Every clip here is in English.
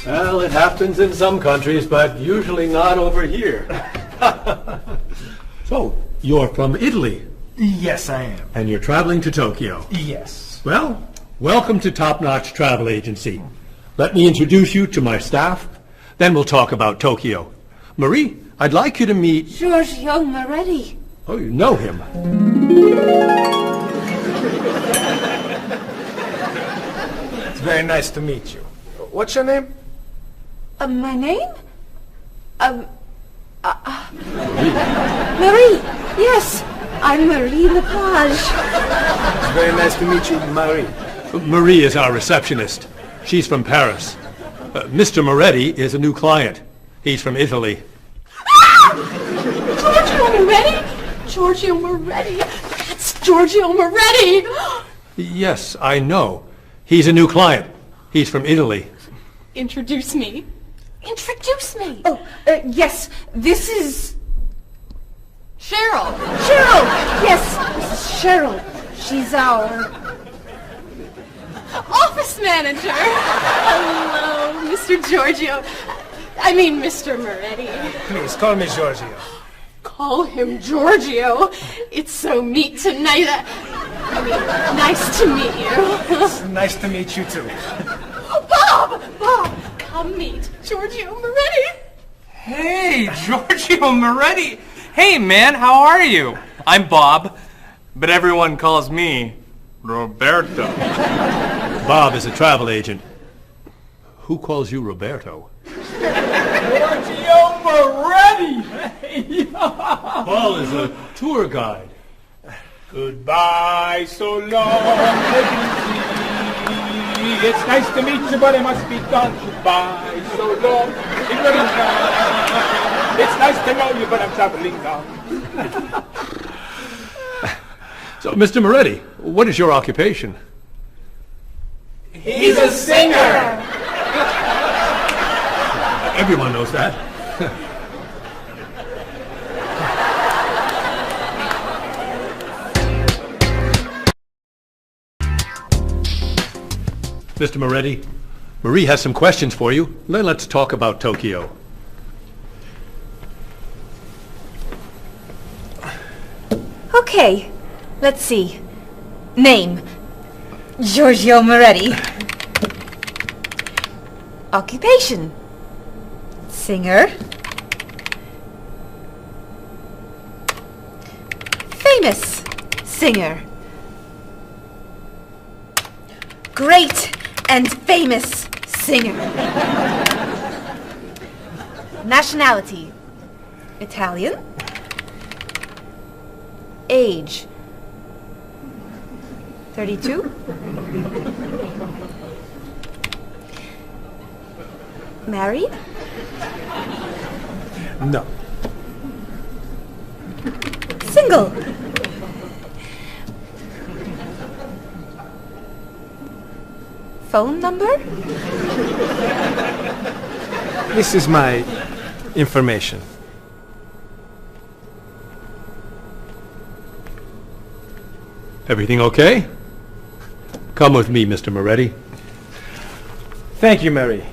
Well, it happens in some countries, but usually not over here. So, you're from Italy, Yes, I am. and you're traveling to Tokyo. Yes. Well, welcome to Top Notch Travel Agency. Let me introduce you to my staff, then we'll talk about Tokyo. Marie, I'd like you to meet... Giorgio Moretti. Oh, you know him. It's very nice to meet you. What's your name? My name? Marie. Yes, I'm Marie Lepage. It's very nice to meet you, Marie. Marie is our receptionist. She's from Paris. Mr. Moretti is a new client. He's from Italy. Giorgio Moretti? Giorgio Moretti. That's Giorgio Moretti. Yes, I know. He's a new client. He's from Italy. Introduce me. Introduce me. Oh, yes. This is... Cheryl. Cheryl. Yes, this is Cheryl. She's our... office manager. Hello, Mr. Giorgio. I mean, Mr. Moretti. Please, call me Giorgio. Call him Giorgio. It's so neat tonight. Nice to meet you. It's nice to meet you, too. Bob! Come meet Giorgio Moretti. Hey, Giorgio Moretti. Hey, man, how are you? I'm Bob, but everyone calls me Roberto. Bob is a travel agent. Who calls you Roberto? Giorgio Moretti! Paul is a tour guide. Goodbye, so long. It's nice to meet you, but it must be done. Goodbye, so long. It's nice to know you, but I'm traveling now. So, Mr. Moretti, what is your occupation? He's a singer. Everyone knows that. Mr. Moretti, Marie has some questions for you. Then let's talk about Tokyo. Okay, let's see. Name, Giorgio Moretti. Occupation, singer. Famous singer. Great and famous singer. Nationality, Italian. Age, 32. Married? No. Single? Phone number? This is my information. Everything okay? Come with me, Mr. Moretti. Thank you, Mary.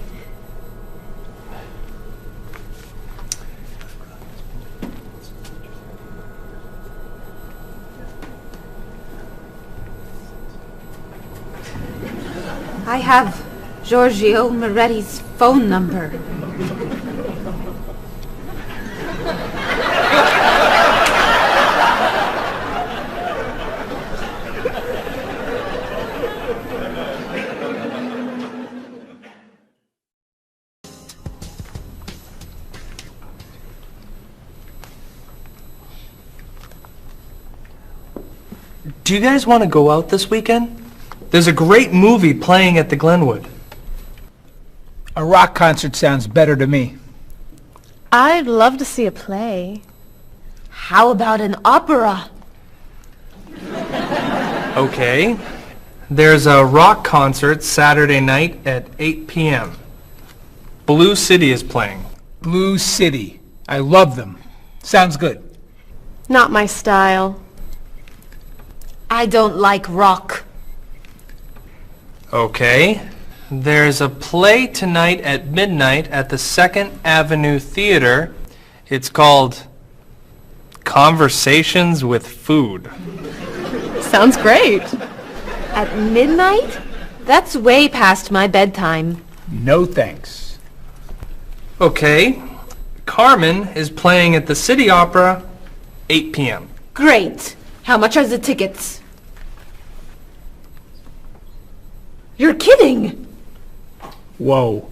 I have Giorgio Moretti's phone number. Do you guys want to go out this weekend? There's a great movie playing at the Glenwood. A rock concert sounds better to me. I'd love to see a play. How about an opera? Okay. There's a rock concert Saturday night at 8 p.m. Blue City is playing. Blue City. I love them. Sounds good. Not my style. I don't like rock. Okay. There's a play tonight at midnight at the 2nd Avenue Theater. It's called Conversations with Food. Sounds great. At midnight? That's way past my bedtime. No thanks. Okay. Carmen is playing at the City Opera, 8 p.m. Great. How much are the tickets? You're kidding! Whoa.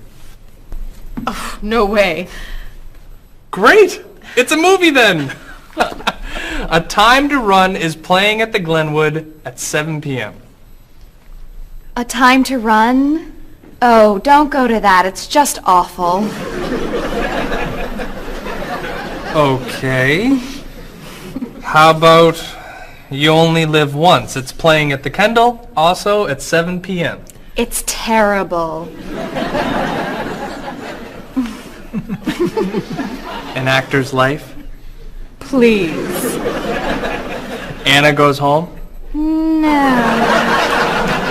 No way. Great! It's a movie then! A Time to Run is playing at the Glenwood at 7 p.m. A Time to Run? Oh, don't go to that. It's just awful. Okay. How about You Only Live Once? It's playing at the Kendall, also at 7 p.m. It's terrible. An Actor's Life. Please. Anna Goes Home. No.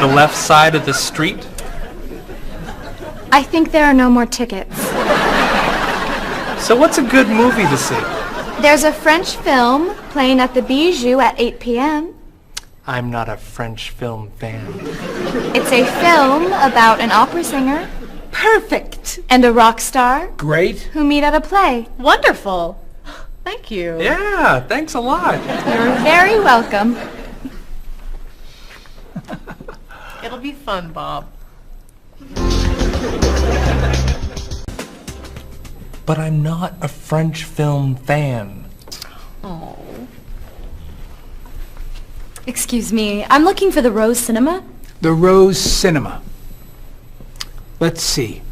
The Left Side of the Street. I think there are no more tickets. So what's a good movie to see? There's a French film playing at the Bijou at 8 p.m. I'm not a French film fan. It's a film about an opera singer. Perfect. And a rock star Great. who meet at a play. Wonderful. Thank you. Yeah, thanks a lot. You're very welcome. It'll be fun, Bob. But I'm not a French film fan. Oh. Excuse me, I'm looking for the Rose Cinema. The Rose Cinema. Let's see.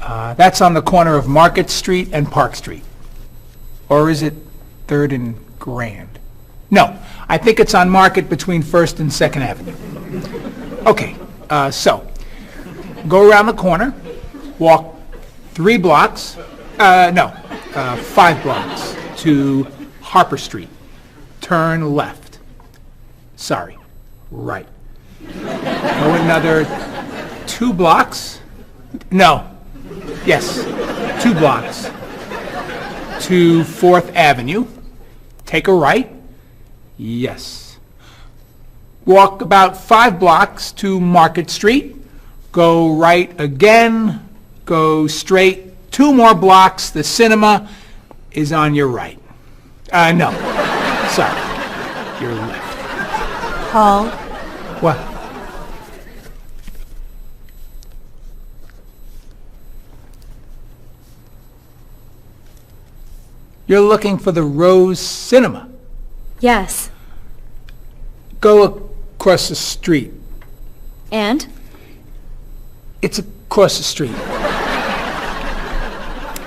That's on the corner of Market Street and Park Street. Or is it 3rd and Grand? No, I think it's on Market between 1st and 2nd Avenue. Okay, so go around the corner, walk 3 blocks, 5 blocks to Harper Street. Turn left. Sorry, right. Go another 2 blocks. No. Yes, 2 blocks to 4th Avenue. Take a right. Yes. Walk about 5 blocks to Market Street. Go right again. Go straight 2 more blocks. The cinema is on your right. No. Sorry. Your left. Paul, What? You're looking for the Rose Cinema. Yes. Go across the street. And? It's across the street.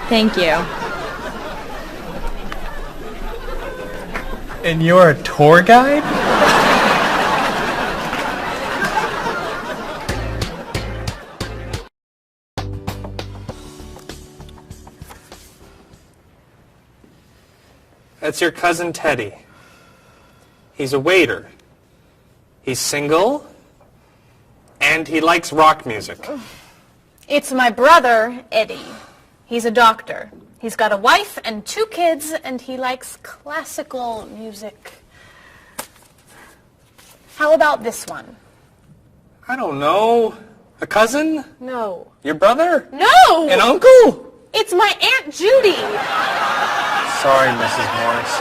Thank you. And you're a tour guide? That's your cousin Teddy. He's a waiter. He's single, and he likes rock music. It's my brother, Eddie. He's a doctor. He's got a wife and 2 kids, and he likes classical music. How about this one? I don't know. A cousin? No. Your brother? No! An uncle? It's my Aunt Judy. Sorry, Mrs. Morris.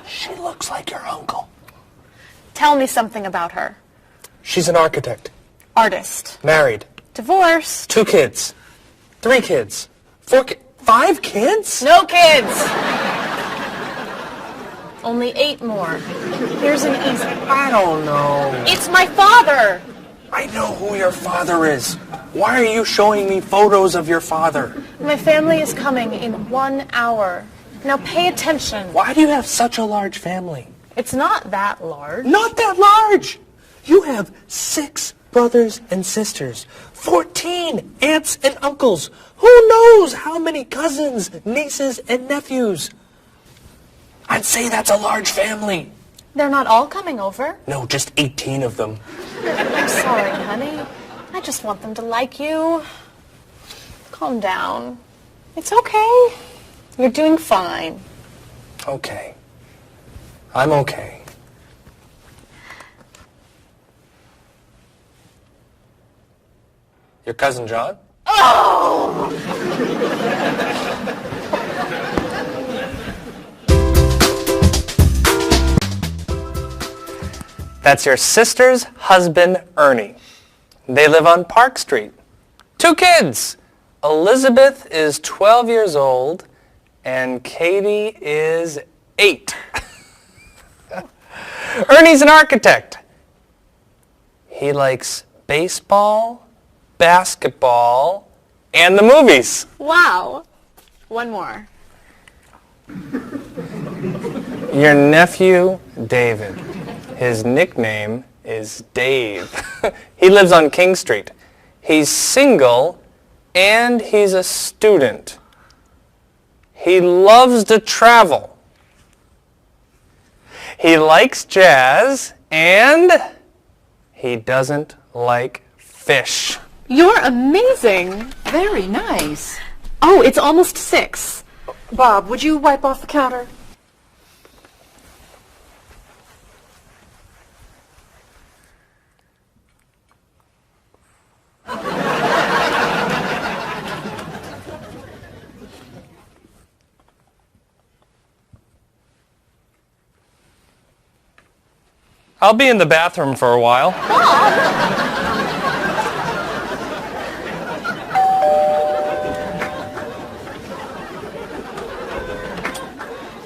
She looks like your uncle. Tell me something about her. She's an architect. Artist. Married. Divorced. 2 kids. 3 kids. 5 kids? No kids. Only 8 more. Here's an easy. I don't know. It's my father. I know who your father is. Why are you showing me photos of your father? My family is coming in 1 hour. Now pay attention. Why do you have such a large family? It's not that large. Not that large. You have 6 brothers and sisters, 14 aunts and uncles. Who knows how many cousins, nieces, and nephews? I'd say that's a large family. They're not all coming over. No, just 18 of them. I'm sorry, honey. I just want them to like you. Calm down. It's okay. You're doing fine. Okay. I'm okay. Your cousin John? That's your sister's husband, Ernie. They live on Park Street. 2 kids. Elizabeth is 12 years old, and Katie is 8. Ernie's an architect. He likes baseball, basketball, and the movies. Wow. One more. Your nephew, David. His nickname is Dave. He lives on King Street. He's single, and he's a student. He loves to travel. He likes jazz, and he doesn't like fish. You're amazing. Very nice. Oh, it's almost 6. Bob, would you wipe off the counter? I'll be in the bathroom for a while.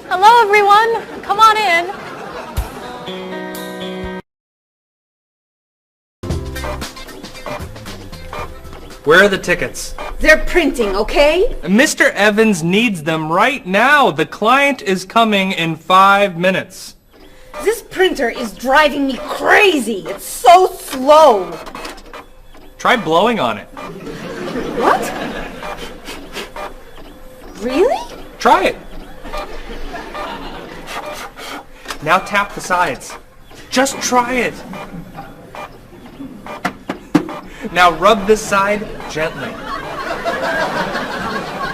Hello, everyone. Come on in. Where are the tickets? They're printing, okay? Mr. Evans needs them right now. The client is coming in 5 minutes. This printer is driving me crazy. It's so slow. Try blowing on it. What? Really? Try it. Now tap the sides. Just try it. Now rub this side gently.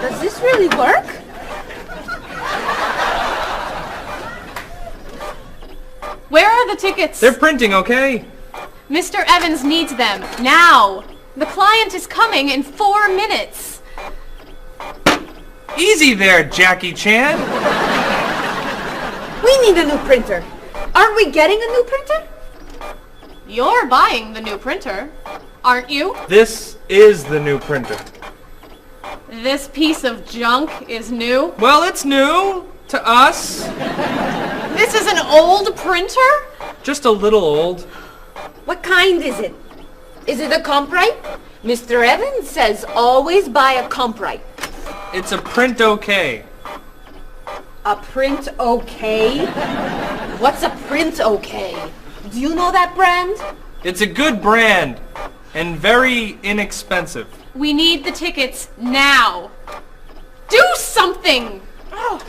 Does this really work? Where are the tickets? They're printing, okay? Mr. Evans needs them now. The client is coming in 4 minutes. Easy there, Jackie Chan. We need a new printer. Aren't we getting a new printer? You're buying the new printer, aren't you? This is the new printer. This piece of junk is new. Well, it's new to us. This is an old printer? Just a little old. What kind is it? Is it a Comprite? Mr. Evans says always buy a Comprite. It's a print okay. A print okay? What's a print okay? Do you know that brand? It's a good brand and very inexpensive. We need the tickets now. Do something! Oh.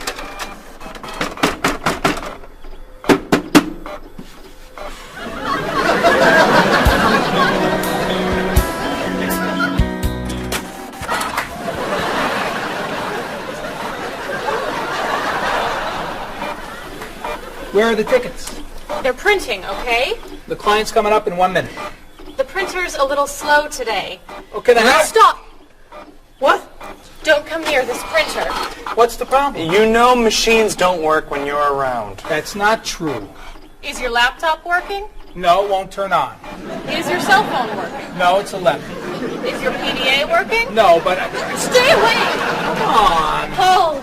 Where are the tickets? They're printing, okay? The client's coming up in 1 minute. The printer's a little slow today. Okay, then how? Stop! What? Don't come near this printer. What's the problem? You know machines don't work when you're around. That's not true. Is your laptop working? No, it won't turn on. Is your cell phone working? No, it's 11. Is your PDA working? No, but... Stay away! Come on. Paul,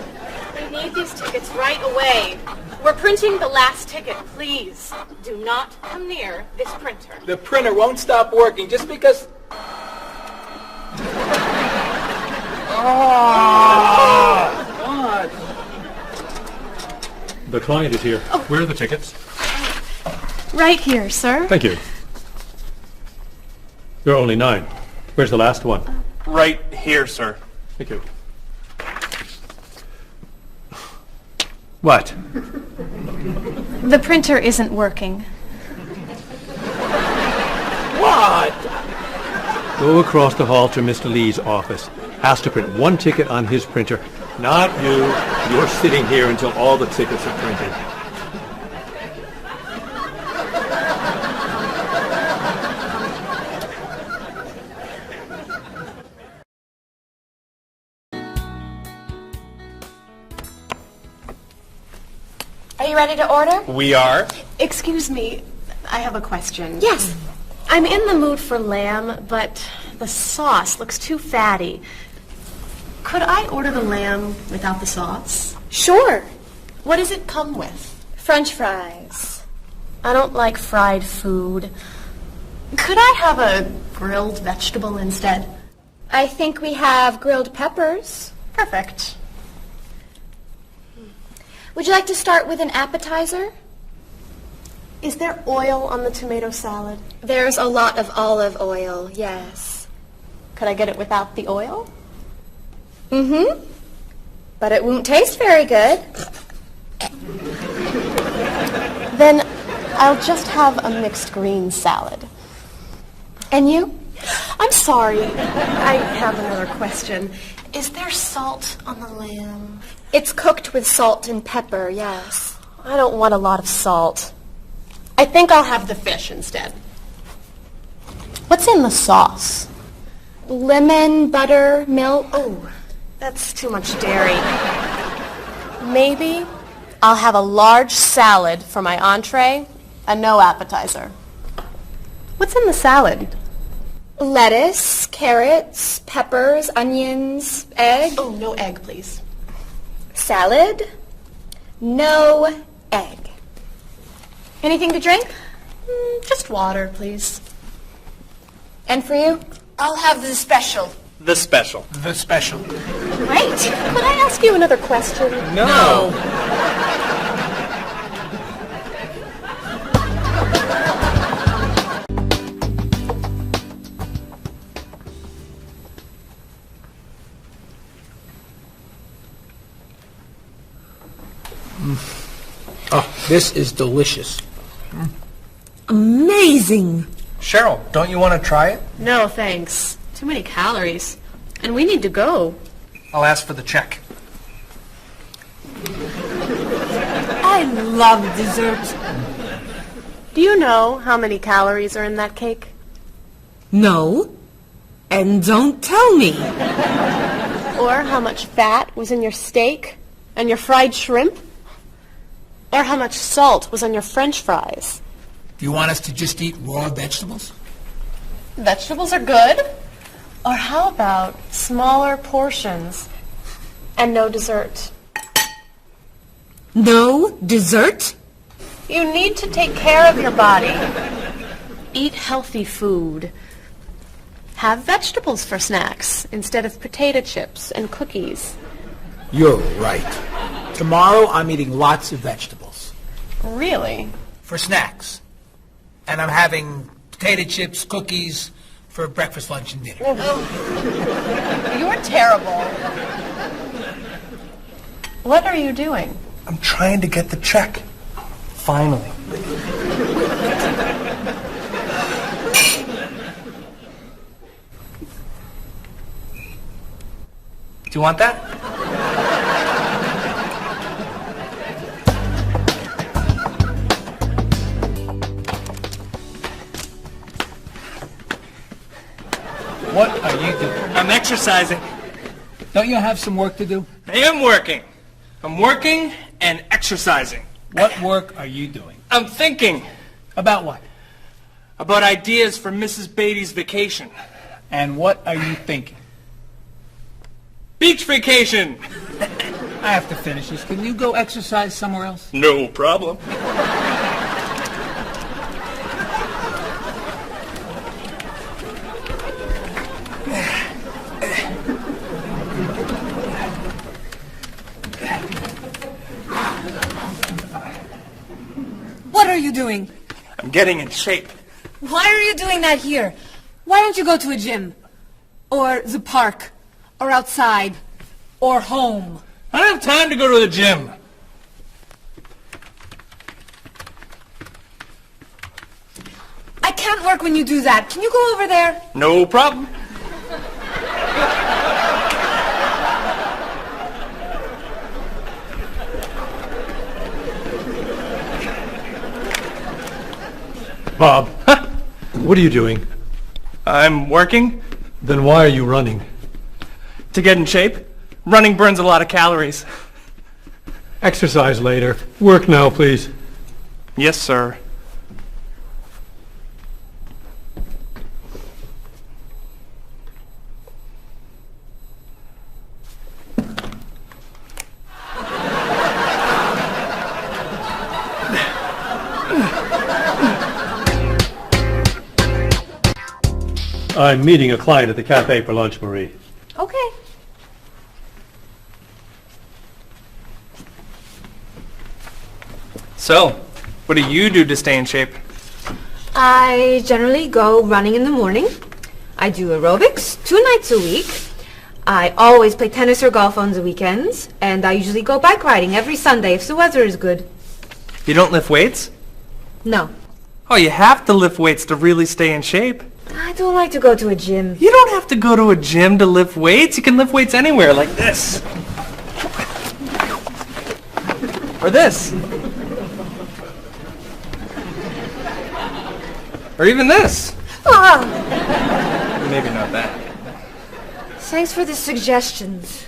we need these tickets right away. We're printing the last ticket, please. Do not come near this printer. The printer won't stop working just because... What? The client is here. Where are the tickets? Right here, sir. Thank you. There are only 9. Where's the last one? Right here, sir. Thank you. What? The printer isn't working. What? Go across the hall to Mr. Lee's office. Has to print one ticket on his printer. Not you. You're sitting here until all the tickets are printed. Are you ready to order? We are? Excuse me, I have a question. Yes. I'm in the mood for lamb, but the sauce looks too fatty. Could I order the lamb without the sauce? Sure. What does it come with? French fries. I don't like fried food. Could I have a grilled vegetable instead? I think we have grilled peppers. Perfect. Would you like to start with an appetizer? Is there oil on the tomato salad? There's a lot of olive oil, yes. Could I get it without the oil? Mm-hmm. But it won't taste very good. Then I'll just have a mixed green salad. And you? I'm sorry. I have another question. Is there salt on the lamb? It's cooked with salt and pepper, yes. I don't want a lot of salt. I think I'll have the fish instead. What's in the sauce? Lemon, butter, milk. Oh, that's too much dairy. Maybe I'll have a large salad for my entree and no appetizer. What's in the salad? Lettuce, carrots, peppers, onions, egg. Oh, no egg, please. Salad, no egg. Anything to drink? Just water, please. And for you? I'll have the special. The special. The special. Great. Could I ask you another question? No. Oh, this is delicious. Amazing. Cheryl, don't you want to try it? No, thanks. Too many calories. And we need to go. I'll ask for the check. I love dessert. Do you know how many calories are in that cake? No. And don't tell me. Or how much fat was in your steak and your fried shrimp? Or how much salt was on your French fries? Do you want us to just eat raw vegetables? Vegetables are good. Or how about smaller portions and no dessert? No dessert? You need to take care of your body. Eat healthy food. Have vegetables for snacks instead of potato chips and cookies. You're right. Tomorrow I'm eating lots of vegetables. Really? For snacks. And I'm having potato chips, cookies for breakfast, lunch, and dinner. You're terrible. What are you doing? I'm trying to get the check. Finally. Do you want that? What are you doing? I'm exercising. Don't you have some work to do? I am working. I'm working and exercising. What work are you doing? I'm thinking About what? about ideas for Mrs. Beatty's vacation. And what are you thinking? Beach vacation! I have to finish this. Can you go exercise somewhere else? No problem. What are you doing? I'm getting in shape. Why are you doing that here? Why don't you go to a gym? Or the park? Or outside? Or home? I don't have time to go to the gym. I can't work when you do that. Can you go over there? No problem. Bob, what are you doing? I'm working Then why are you running? to get in shape. Running burns a lot of calories. Exercise later. Work now, please. Yes, sir. I'm meeting a client at the cafe for lunch, Marie. Okay. So, what do you do to stay in shape? I generally go running in the morning. I do aerobics 2 nights a week. I always play tennis or golf on the weekends. And I usually go bike riding every Sunday if the weather is good. You don't lift weights? No. Oh, you have to lift weights to really stay in shape. I don't like to go to a gym. You don't have to go to a gym to lift weights. You can lift weights anywhere, like this. Or this. Or even this. Ah, Maybe not that. thanks for the suggestions.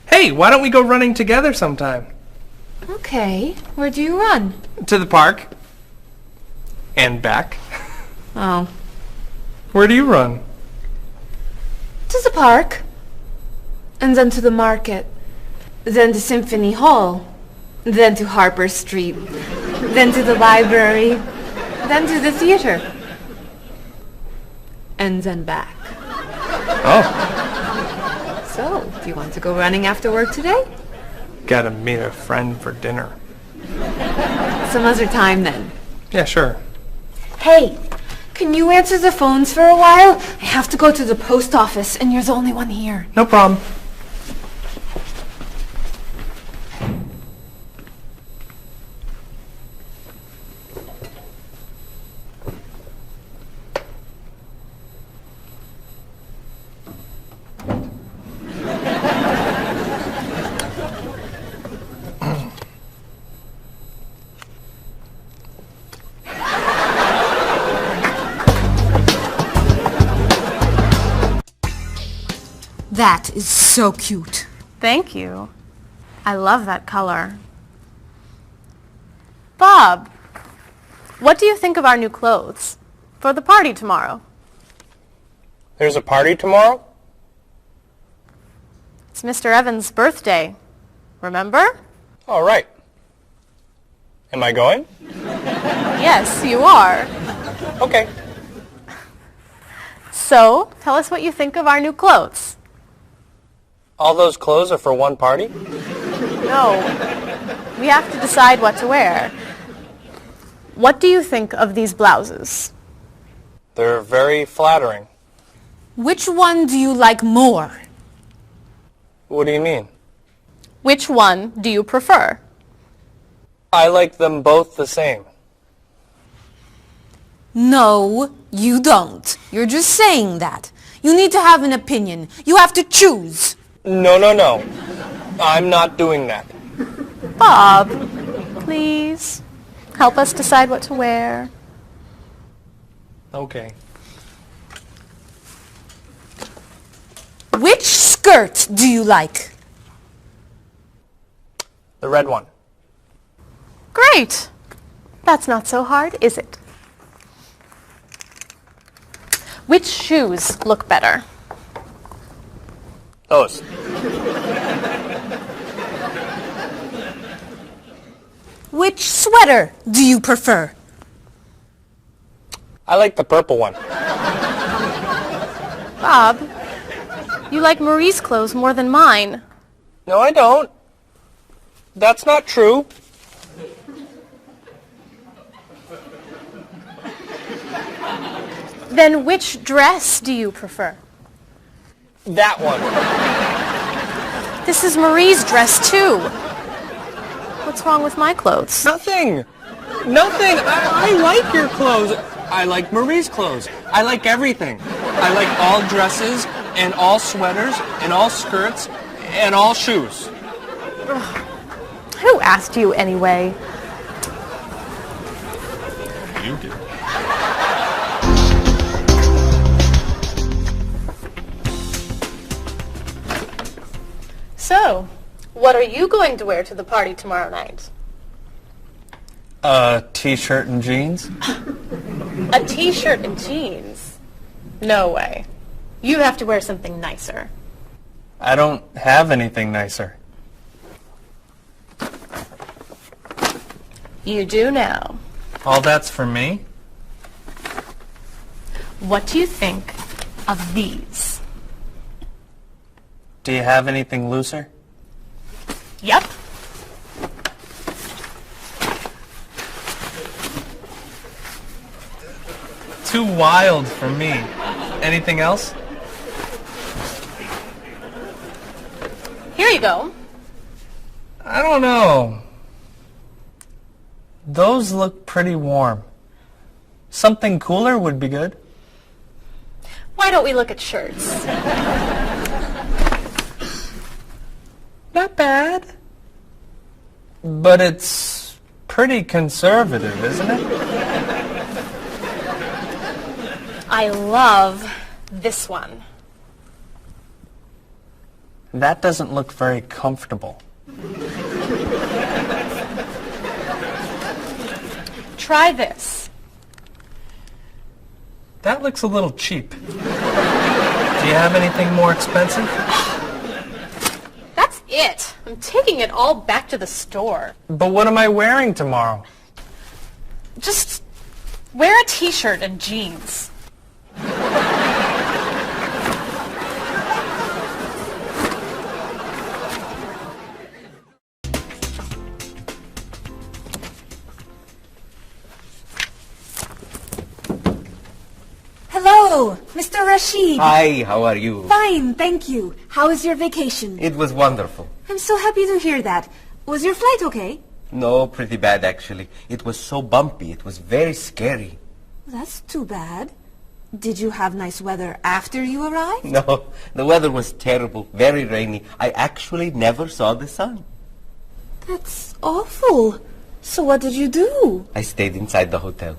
Hey, why don't we go running together sometime? Okay. Where do you run? To the park. And back. Oh. Where do you run? To the park. And then to the market. Then to Symphony Hall. Then to Harper Street. Then to the library. Then to the theater. And then back. Oh, So, do you want to go running after work today? gotta meet a friend for dinner. Some other time then. Yeah, sure. Hey, can you answer the phones for a while? I have to go to the post office and you're the only one here. No problem. That is so cute. Thank you. I love that color. Bob, what do you think of our new clothes for the party tomorrow? There's a party tomorrow? It's Mr. Evans' birthday. Remember? All right. Am I going? Yes, you are. Okay. So, tell us what you think of our new clothes. All those clothes are for one party? No, we have to decide what to wear. What do you think of these blouses? They're very flattering. Which one do you like more? What do you mean? Which one do you prefer? I like them both the same. No, you don't. You're just saying that. You need to have an opinion. You have to choose. No. I'm not doing that. Bob, please help us decide what to wear. Okay. Which skirt do you like? The red one. Great. That's not so hard, is it? Which shoes look better? Those. Which sweater do you prefer? I like the purple one. Bob, you like Marie's clothes more than mine. No, I don't. That's not true. Then which dress do you prefer? That one. This is Marie's dress too. What's wrong with my clothes? Nothing. I like your clothes. I like Marie's clothes. I like everything. I like all dresses and all sweaters and all skirts and all shoes. Who asked you anyway? You did. So, what are you going to wear to the party tomorrow night? A t-shirt and jeans? A t-shirt and jeans? No way. You have to wear something nicer. I don't have anything nicer. You do now. All that's for me? What do you think of these? Do you have anything looser? Yep. Too wild for me. Anything else? Here you go. I don't know. Those look pretty warm. Something cooler would be good. Why don't we look at shirts? Not bad. But it's pretty conservative, isn't it? I love this one. That doesn't look very comfortable. Try this. That looks a little cheap. Do you have anything more expensive? That's it. I'm taking it all back to the store. But what am I wearing tomorrow? Just wear a t-shirt and jeans. Hello, Mr. Rashid. Hi, how are you? Fine, thank you. How was your vacation? It was wonderful. I'm so happy to hear that. Was your flight okay? No, pretty bad actually. It was so bumpy. It was very scary. That's too bad. Did you have nice weather after you arrived? No, the weather was terrible, very rainy. I actually never saw the sun. That's awful. So what did you do? I stayed inside the hotel.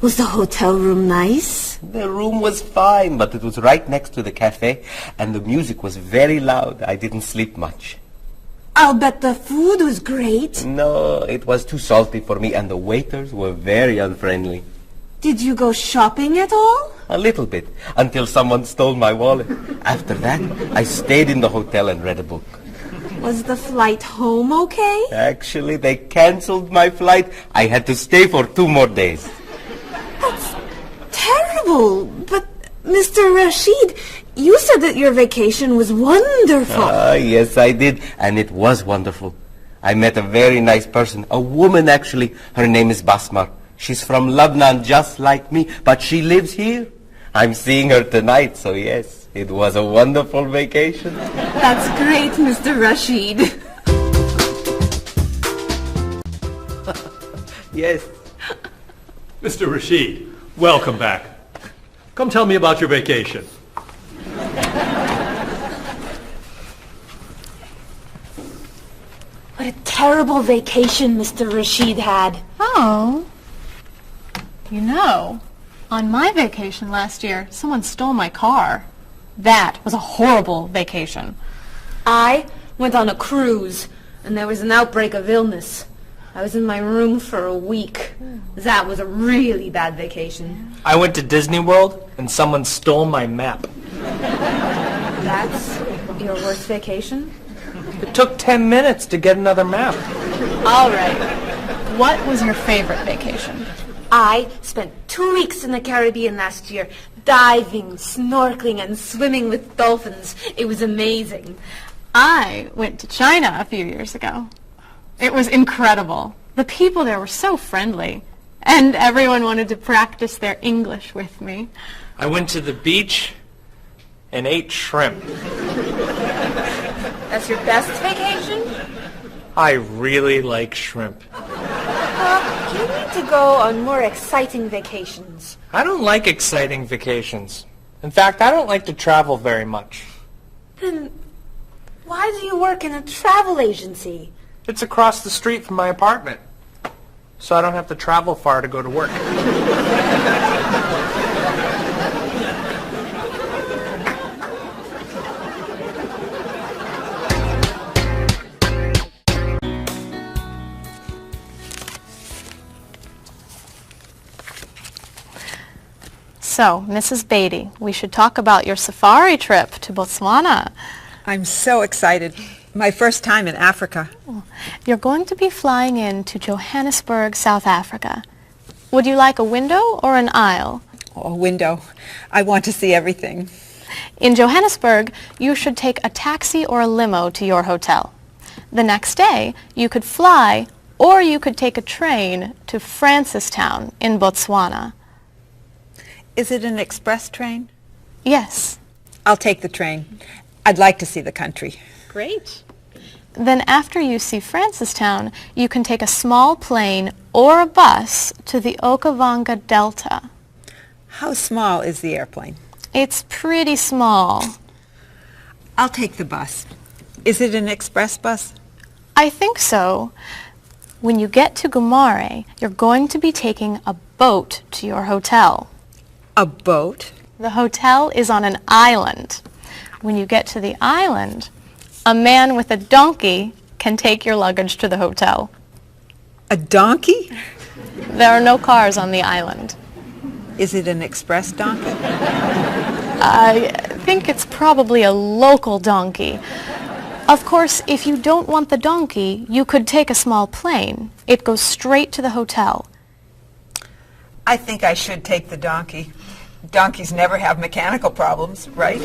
Was the hotel room nice? The room was fine, but it was right next to the cafe, and the music was very loud. I didn't sleep much. I'll bet the food was great. No, it was too salty for me, and the waiters were very unfriendly. Did you go shopping at all? A little bit, until someone stole my wallet. After that, I stayed in the hotel and read a book. Was the flight home okay? Actually, they canceled my flight. I had to stay for 2 more days. That's terrible. But, Mr. Rashid, you said that your vacation was wonderful. Yes, I did. And it was wonderful. I met a very nice person. A woman, actually. Her name is Basmar. She's from Lebanon, just like me. But she lives here. I'm seeing her tonight, so yes, it was a wonderful vacation. That's great, Mr. Rashid. Yes. Mr. Rashid, welcome back. Come tell me about your vacation. What a terrible vacation Mr. Rashid had. Oh. You know, on my vacation last year, someone stole my car. That was a horrible vacation. I went on a cruise, and there was an outbreak of illness. I was in my room for a week. That was a really bad vacation. I went to Disney World and someone stole my map. That's your worst vacation? It took 10 minutes to get another map. All right. What was your favorite vacation? I spent 2 weeks in the Caribbean last year, diving, snorkeling, and swimming with dolphins. It was amazing. I went to China a few years ago. It was incredible. The people there were so friendly, and everyone wanted to practice their English with me. I went to the beach and ate shrimp. That's your best vacation? I really like shrimp. You need to go on more exciting vacations. I don't like exciting vacations. In fact, I don't like to travel very much. Then why do you work in a travel agency? It's across the street from my apartment, so I don't have to travel far to go to work. So, Mrs. Beatty, we should talk about your safari trip to Botswana. I'm so excited. My first time in Africa. You're going to be flying in to Johannesburg, South Africa. Would you like a window or an aisle? Oh, a window. I want to see everything. In Johannesburg, you should take a taxi or a limo to your hotel. The next day, you could fly or you could take a train to Francistown in Botswana. Is it an express train? Yes. I'll take the train. I'd like to see the country. Great. Then after you see Francistown, you can take a small plane or a bus to the Okavango Delta. How small is the airplane? It's pretty small. I'll take the bus. Is it an express bus? I think so. When you get to Gumare, you're going to be taking a boat to your hotel. A boat? The hotel is on an island. When you get to the island, a man with a donkey can take your luggage to the hotel. A donkey? There are no cars on the island. Is it an express donkey? I think it's probably a local donkey. Of course, if you don't want the donkey, you could take a small plane. It goes straight to the hotel. I think I should take the donkey. Donkeys never have mechanical problems, right?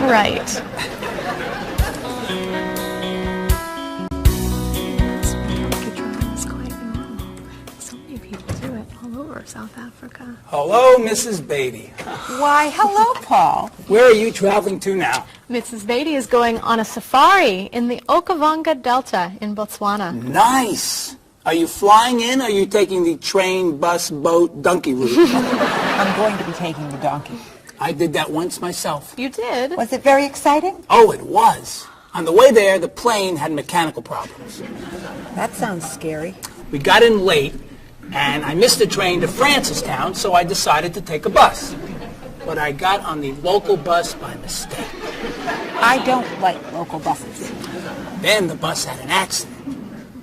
Right. So many people do it all over South Africa. Hello, Mrs. Beatty. Why, hello, Paul. Where are you traveling to now? Mrs. Beatty is going on a safari in the Okavango Delta in Botswana. Nice. Are you flying in, or are you taking the train, bus, boat, donkey route? I'm going to be taking the donkey. I did that once myself. You did? Was it very exciting? Oh, it was. On the way there, the plane had mechanical problems. That sounds scary. We got in late, and I missed the train to Francistown, so I decided to take a bus. But I got on the local bus by mistake. I don't like local buses. Then the bus had an accident.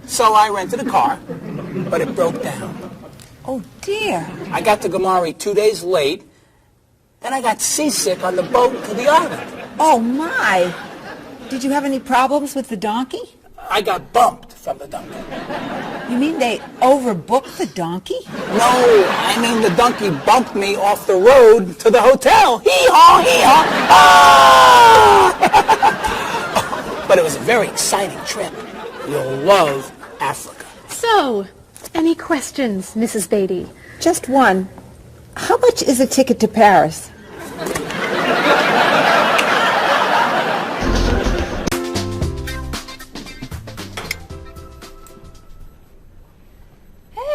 So I rented a car, but it broke down. Oh, dear. I got to Gumare 2 days late. Then I got seasick on the boat to the island. Oh, my. Did you have any problems with the donkey? I got bumped from the donkey. You mean they overbooked the donkey? No, I mean the donkey bumped me off the road to the hotel. Hee-haw, hee-haw. Ah! But it was a very exciting trip. You'll love Africa. So, any questions, Mrs. Beatty? Just one. How much is a ticket to Paris?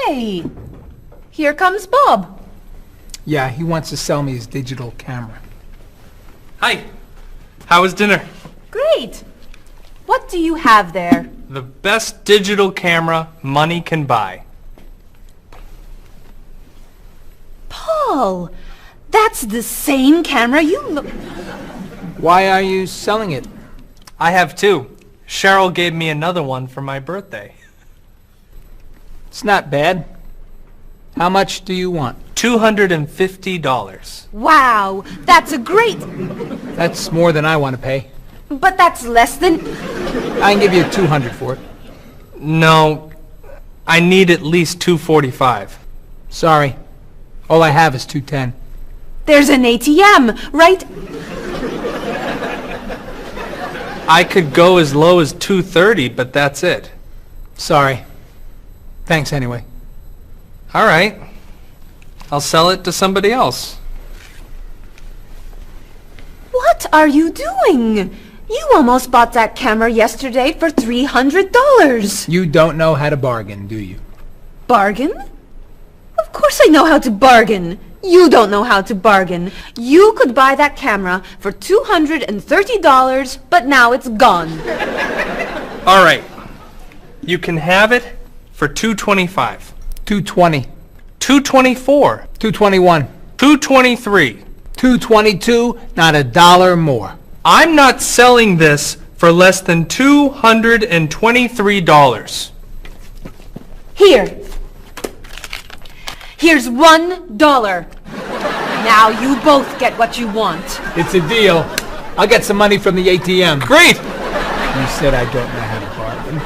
Hey, here comes Bob. Yeah, he wants to sell me his digital camera. Hi. How was dinner? Great. What do you have there? The best digital camera money can buy. Paul, that's the same camera you... Why are you selling it? I have two. Cheryl gave me another one for my birthday. It's not bad. How much do you want? $250. Wow, that's a great... That's more than I want to pay. But that's less than... I can give you $200 for it. No, I need at least $245. Sorry. All I have is $210. There's an ATM, right? I could go as low as $230, but that's it. Sorry. Thanks anyway. All right. I'll sell it to somebody else. What are you doing? You almost bought that camera yesterday for $300. You don't know how to bargain, do you? Bargain? Of course I know how to bargain. You don't know how to bargain. You could buy that camera for $230, but now it's gone. All right. You can have it for $225. $220. $224. $221. $223. $222, not a dollar more. I'm not selling this for less than $223. Here. Here's $1. Now you both get what you want. It's a deal. I'll get some money from the ATM. Great! You said I don't know how to bargain.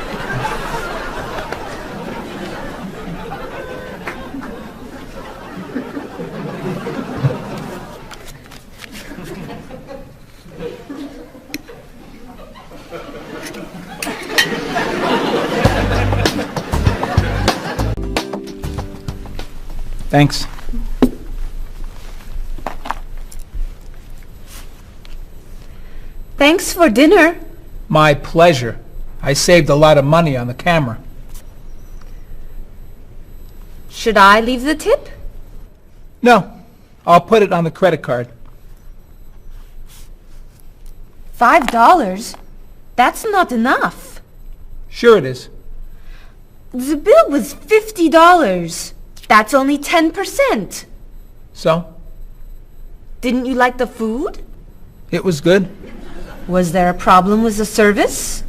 Thanks. Thanks for dinner. My pleasure. I saved a lot of money on the camera. Should I leave the tip? No, I'll put it on the credit card. $5? That's not enough. Sure it is. The bill was $50. That's only 10%. So? Didn't you like the food? It was good. Was there a problem with the service?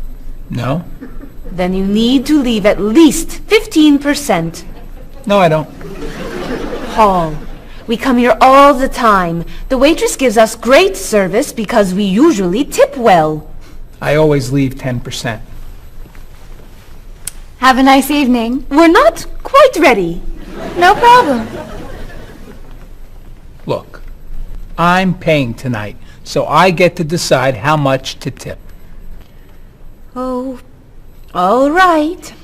No. Then you need to leave at least 15%. No, I don't. Paul, we come here all the time. The waitress gives us great service because we usually tip well. I always leave 10%. Have a nice evening. We're not quite ready. No problem. Look, I'm paying tonight, so I get to decide how much to tip. Oh, all right.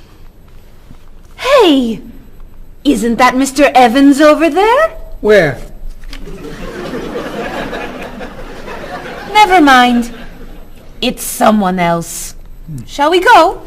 Hey! Isn't that Mr. Evans over there? Where? Never mind. It's someone else. Shall we go?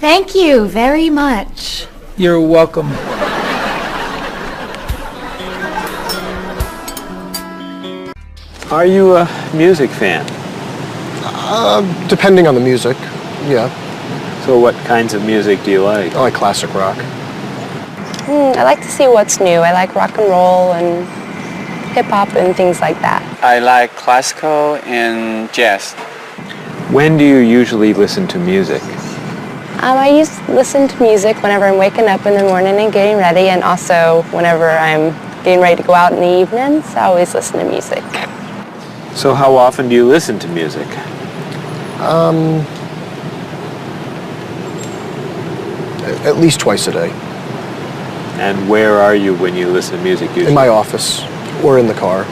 Thank you very much. You're welcome. Are you a music fan? Depending on the music, yeah. So what kinds of music do you like? I like classic rock. I like to see what's new. I like rock and roll and hip-hop and things like that. I like classical and jazz. When do you usually listen to music? I used to listen to music whenever I'm waking up in the morning and getting ready, and also whenever I'm getting ready to go out in the evenings. I always listen to music. So how often do you listen to music? At least twice a day. And where are you when you listen to music usually? In my office or in the car.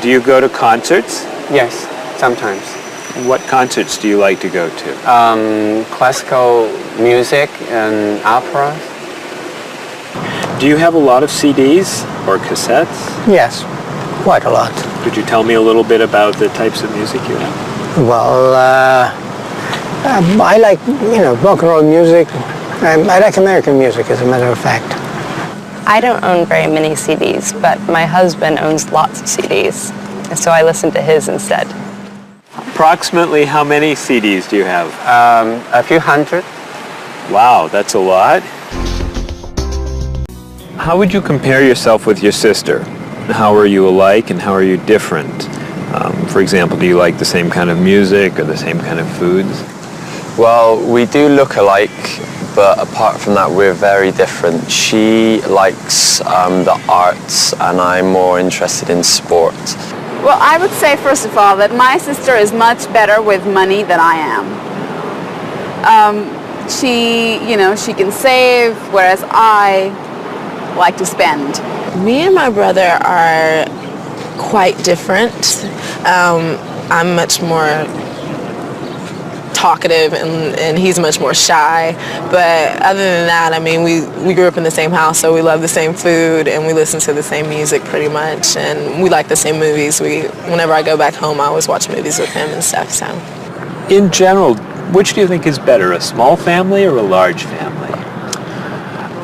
Do you go to concerts? Yes, sometimes. What concerts do you like to go to? Classical music and opera. Do you have a lot of CDs or cassettes? Yes, quite a lot. Could you tell me a little bit about the types of music you have? Well, I like, rock and roll music. I like American music, as a matter of fact. I don't own very many CDs, but my husband owns lots of CDs, and so I listen to his instead. Approximately how many CDs do you have? A few hundred. Wow, that's a lot. How would you compare yourself with your sister? How are you alike and how are you different? For example, do you like the same kind of music or the same kind of foods? Well, we do look alike, but apart from that, we're very different. She likes the arts and I'm more interested in sport. Well, I would say, first of all, that my sister is much better with money than I am. She can save, whereas I like to spend. Me and my brother are quite different. I'm much more talkative and he's much more shy. But other than that, I mean, we grew up in the same house, so we love the same food and we listen to the same music pretty much, and we like the same movies. Whenever I go back home, I always watch movies with him and stuff. So, In general, which do you think is better, a small family or a large family?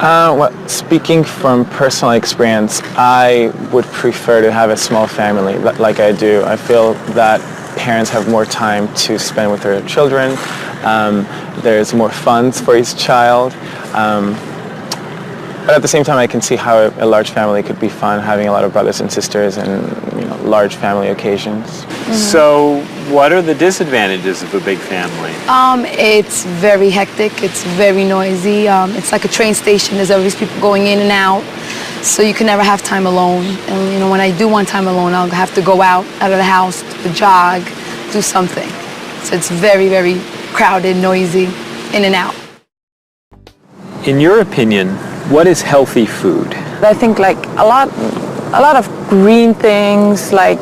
Well, speaking from personal experience, I would prefer to have a small family like I do. I feel that parents have more time to spend with their children. There's more funds for each child. But at the same time, I can see how a large family could be fun, having a lot of brothers and sisters and large family occasions. So what are the disadvantages of a big family? It's very hectic. It's very noisy. It's like a train station. There's always people going in and out. So you can never have time alone. And when I do want time alone, I'll have to go out of the house, to jog, do something. So it's very, very crowded, noisy, in and out. In your opinion, what is healthy food? I think like a lot of green things like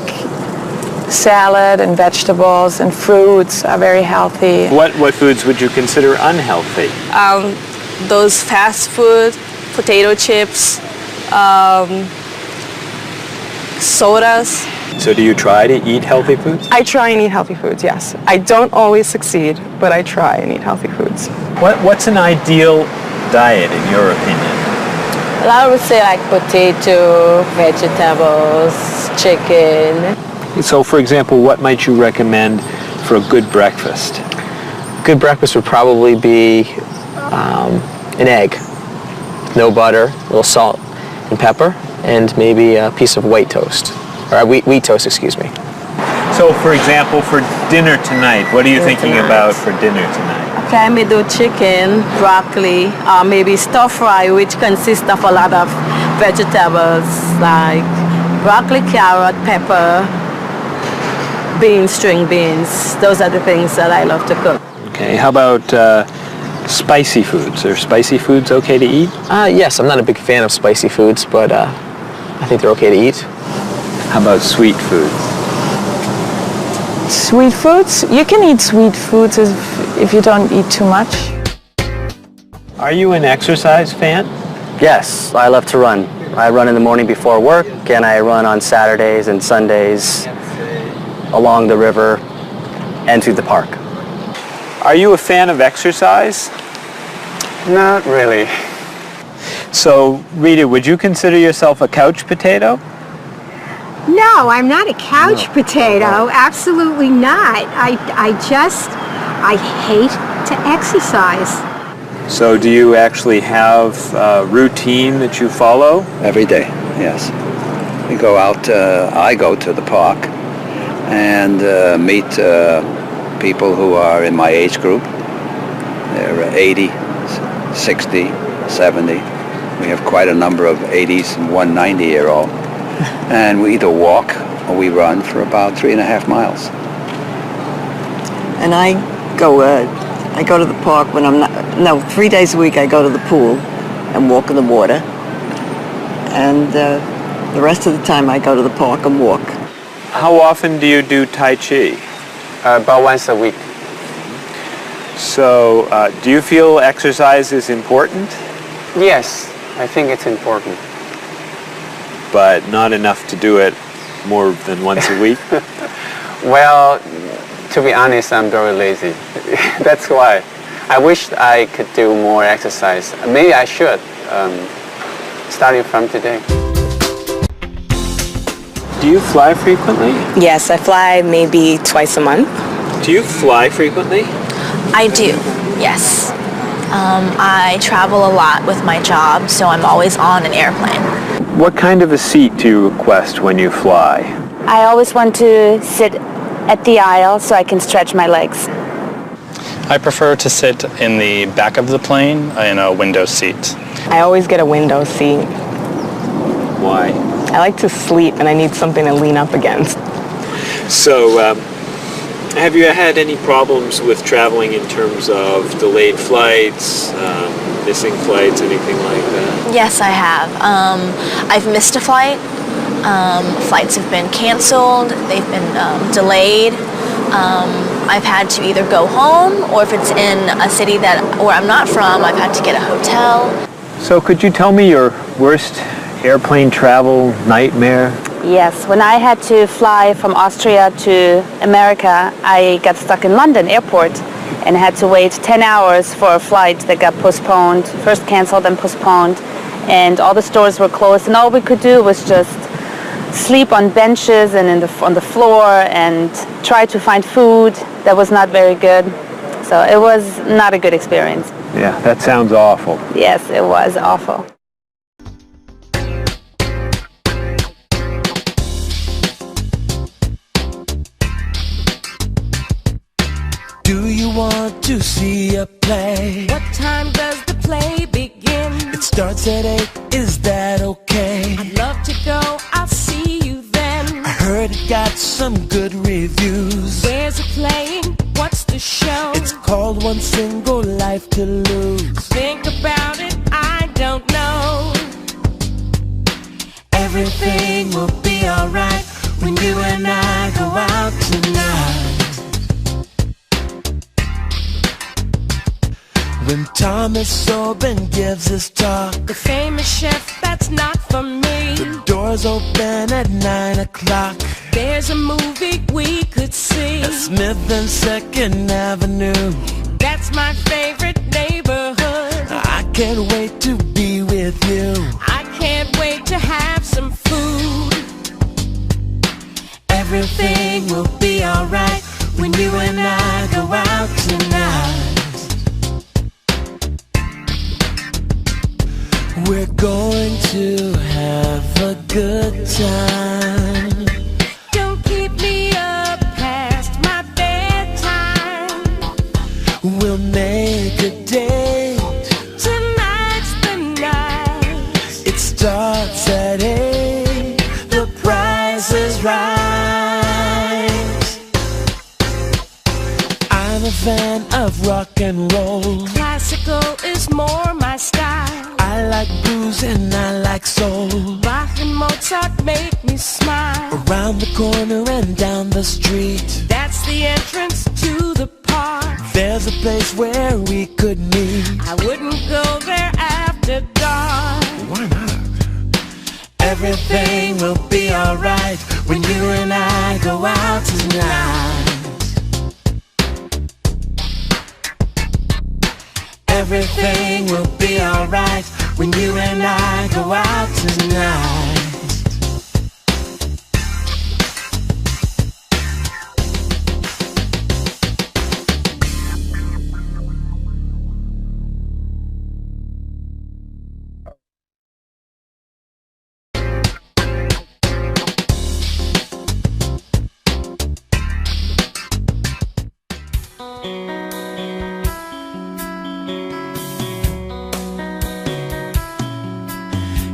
salad and vegetables and fruits are very healthy. What foods would you consider unhealthy? Those fast food, potato chips, sodas. So do you try to eat healthy foods? I try and eat healthy foods, yes. I don't always succeed, but I try and eat healthy foods. What's an ideal diet in your opinion? Well, I would say like potato, vegetables, chicken. So for example, what might you recommend for a good breakfast? Good breakfast would probably be an egg, no butter, a little salt and pepper, and maybe a piece of white toast, or wheat toast, excuse me. So for example, for dinner tonight, what are you thinking about for dinner tonight? Okay, I may do chicken, broccoli, maybe stir fry, which consists of a lot of vegetables like broccoli, carrot, pepper, beans, string beans. Those are the things that I love to cook. Okay, how about spicy foods? Are spicy foods okay to eat? Yes, I'm not a big fan of spicy foods, but I think they're okay to eat. How about sweet foods? Sweet foods? You can eat sweet foods if you don't eat too much. Are you an exercise fan? Yes, I love to run. I run in the morning before work, and I run on Saturdays and Sundays along the river and through the park. Are you a fan of exercise? Not really. So, Rita, would you consider yourself a couch potato? No, I'm not a couch potato. Absolutely not. I hate to exercise. So do you actually have a routine that you follow? Every day, yes. We go out, I go to the park and meet people who are in my age group. They're 80, 60, 70. We have quite a number of 80s and one 90-year-old. And we either walk or we run for about 3.5 miles. And I go to the park when I'm not, 3 days a week I go to the pool and walk in the water. And the rest of the time I go to the park and walk. How often do you do Tai Chi? About once a week. So, do you feel exercise is important? Yes, I think it's important. But not enough to do it more than once a week? Well, to be honest, I'm very lazy. That's why. I wish I could do more exercise. Maybe I should, starting from today. Do you fly frequently? Yes, I fly maybe twice a month. Do you fly frequently? I do, yes. I travel a lot with my job, so I'm always on an airplane. What kind of a seat do you request when you fly? I always want to sit at the aisle so I can stretch my legs. I prefer to sit in the back of the plane in a window seat. I always get a window seat. Why? I like to sleep and I need something to lean up against. So, have you had any problems with traveling in terms of delayed flights, missing flights, anything like that? Yes, I have. I've missed a flight. Flights have been canceled. They've been delayed. I've had to either go home, or if it's in a city where I'm not from, I've had to get a hotel. So could you tell me your worst airplane travel nightmare? Yes, when I had to fly from Austria to America, I got stuck in London airport and had to wait 10 hours for a flight that got postponed, first canceled and postponed, and all the stores were closed, and all we could do was just sleep on benches and on the floor and try to find food that was not very good. So it was not a good experience. Yeah, that sounds awful. Yes, it was awful. Do you want to see a play? What time does the play begin? It starts at 8, is that okay? I'd love to go, I'll see you then. I heard it got some good reviews. Where's it playing? What's the show? It's called One Single Life to Lose. Think about it, I don't know. Everything will be alright when you and I go out tonight. When Thomas Sobin gives his talk, the famous chef, that's not for me. The doors open at 9 o'clock. There's a movie we could see at Smith and 2nd Avenue. That's my favorite neighborhood. I can't wait to be with you. I can't wait to have some food. Everything will be alright when you and I go out tonight. We're going to have a good time. Don't keep me up past my bedtime. We'll make a date. Tonight's the night. It starts at 8. The price is right. I'm a fan of rock and roll. Classical is more my style. I like blues and I like soul. Bach and Mozart make me smile. Around the corner and down the street, that's the entrance to the park. There's a place where we could meet. I wouldn't go there after dark. Why not? Everything will be alright when you and I go out tonight. Everything will be alright when you and I go out tonight.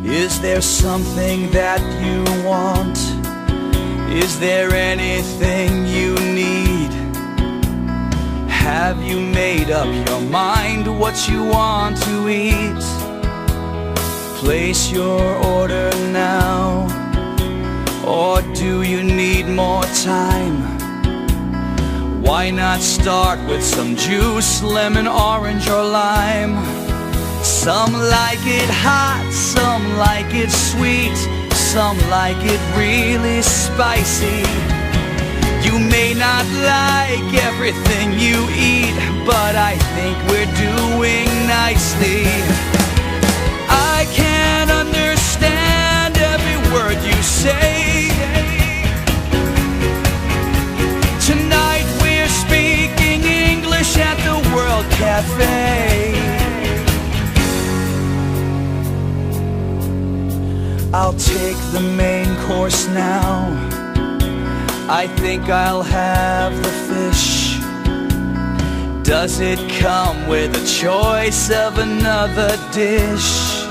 Is there something that you want? Is there anything you need? Have you made up your mind what you want to eat? Place your order now, or do you need more time? Why not start with some juice, lemon, orange, or lime? Some like it hot, some like it sweet, some like it really spicy. You may not like everything you eat, but I think we're doing nicely. I can't understand every word you say. Tonight we're speaking English at the World Cafe. I'll take the main course now. I think I'll have the fish. Does it come with a choice of another dish?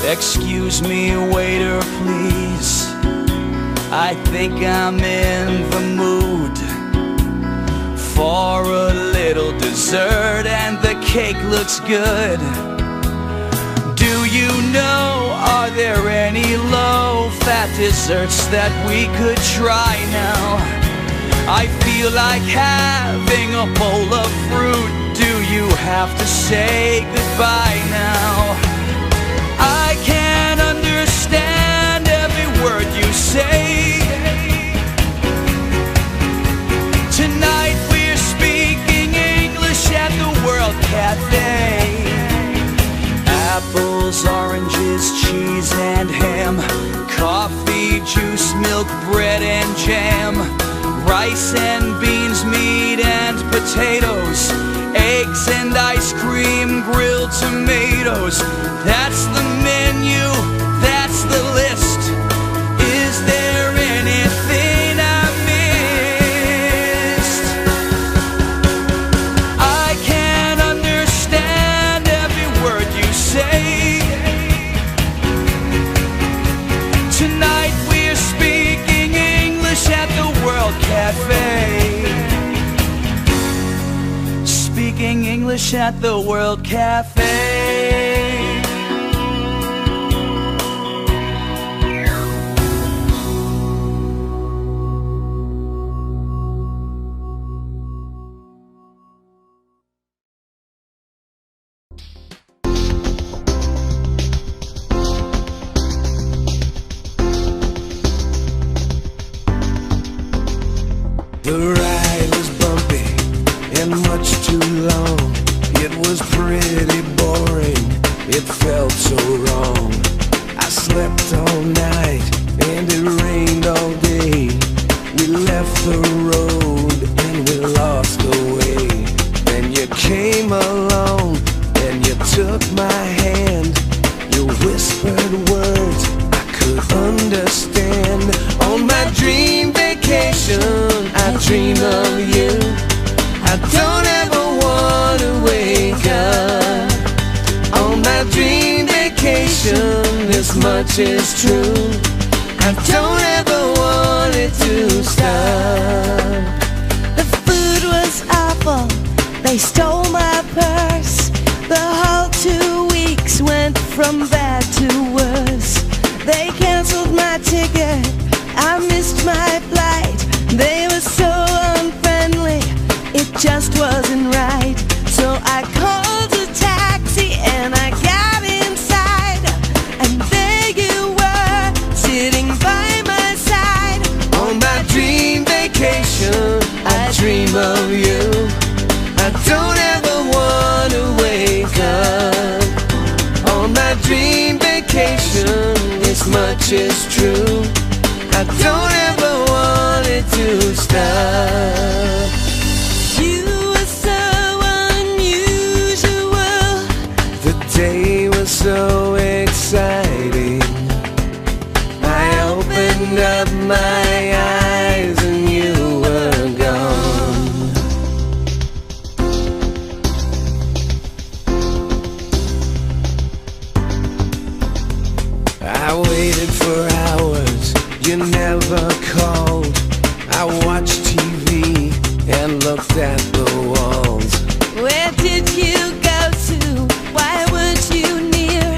Excuse me, waiter, please. I think I'm in the mood for a little dessert, and the cake looks good. you know, are there any low-fat desserts that we could try now? I feel like having a bowl of fruit. Do you have to say goodbye now? I can't understand every word you say. Tonight we're speaking English at the World Cafe. Apples, oranges, cheese and ham, coffee, juice, milk, bread and jam, rice and beans, meat and potatoes, eggs and ice cream, grilled tomatoes. That's the menu, that's the list. Is there anything I missed? I can't understand every word you say. Tonight we're speaking English at the World Cafe. Speaking English at the World Cafe. The ride was bumpy and much too long. It was pretty boring, it felt so wrong. I slept all night and it rained all day. We left the road and we lost the way. Then you came along and you took my hand. You whispered words I could understand. On my dream vacation I dream of you. I don't ever want to wake up. On my dream vacation, this much is true. I don't ever want it to stop. The food was awful, they stole my purse. The whole 2 weeks went from bad to worse. They canceled my ticket, I missed my flight. They were so unfriendly, it just wasn't right. So I called a taxi and I got inside. And there you were, sitting by my side. On my dream vacation, I dream of you. I don't ever want to wake up. On my dream vacation, this much is true. I don't ever want it to stop. You were so unusual. The day was so exciting. I opened up my eyes and you were gone. I waited for hours, you never called. I watched TV and looked at the walls. Where did you go to? Why weren't you near?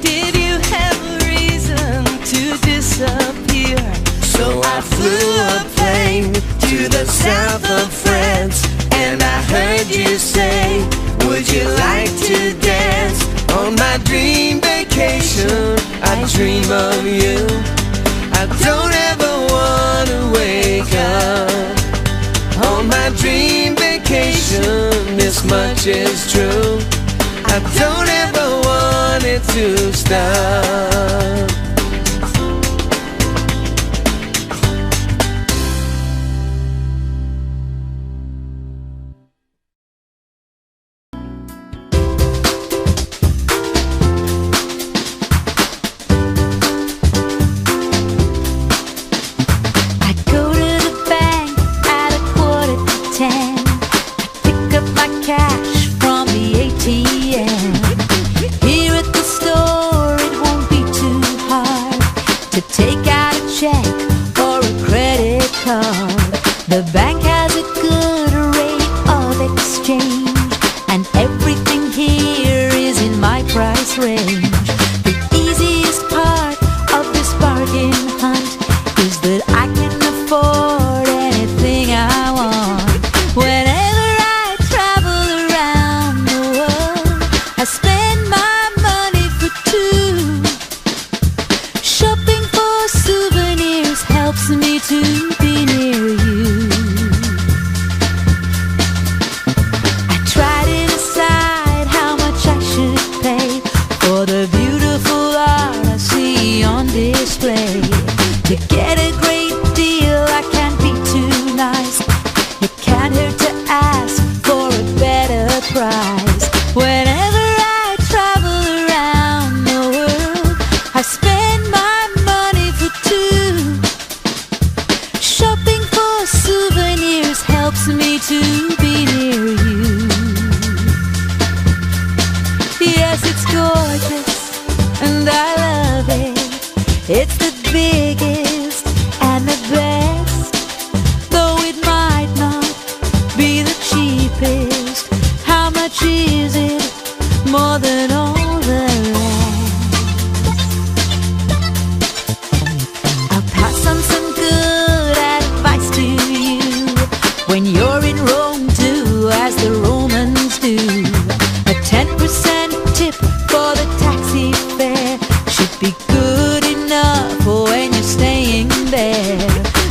Did you have a reason to disappear? So I flew a plane to the south of France, and I heard you say, would you like to dance? On my dream vacation, I dream of you. I don't ever want to wake up. On my dream vacation, this much is true. I don't ever want it to stop. Cash from the ATM. Here at the store it won't be too hard to take out a check or a credit card. The bank has a good rate of exchange, and everything here is in my price range. It's the biggest and the best, though it might not be the cheapest. How much is it? More than all the rest. I'll pass on some good advice to you. When you're in Rome, do as the Romans do. A 10% tip for the taxi fare should be good enough for when you're staying there.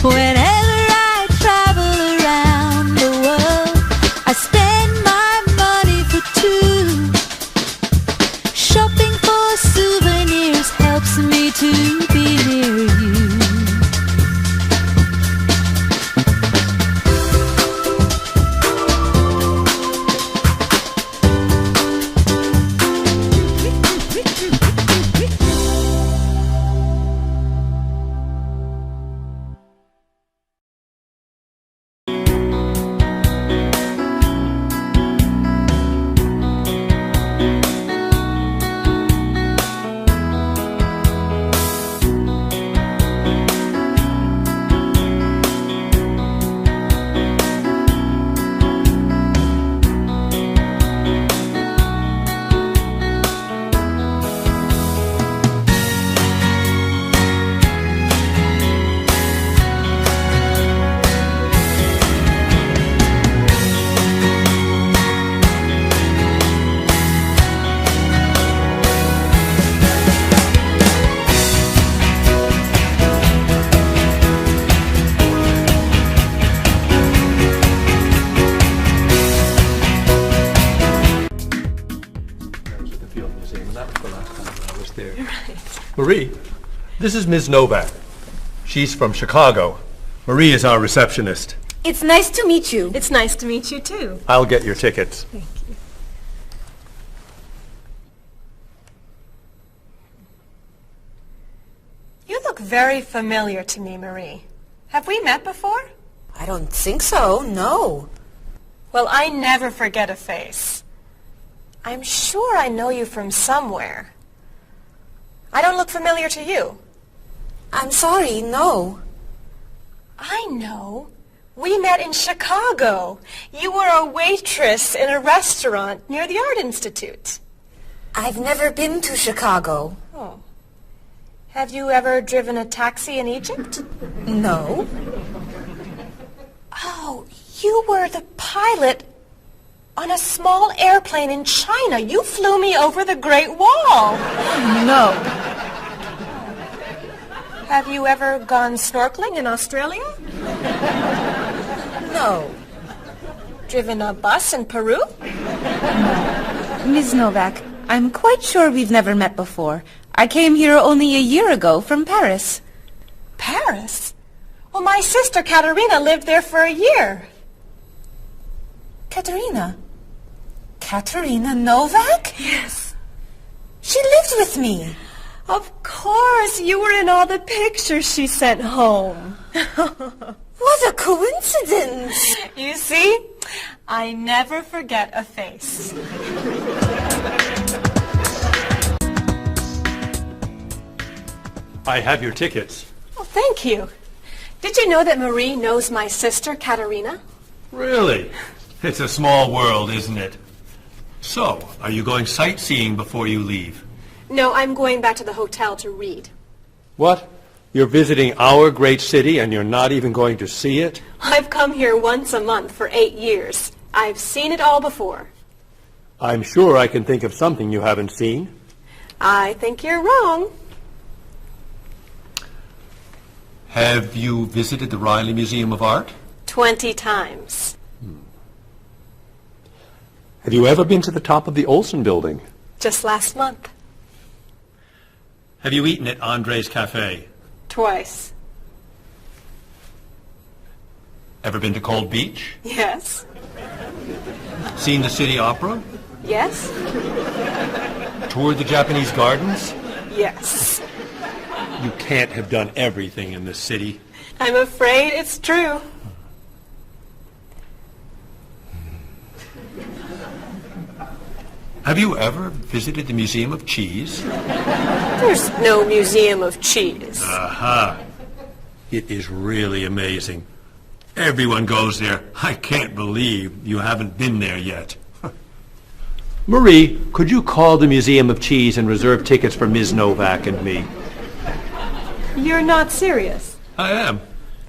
Whenever I travel around the world, I spend my money for two. Shopping for souvenirs helps me to be near you. Marie, this is Ms. Novak. She's from Chicago. Marie is our receptionist. It's nice to meet you. It's nice to meet you, too. I'll get your tickets. Thank you. You look very familiar to me, Marie. Have we met before? I don't think so, no. Well, I never forget a face. I'm sure I know you from somewhere. I don't look familiar to you. I'm sorry, no. I know. We met in Chicago. You were a waitress in a restaurant near the Art Institute. I've never been to Chicago. Oh. Have you ever driven a taxi in Egypt? No. Oh, you were the pilot on a small airplane in China. You flew me over the Great Wall. No. Have you ever gone snorkeling in Australia? No. Driven a bus in Peru? Ms. Novak, I'm quite sure we've never met before. I came here only a year ago from Paris. Paris? Well, my sister Katerina lived there for a year. Katerina? Katerina Novak? Yes. She lived with me. Of course, you were in all the pictures she sent home. What a coincidence! You see, I never forget a face. I have your tickets. Oh, thank you. Did you know that Marie knows my sister, Katerina? Really? It's a small world, isn't it? So, are you going sightseeing before you leave? No, I'm going back to the hotel to read. What? You're visiting our great city and you're not even going to see it? I've come here once a month for 8 years. I've seen it all before. I'm sure I can think of something you haven't seen. I think you're wrong. Have you visited the Riley Museum of Art? 20 times. Have you ever been to the top of the Olson building? Just last month. Have you eaten at Andre's Cafe? Twice. Ever been to Cold Beach? Yes. Seen the City Opera? Yes. Toured the Japanese gardens? Yes. You can't have done everything in this city. I'm afraid it's true. Have you ever visited the Museum of Cheese? There's no Museum of Cheese. Aha. It is really amazing. Everyone goes there. I can't believe you haven't been there yet. Marie, could you call the Museum of Cheese and reserve tickets for Ms. Novak and me? You're not serious. I am.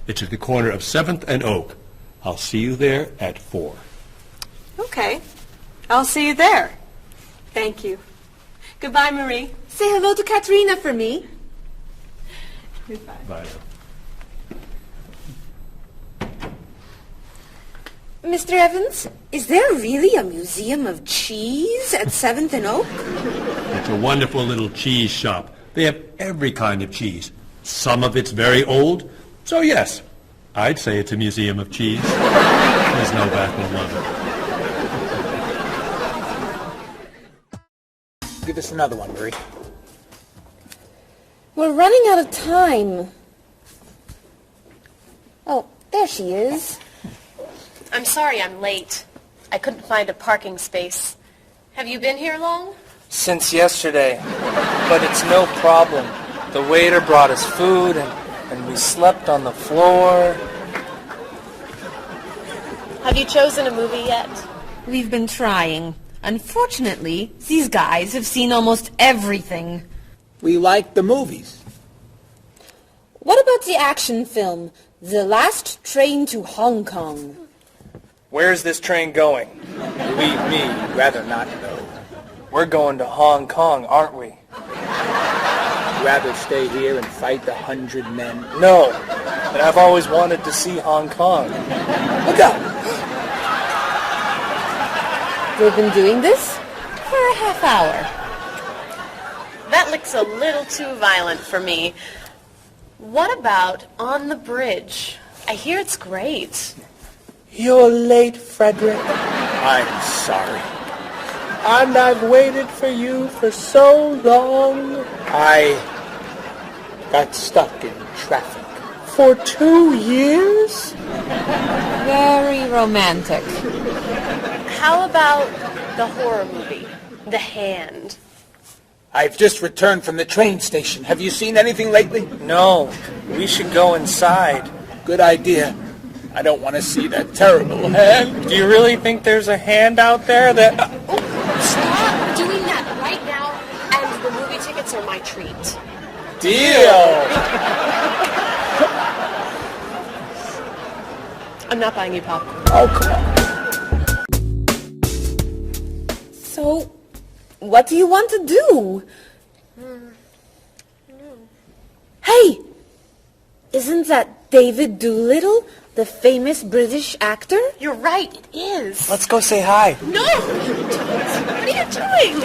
It's at the corner of 7th and Oak. I'll see you there at 4. Okay. I'll see you there. Thank you. Goodbye, Marie. Say hello to Katrina for me. Goodbye. Bye. Mr. Evans, is there really a museum of cheese at 7th and Oak? It's a wonderful little cheese shop. They have every kind of cheese. Some of it's very old. So yes, I'd say it's a museum of cheese. Ms. Novak will love it. Give us another one, Marie. We're running out of time. Oh, there she is. I'm sorry I'm late. I couldn't find a parking space. Have you been here long? Since yesterday, but it's no problem. The waiter brought us food and we slept on the floor. Have you chosen a movie yet? We've been trying. Unfortunately, these guys have seen almost everything. We like the movies. What about the action film, The Last Train to Hong Kong? Where's this train going? Believe me, you'd rather not know. We're going to Hong Kong, aren't we? You'd rather stay here and fight the 100 men? No, but I've always wanted to see Hong Kong. Look out! We've been doing this for a half hour. That looks a little too violent for me. What about On the Bridge? I hear it's great. You're late, Frederick. I'm sorry. And I've waited for you for so long. I got stuck in traffic. For 2 years? Very romantic. How about the horror movie, The Hand? I've just returned from the train station. Have you seen anything lately? No, we should go inside. Good idea. I don't want to see that terrible hand. Do you really think there's a hand out there that... Stop doing that right now, and the movie tickets are my treat. Deal! I'm not buying you popcorn. Oh, come on. So, what do you want to do? Hey! Isn't that David Doolittle, the famous British actor? You're right, it is. Let's go say hi. No! What are you doing?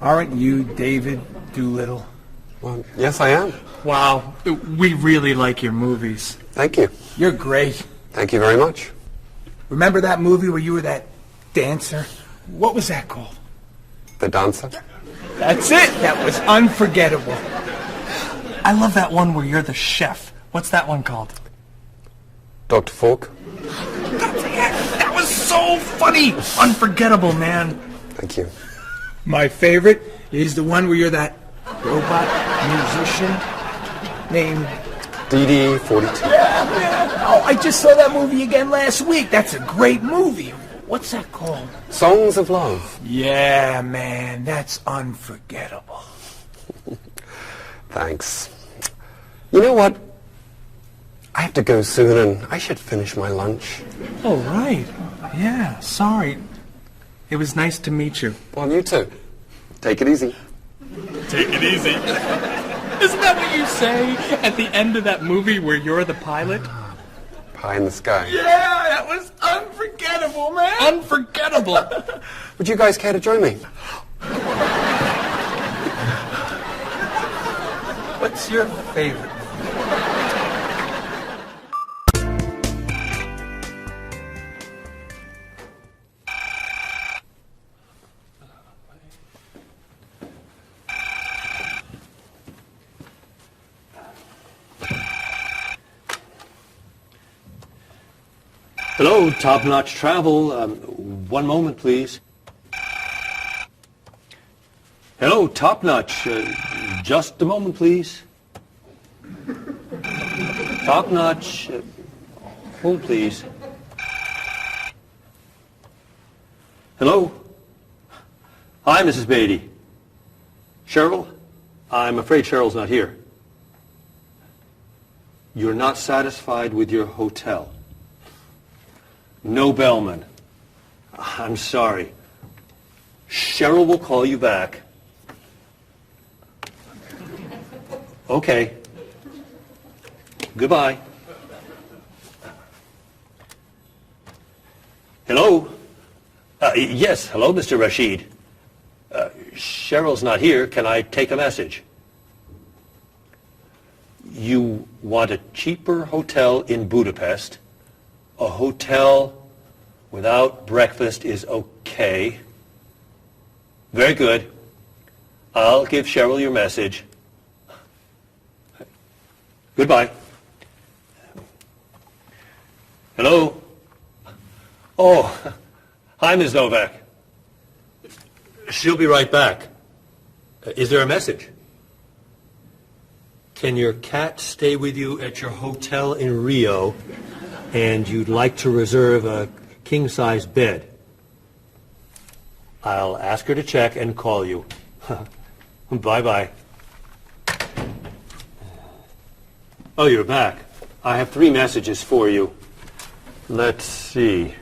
Aren't you David Doolittle? Well, yes, I am. Wow, we really like your movies. Thank you. You're great. Thank you very much. Remember that movie where you were that dancer? What was that called? The Dancer? That's it. That was unforgettable. I love that one where you're the chef. What's that one called? Dr. Falk? That's it. That was so funny. Unforgettable, man. Thank you. My favorite is the one where you're that robot musician named... DD-42. Yeah. Oh, I just saw that movie again last week. That's a great movie. What's that called? Songs of Love. Yeah, man, that's unforgettable. Thanks. You know what? I have to go soon and I should finish my lunch. Oh, right. Yeah, sorry. It was nice to meet you. Well, you too. Take it easy. Take it easy. Isn't that what you say at the end of that movie where you're the pilot? Pie in the sky. Yeah, that was unforgettable, man. Unforgettable. Would you guys care to join me? What's your favorite? Hello, Top Notch Travel. One moment, please. Hello, Top Notch. Just a moment, please. Top Notch. Hold, please. Hello? Hi, Mrs. Beatty. Cheryl? I'm afraid Cheryl's not here. You're not satisfied with your hotel? No bellman. I'm sorry. Cheryl will call you back. Okay. Goodbye. Hello? Yes, hello, Mr. Rashid. Cheryl's not here. Can I take a message? You want a cheaper hotel in Budapest. A hotel without breakfast is okay. Very good. I'll give Cheryl your message. Goodbye. Hello? Oh, hi, Ms. Novak. She'll be right back. Is there a message? Can your cat stay with you at your hotel in Rio, and you'd like to reserve a king-size bed? I'll ask her to check and call you. Bye-bye. Oh, you're back. I have 3 messages for you. Let's see.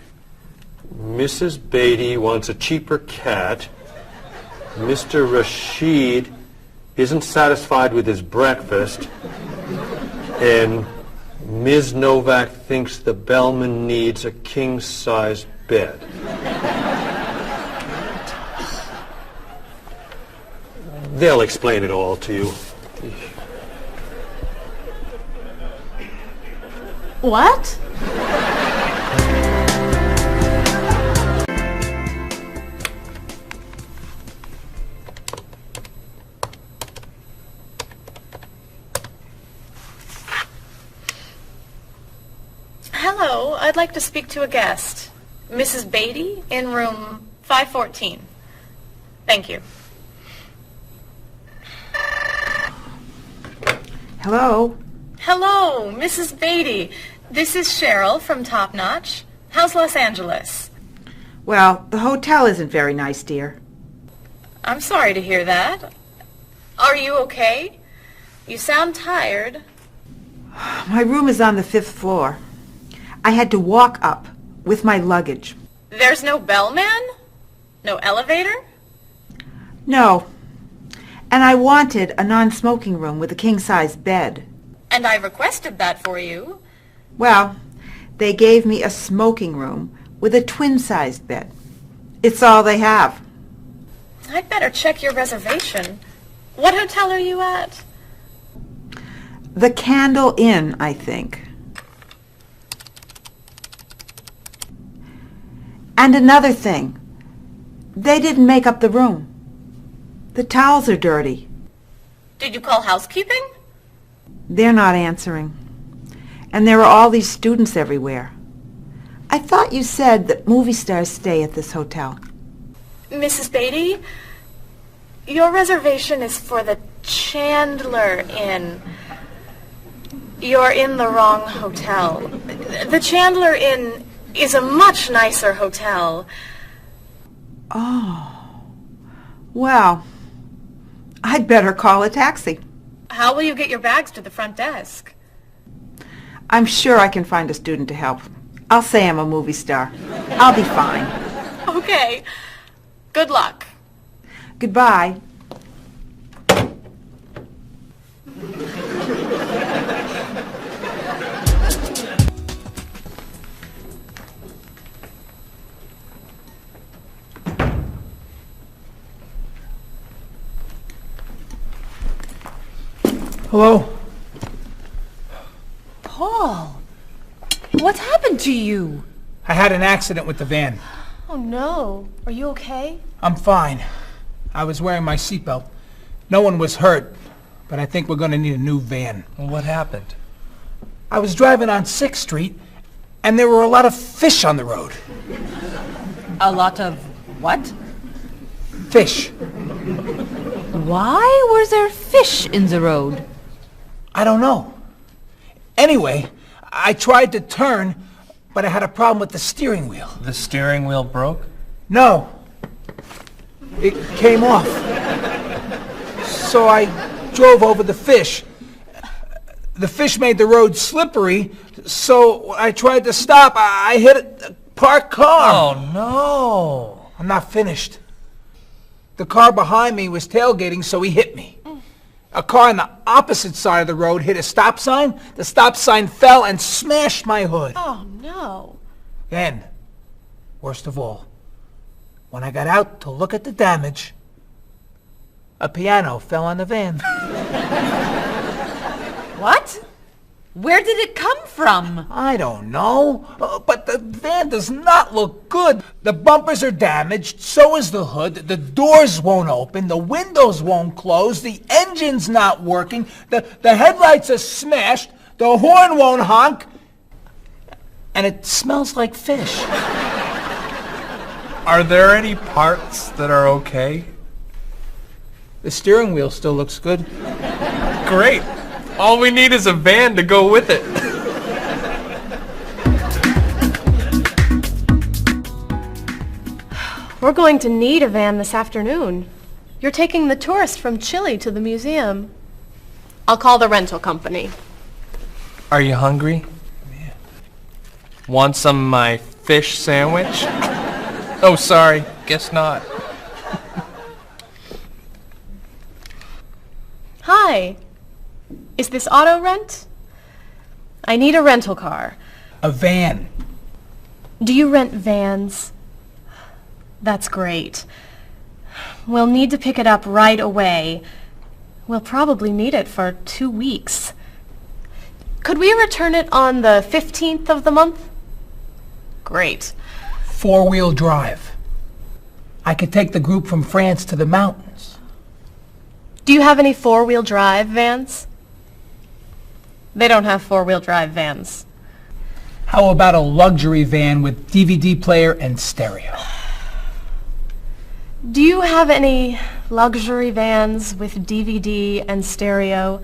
Mrs. Beatty wants a cheaper cat. Mr. Rashid isn't satisfied with his breakfast. And Ms. Novak thinks the bellman needs a king-size bed. They'll explain it all to you. What? Hello, I'd like to speak to a guest. Mrs. Beatty in room 514. Thank you. Hello? Hello, Mrs. Beatty. This is Cheryl from Top Notch. How's Los Angeles? Well, the hotel isn't very nice, dear. I'm sorry to hear that. Are you okay? You sound tired. My room is on the 5th floor. I had to walk up with my luggage. There's no bellman? No elevator? No. And I wanted a non-smoking room with a king-size bed. And I requested that for you. Well, they gave me a smoking room with a twin-sized bed. It's all they have. I'd better check your reservation. What hotel are you at? The Candle Inn, I think. And another thing. They didn't make up the room. The towels are dirty. Did you call housekeeping? They're not answering. And there are all these students everywhere. I thought you said that movie stars stay at this hotel. Mrs. Beatty, your reservation is for the Chandler Inn. You're in the wrong hotel. The Chandler Inn is a much nicer hotel. Oh. Well, I'd better call a taxi. How will you get your bags to the front desk? I'm sure I can find a student to help. I'll say I'm a movie star. I'll be fine. Okay. Good luck. Goodbye. Hello? Paul, what's happened to you? I had an accident with the van. Oh no. Are you okay? I'm fine. I was wearing my seatbelt. No one was hurt, but I think we're going to need a new van. Well, what happened? I was driving on 6th Street, And there were a lot of fish on the road. A lot of what? Fish. Why were there fish in the road? I don't know. Anyway, I tried to turn, but I had a problem with the steering wheel. The steering wheel broke? No. It came off. So I drove over the fish. The fish made the road slippery, so I tried to stop. I hit a parked car. Oh, no. I'm not finished. The car behind me was tailgating, so he hit me. A car on the opposite side of the road hit a stop sign. The stop sign fell and smashed my hood. Oh, no. Then, worst of all, when I got out to look at the damage, a piano fell on the van. What? Where did it come from? I don't know, but the van does not look good. The bumpers are damaged, so is the hood, the doors won't open, the windows won't close, the engine's not working, the headlights are smashed, the horn won't honk, and it smells like fish. Are there any parts that are okay? The steering wheel still looks good. Great. All we need is a van to go with it. We're going to need a van this afternoon. You're taking the tourist from Chile to the museum. I'll call the rental company. Are you hungry? Yeah. Want some of my fish sandwich? Oh, sorry. Guess not. Hi. Is this auto rent? I need a rental car. A van. Do you rent vans? That's great. We'll need to pick it up right away. We'll probably need it for 2 weeks. Could we return it on the 15th of the month? Great. 4-wheel drive. I could take the group from France to the mountains. Do you have any 4-wheel drive vans? They don't have 4-wheel drive vans. How about a luxury van with DVD player and stereo? Do you have any luxury vans with DVD and stereo?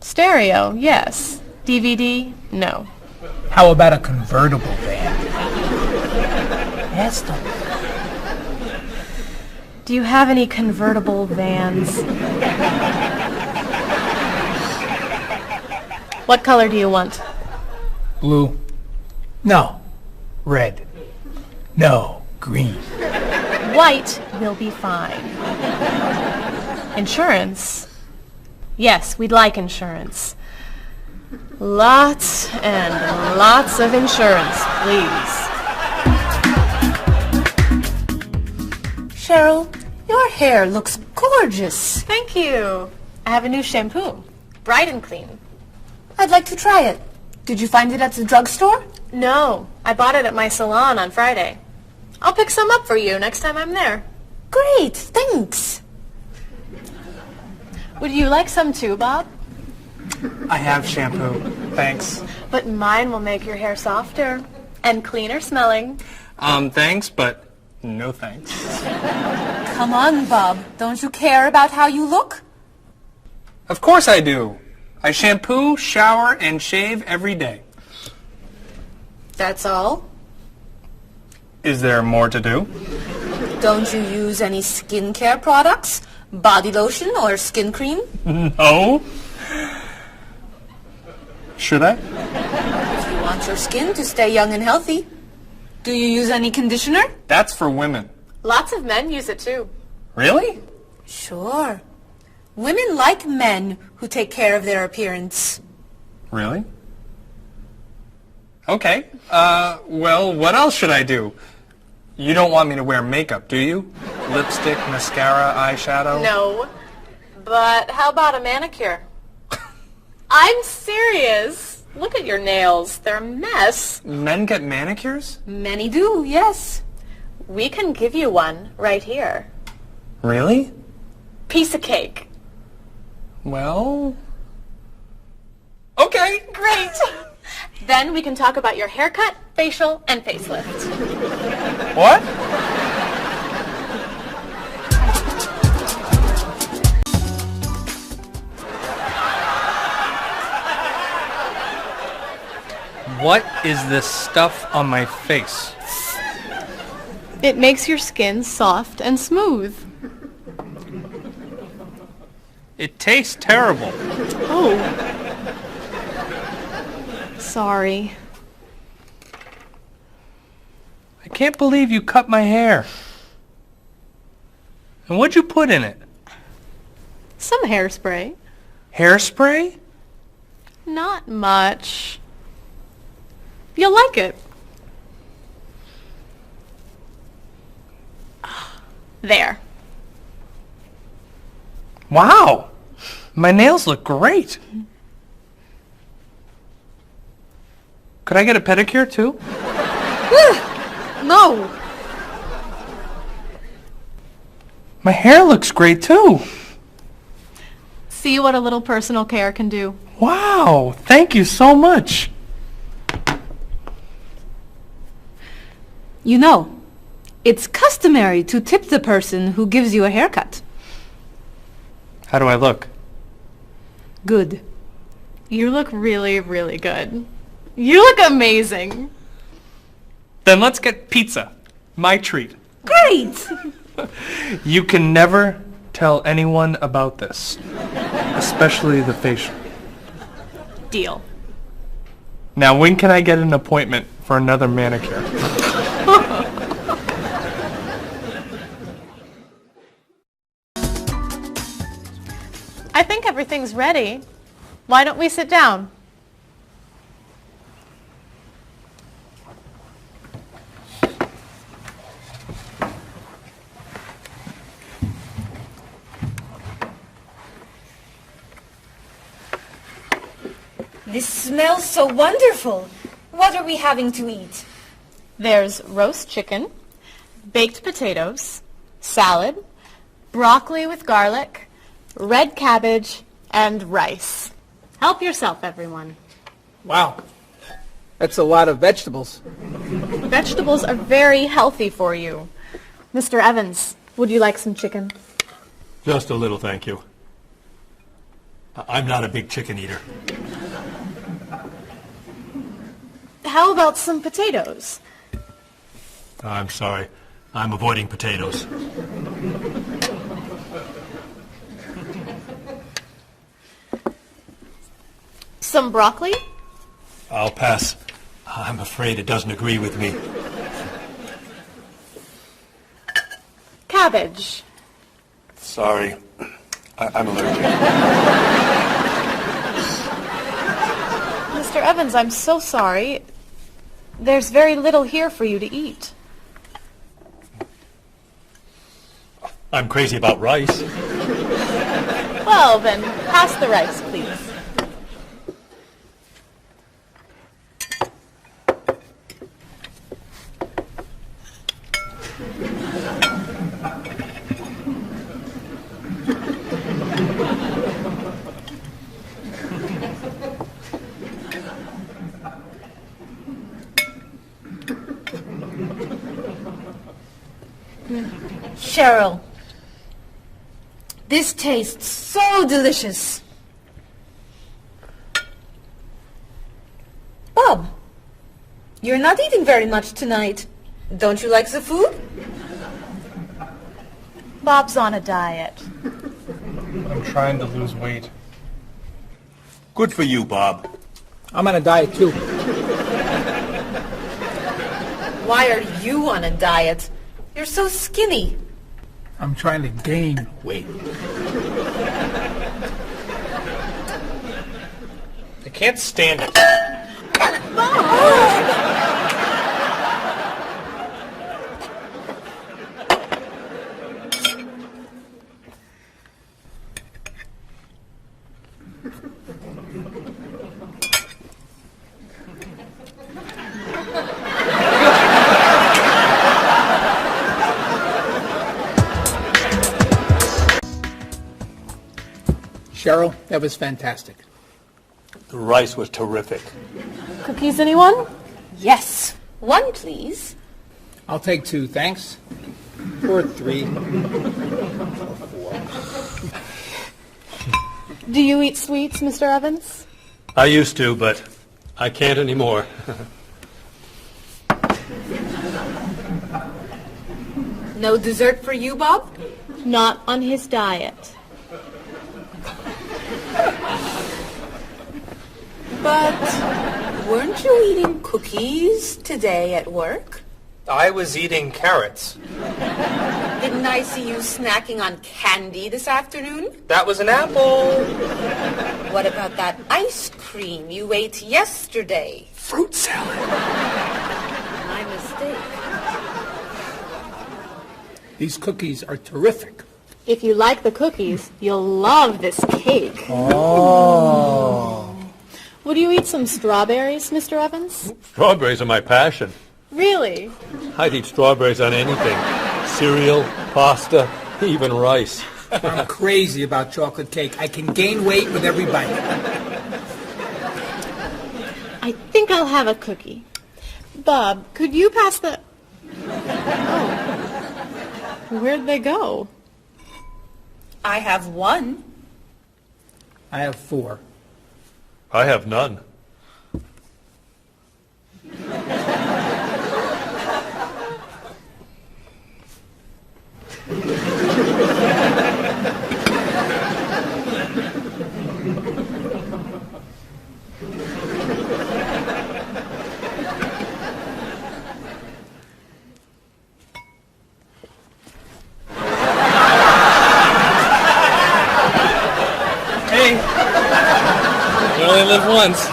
Stereo, yes. DVD, no. How about a convertible van? Ask them. Do you have any convertible vans? What color do you want? Blue. No. Red. No. Green. White will be fine. Insurance? Yes, we'd like insurance. Lots and lots of insurance, please. Cheryl, your hair looks gorgeous. Thank you. I have a new shampoo. Bright and clean. I'd like to try it. Did you find it at the drugstore? No, I bought it at my salon on Friday. I'll pick some up for you next time I'm there. Great, thanks. Would you like some too, Bob? I have shampoo. Thanks. But mine will make your hair softer and cleaner smelling. Thanks, but no thanks. Come on, Bob. Don't you care about how you look? Of course I do. I shampoo, shower, and shave every day. That's all? Is there more to do? Don't you use any skincare products? Body lotion or skin cream? No. Should I? If you want your skin to stay young and healthy. Do you use any conditioner? That's for women. Lots of men use it too. Really? Sure. Women like men who take care of their appearance. Really? Okay. Well, what else should I do? You don't want me to wear makeup, do you? Lipstick, mascara, eyeshadow? No. But how about a manicure? I'm serious. Look at your nails. They're a mess. Men get manicures? Many do, yes. We can give you one right here. Really? Piece of cake. Well... Okay. Great. Then we can talk about your haircut, facial, and facelift. What? What is this stuff on my face? It makes your skin soft and smooth. It tastes terrible. Oh. Sorry. I can't believe you cut my hair. And what'd you put in it? Some hairspray. Hairspray? Not much. You'll like it. There. Wow! My nails look great. Could I get a pedicure too? No. My hair looks great too. See what a little personal care can do. Wow! Thank you so much. You know, it's customary to tip the person who gives you a haircut. How do I look? Good. You look really, really good. You look amazing. Then let's get pizza. My treat. Great! You can never tell anyone about this. Especially the facial. Deal. Now, when can I get an appointment for another manicure? I think everything's ready. Why don't we sit down? This smells so wonderful. What are we having to eat? There's roast chicken, baked potatoes, salad, broccoli with garlic, red cabbage, and rice. Help yourself, everyone. Wow. That's a lot of vegetables. Vegetables are very healthy for you. Mr. Evans, would you like some chicken? Just a little, thank you. I'm not a big chicken eater. How about some potatoes? I'm sorry. I'm avoiding potatoes. Some broccoli? I'll pass. I'm afraid it doesn't agree with me. Cabbage. Sorry. I'm allergic. Mr. Evans, I'm so sorry. There's very little here for you to eat. I'm crazy about rice. Well, then, pass the rice, please. Cheryl, this tastes so delicious. Bob, you're not eating very much tonight. Don't you like the food? Bob's on a diet. I'm trying to lose weight. Good for you, Bob. I'm on a diet too. Why are you on a diet? You're so skinny. I'm trying to gain weight. I can't stand it. Cheryl, that was fantastic. The rice was terrific. Cookies, anyone? Yes. One, please. I'll take 2, thanks. Or 3. Do you eat sweets, Mr. Evans? I used to, but I can't anymore. No dessert for you, Bob? Not on his diet. But weren't you eating cookies today at work? I was eating carrots. Didn't I see you snacking on candy this afternoon? That was an apple. What about that ice cream you ate yesterday? Fruit salad. My mistake. These cookies are terrific. If you like the cookies, you'll love this cake. Oh. Would you eat some strawberries, Mr. Evans? Strawberries are my passion. Really? I'd eat strawberries on anything. Cereal, pasta, even rice. I'm crazy about chocolate cake. I can gain weight with every bite. I think I'll have a cookie. Bob, could you pass the... Oh. Where'd they go? I have 1. I have 4. I have none. Hey, you only live once.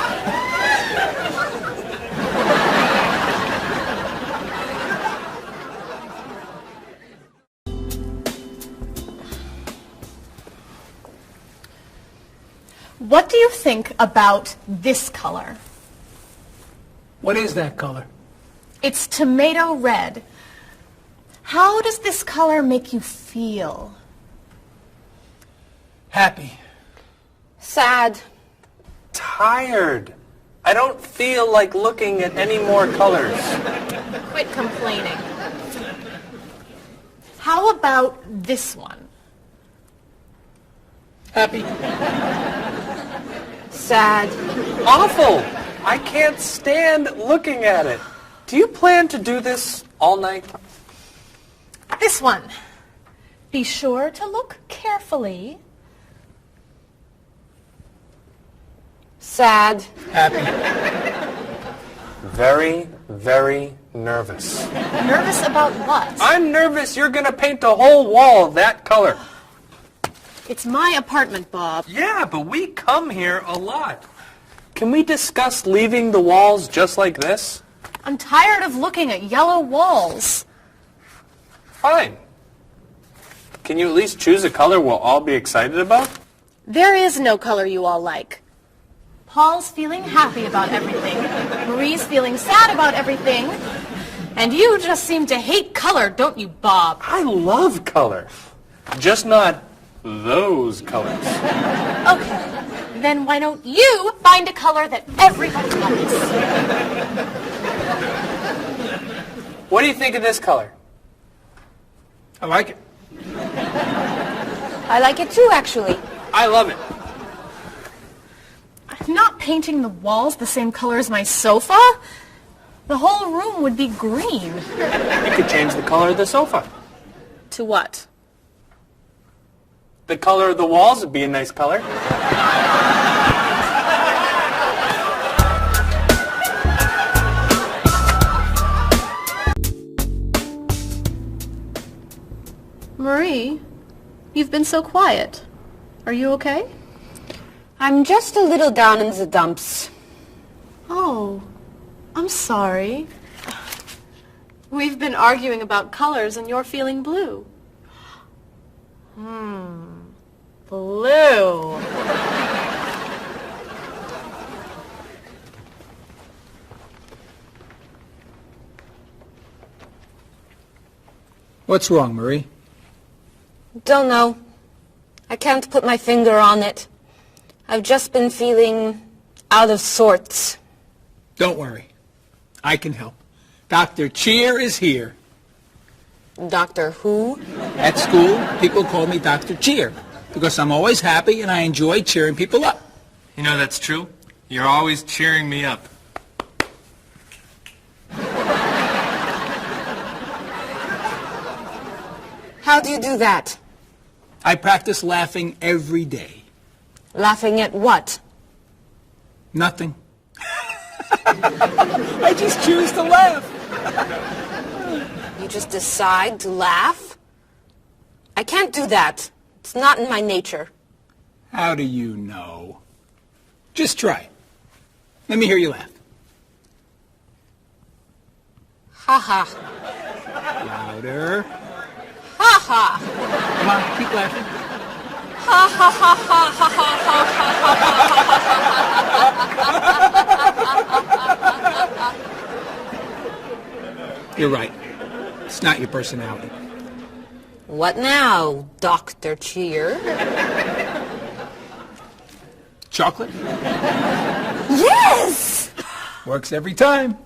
What do you think about this color? What is that color? It's tomato red. How does this color make you feel? Happy. Sad. Tired. I don't feel like looking at any more colors. Quit complaining. How about this one? Happy. Sad. Awful. I can't stand looking at it. Do you plan to do this all night? This one. Be sure to look carefully. Sad. Happy. Very, very nervous. Nervous about what? I'm nervous you're going to paint the whole wall that color. It's my apartment, Bob. Yeah, but we come here a lot. Can we discuss leaving the walls just like this? I'm tired of looking at yellow walls. Fine. Can you at least choose a color we'll all be excited about? There is no color you all like. Paul's feeling happy about everything. Marie's feeling sad about everything. And you just seem to hate color, don't you, Bob? I love color. Just not those colors. Okay, then why don't you find a color that everybody likes? What do you think of this color? I like it. I like it too, actually. I love it. I'm not painting the walls the same color as my sofa. The whole room would be green. You could change the color of the sofa. To what? The color of the walls would be a nice color. Marie, you've been so quiet. Are you okay? I'm just a little down in the dumps. Oh, I'm sorry. We've been arguing about colors and you're feeling blue. Blue. What's wrong, Marie? Don't know. I can't put my finger on it. I've just been feeling out of sorts. Don't worry. I can help. Dr. Cheer is here. Doctor who? At school, people call me Dr. Cheer because I'm always happy and I enjoy cheering people up. You know that's true. You're always cheering me up. How do you do that? I practice laughing every day. Laughing at what? Nothing. I just choose to laugh. You just decide to laugh? I can't do that. It's not in my nature. How do you know? Just try. Let me hear you laugh. Ha ha. Louder. Ha ha. Come on, keep laughing. Ha ha ha ha ha ha ha. You're right. It's not your personality. What now, Dr. Cheer? Chocolate? Yes! Works every time.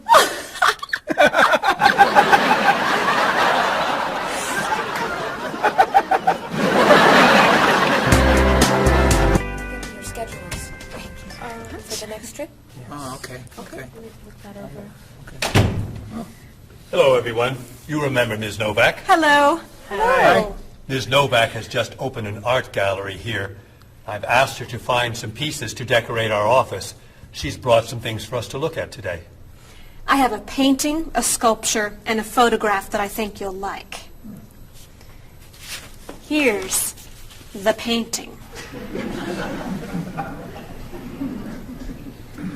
Your schedules. For the next trip? Oh, okay. Okay. Let me look that over. Hello, everyone. You remember Ms. Novak? Hello. Hi. Ms. Novak has just opened an art gallery here. I've asked her to find some pieces to decorate our office. She's brought some things for us to look at today. I have a painting, a sculpture, and a photograph that I think you'll like. Here's the painting.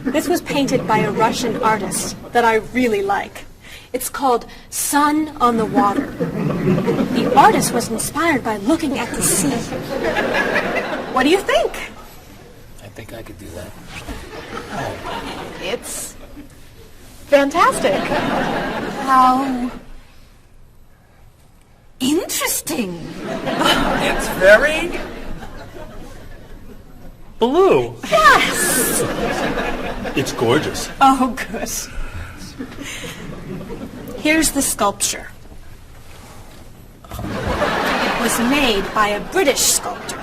This was painted by a Russian artist that I really like. It's called Sun on the Water. The artist was inspired by looking at the sea. What do you think? I think I could do that. It's fantastic. How interesting. It's very blue. Yes. It's gorgeous. Oh, good. Here's the sculpture. It was made by a British sculptor.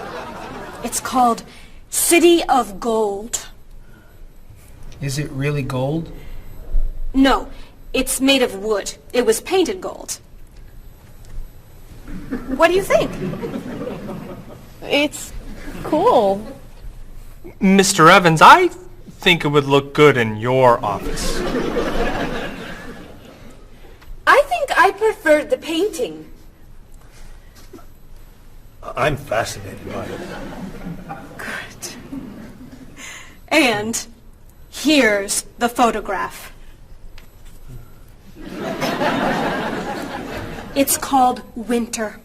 It's called City of Gold. Is it really gold? No, it's made of wood. It was painted gold. What do you think? It's cool. Mr. Evans, I think it would look good in your office. I think I preferred the painting. I'm fascinated by it. Good. And here's the photograph. It's called Winter.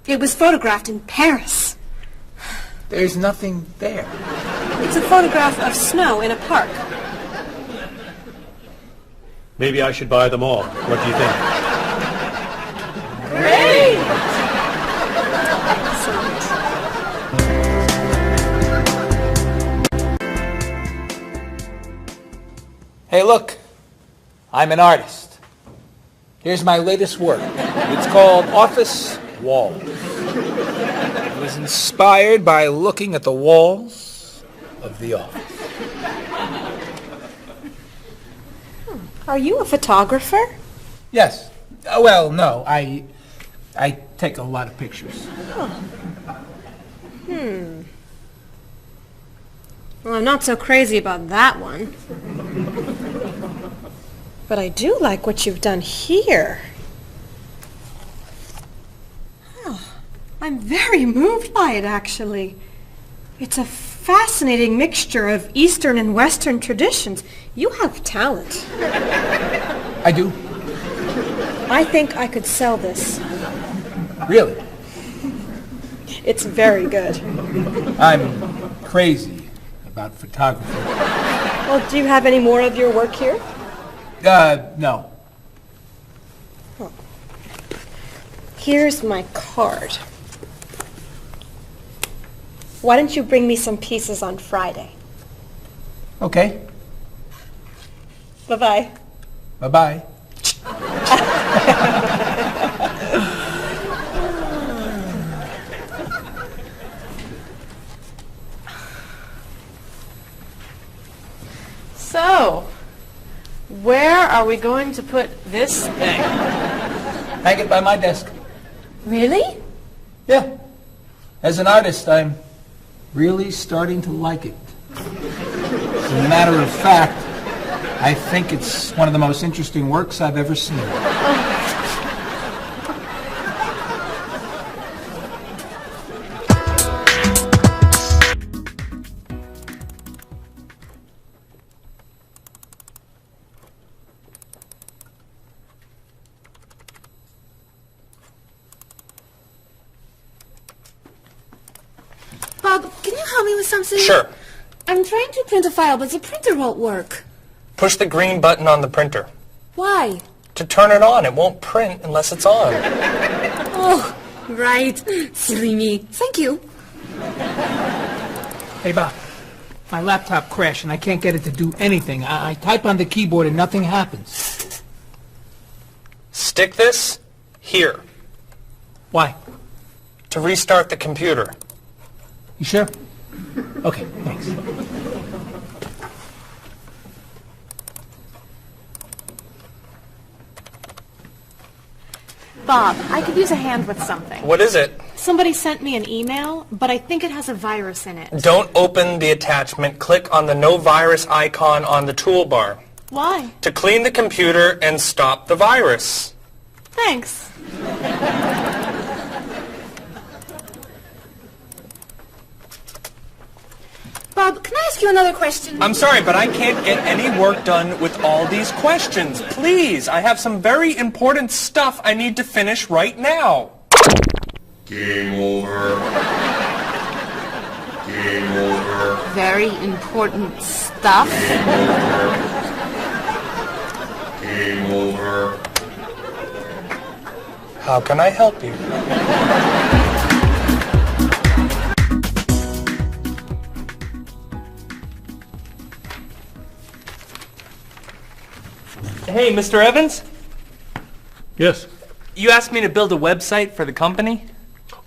It was photographed in Paris. There's nothing there. It's a photograph of snow in a park. Maybe I should buy them all. What do you think? Great! Hey, look. I'm an artist. Here's my latest work. It's called Office Walls. It was inspired by looking at the walls of the office. Are you a photographer? Yes. Well, no. I take a lot of pictures. Well, I'm not so crazy about that one. But I do like what you've done here. Oh, I'm very moved by it, actually. It's a fascinating mixture of Eastern and Western traditions. You have talent. I do. I think I could sell this. Really? It's very good. I'm crazy about photography. Well, do you have any more of your work here? No. Here's my card. Why don't you bring me some pieces on Friday? Okay. Bye-bye. Bye-bye. So, where are we going to put this thing? Hang it by my desk. Really? Yeah. As an artist, I'm really starting to like it. As a matter of fact, I think it's one of the most interesting works I've ever seen. Bob, can you help me with something? Sure. I'm trying to print a file, but the printer won't work. Push the green button on the printer. Why? To turn it on. It won't print unless it's on. Oh, right. Silly me. Thank you. Hey, Bob. My laptop crashed and I can't get it to do anything. I type on the keyboard and nothing happens. Stick this here. Why? To restart the computer. You sure? Okay, thanks. Bob, I could use a hand with something. What is it? Somebody sent me an email, but I think it has a virus in it. Don't open the attachment. Click on the no virus icon on the toolbar. Why? To clean the computer and stop the virus. Thanks. Bob, can I ask you another question? I'm sorry, but I can't get any work done with all these questions. Please, I have some very important stuff I need to finish right now. Game over. Game over. Very important stuff. Game over. How can I help you? Hey, Mr. Evans? Yes. You asked me to build a website for the company?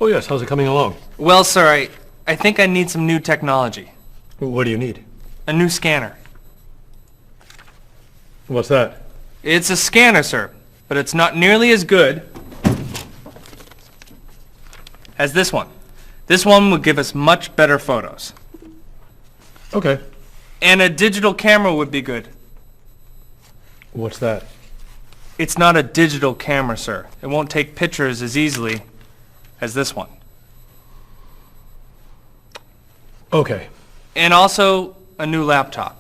Oh, yes. How's it coming along? Well, sir, I think I need some new technology. What do you need? A new scanner. What's that? It's a scanner, sir, but it's not nearly as good as this one. This one would give us much better photos. Okay. And a digital camera would be good. What's that? It's not a digital camera, sir. It won't take pictures as easily as this one. Okay. And also a new laptop.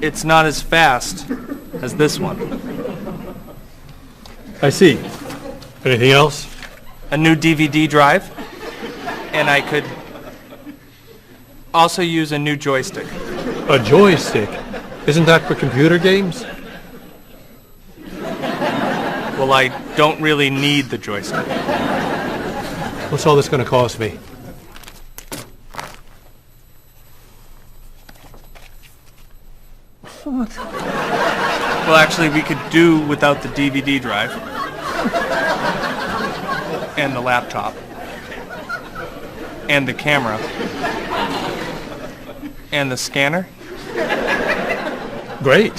It's not as fast as this one. I see. Anything else? A new DVD drive. And I could also use a new joystick. A joystick? Isn't that for computer games? Well, I don't really need the joystick. What's all this going to cost me? What? Well, actually, we could do without the DVD drive. And the laptop. And the camera. And the scanner. Great.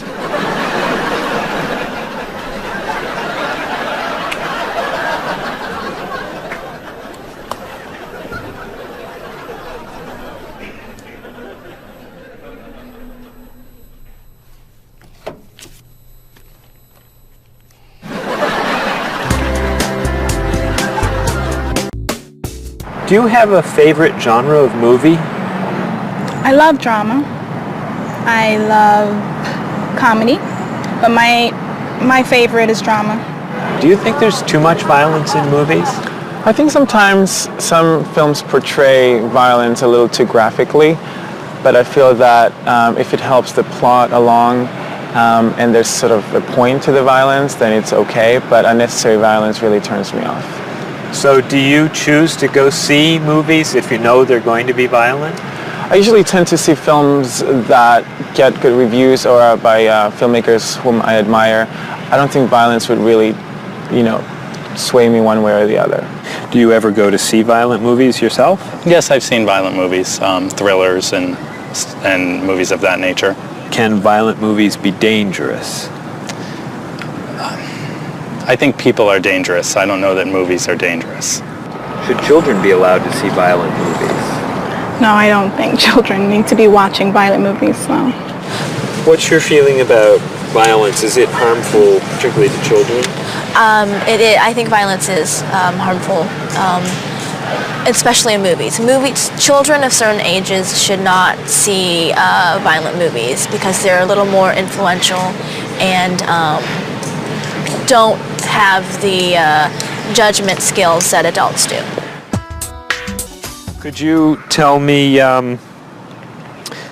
Do you have a favorite genre of movie? I love drama. I love comedy, but my favorite is drama. Do you think there's too much violence in movies? I think sometimes some films portray violence a little too graphically, but I feel that if it helps the plot along and there's sort of a point to the violence, then it's okay, but unnecessary violence really turns me off. So do you choose to go see movies if you know they're going to be violent? I usually tend to see films that get good reviews or are by filmmakers whom I admire. I don't think violence would really, sway me one way or the other. Do you ever go to see violent movies yourself? Yes, I've seen violent movies, thrillers and movies of that nature. Can violent movies be dangerous? I think people are dangerous. I don't know that movies are dangerous. Should children be allowed to see violent movies? No, I don't think children need to be watching violent movies, no. What's your feeling about violence? Is it harmful, particularly to children? I think violence is harmful, especially in movies. Children of certain ages should not see violent movies because they're a little more influential and don't have the judgment skills that adults do. Could you tell me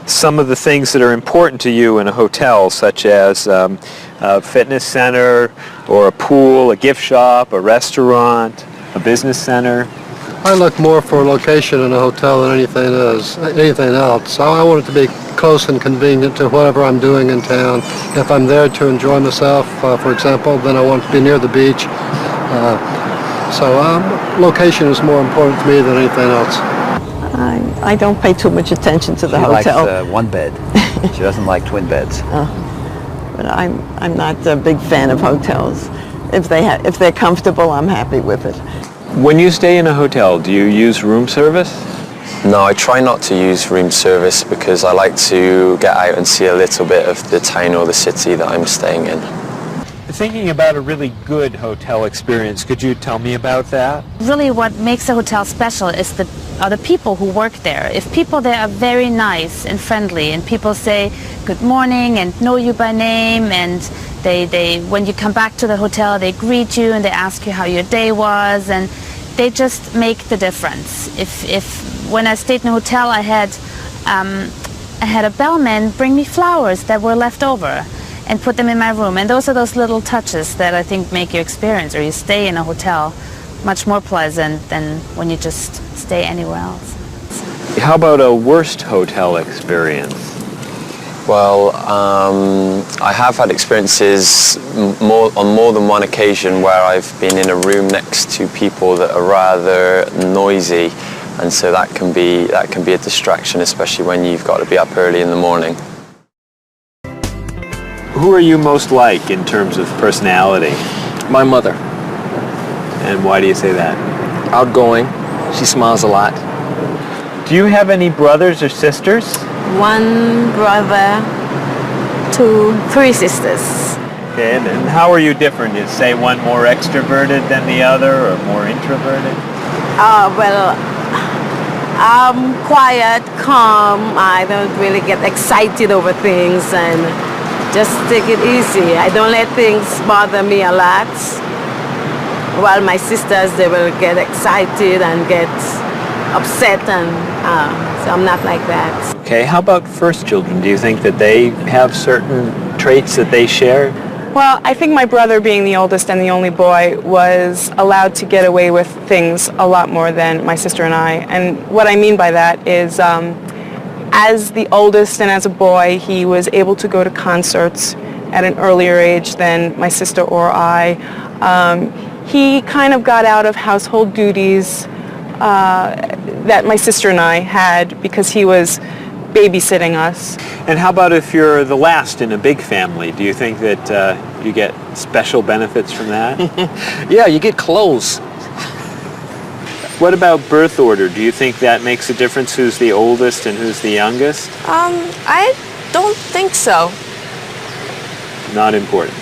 some of the things that are important to you in a hotel, such as a fitness center or a pool, a gift shop, a restaurant, a business center? I look more for location in a hotel than anything else. I want it to be close and convenient to whatever I'm doing in town. If I'm there to enjoy myself, for example, then I want to be near the beach. So location is more important to me than anything else. I don't pay too much attention to the she hotel. Likes one bed. She doesn't like twin beds. But I'm not a big fan of hotels. If they're comfortable, I'm happy with it. When you stay in a hotel, do you use room service? No, I try not to use room service because I like to get out and see a little bit of the town or the city that I'm staying in. Thinking about a really good hotel experience, could you tell me about that? Really what makes a hotel special is are the people who work there. If people there are very nice and friendly and people say good morning and know you by name, and they when you come back to the hotel they greet you and they ask you how your day was, and they just make the difference. If when I stayed in a hotel I had a bellman bring me flowers that were left over and put them in my room, and those are those little touches that I think make your experience or you stay in a hotel much more pleasant than when you just stay anywhere else. How about a worst hotel experience? Well, I have had experiences on more than one occasion where I've been in a room next to people that are rather noisy, and so that can be a distraction, especially when you've got to be up early in the morning. Who are you most like in terms of personality? My mother. And why do you say that? Outgoing. She smiles a lot. Do you have any brothers or sisters? One brother, three sisters. Okay, and how are you different? Is, say, one more extroverted than the other or more introverted? Well, I'm quiet, calm. I don't really get excited over things and just take it easy. I don't let things bother me a lot. While my sisters, they will get excited and get upset, and so I'm not like that. Okay, how about first children? Do you think that they have certain traits that they share? Well, I think my brother, being the oldest and the only boy, was allowed to get away with things a lot more than my sister and I. And what I mean by that is, as the oldest and as a boy, he was able to go to concerts at an earlier age than my sister or I. He kind of got out of household duties that my sister and I had because he was babysitting us. And how about if you're the last in a big family? Do you think that you get special benefits from that? Yeah, you get clothes. What about birth order? Do you think that makes a difference who's the oldest and who's the youngest? I don't think so. Not important.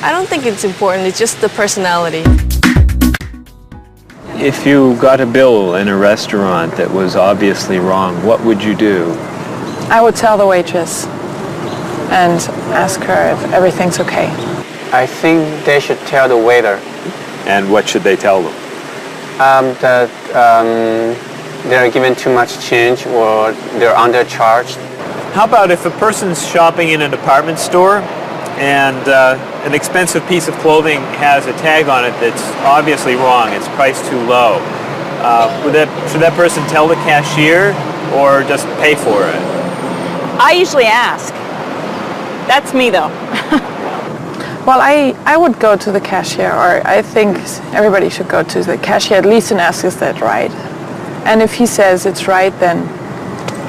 I don't think it's important. It's just the personality. If you got a bill in a restaurant that was obviously wrong, what would you do? I would tell the waitress and ask her if everything's okay. I think they should tell the waiter. And what should they tell them? That they're given too much change or they're undercharged. How about if a person's shopping in a department store and an expensive piece of clothing has a tag on it that's obviously wrong, it's priced too low. Should that person tell the cashier or just pay for it? I usually ask. That's me, though. Well, I would go to the cashier, or I think everybody should go to the cashier at least and ask, is that right? And if he says it's right, then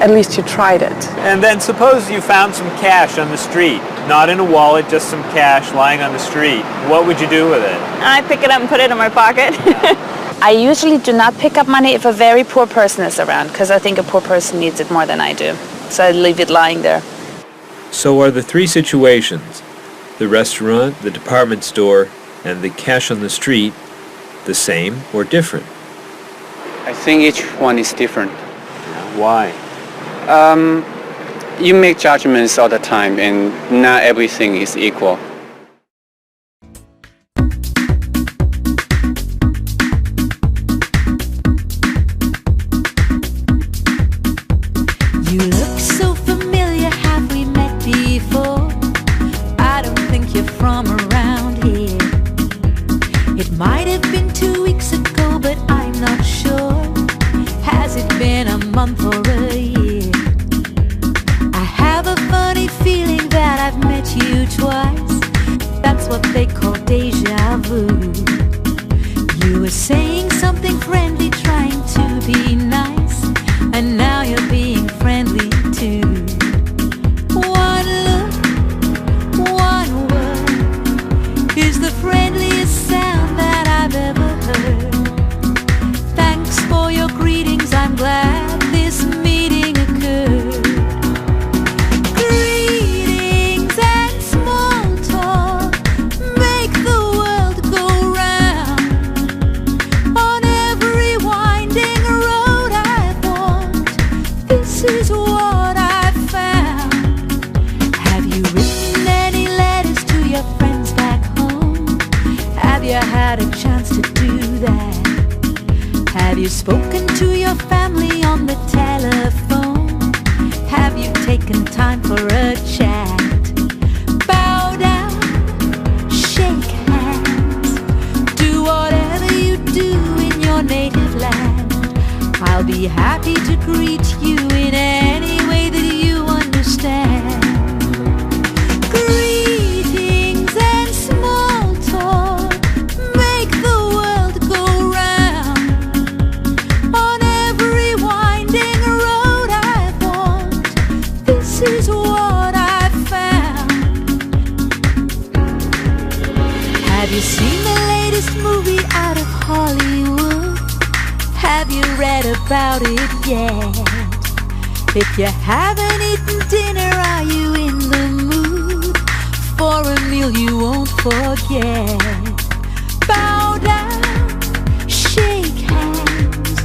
at least you tried it. And then suppose you found some cash on the street, not in a wallet, just some cash lying on the street. What would you do with it? I pick it up and put it in my pocket. I usually do not pick up money if a very poor person is around, because I think a poor person needs it more than I do. So I leave it lying there. So are the three situations, the restaurant, the department store, and the cash on the street, the same or different? I think each one is different. Why? You make judgments all the time, and not everything is equal. You look so familiar, have we met before? I don't think you're from around here. It might have been 2 weeks ago, but I'm not sure. Has it been a month or a year? I have a funny feeling that I've met you twice. That's what they call deja vu. You were saying something friendly, trying to be nice, and now you're being friendly too. One look, one word is the friendliest sound that I've ever heard. Thanks for your greetings, I'm glad this meeting occurred. Greetings and small talk make the world go round. On every winding road I've walked, this is what I've found. Have you written any letters to your friends back home? Have you had a chance to do that? Have you spoken to your family on the telephone? Have you taken time for a chat? Bow down, shake hands, do whatever you do in your native land. I'll be happy to greet you in any way that you understand. Greetings and small talk make the world go round. On every winding road I've walked, this is what I've found. Have you seen the latest movie out of Hollywood? Have you read about it yet? If you haven't eaten dinner, are you in the mood for a meal you won't forget? Bow down, shake hands,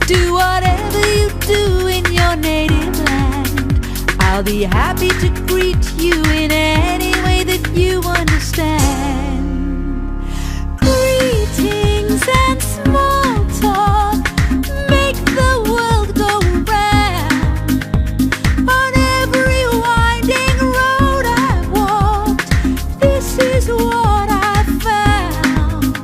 do whatever you do in your native land. I'll be happy to greet you in any way that you understand. Greetings and small talk make the world go round. On every winding road I've walked, this is what I've found.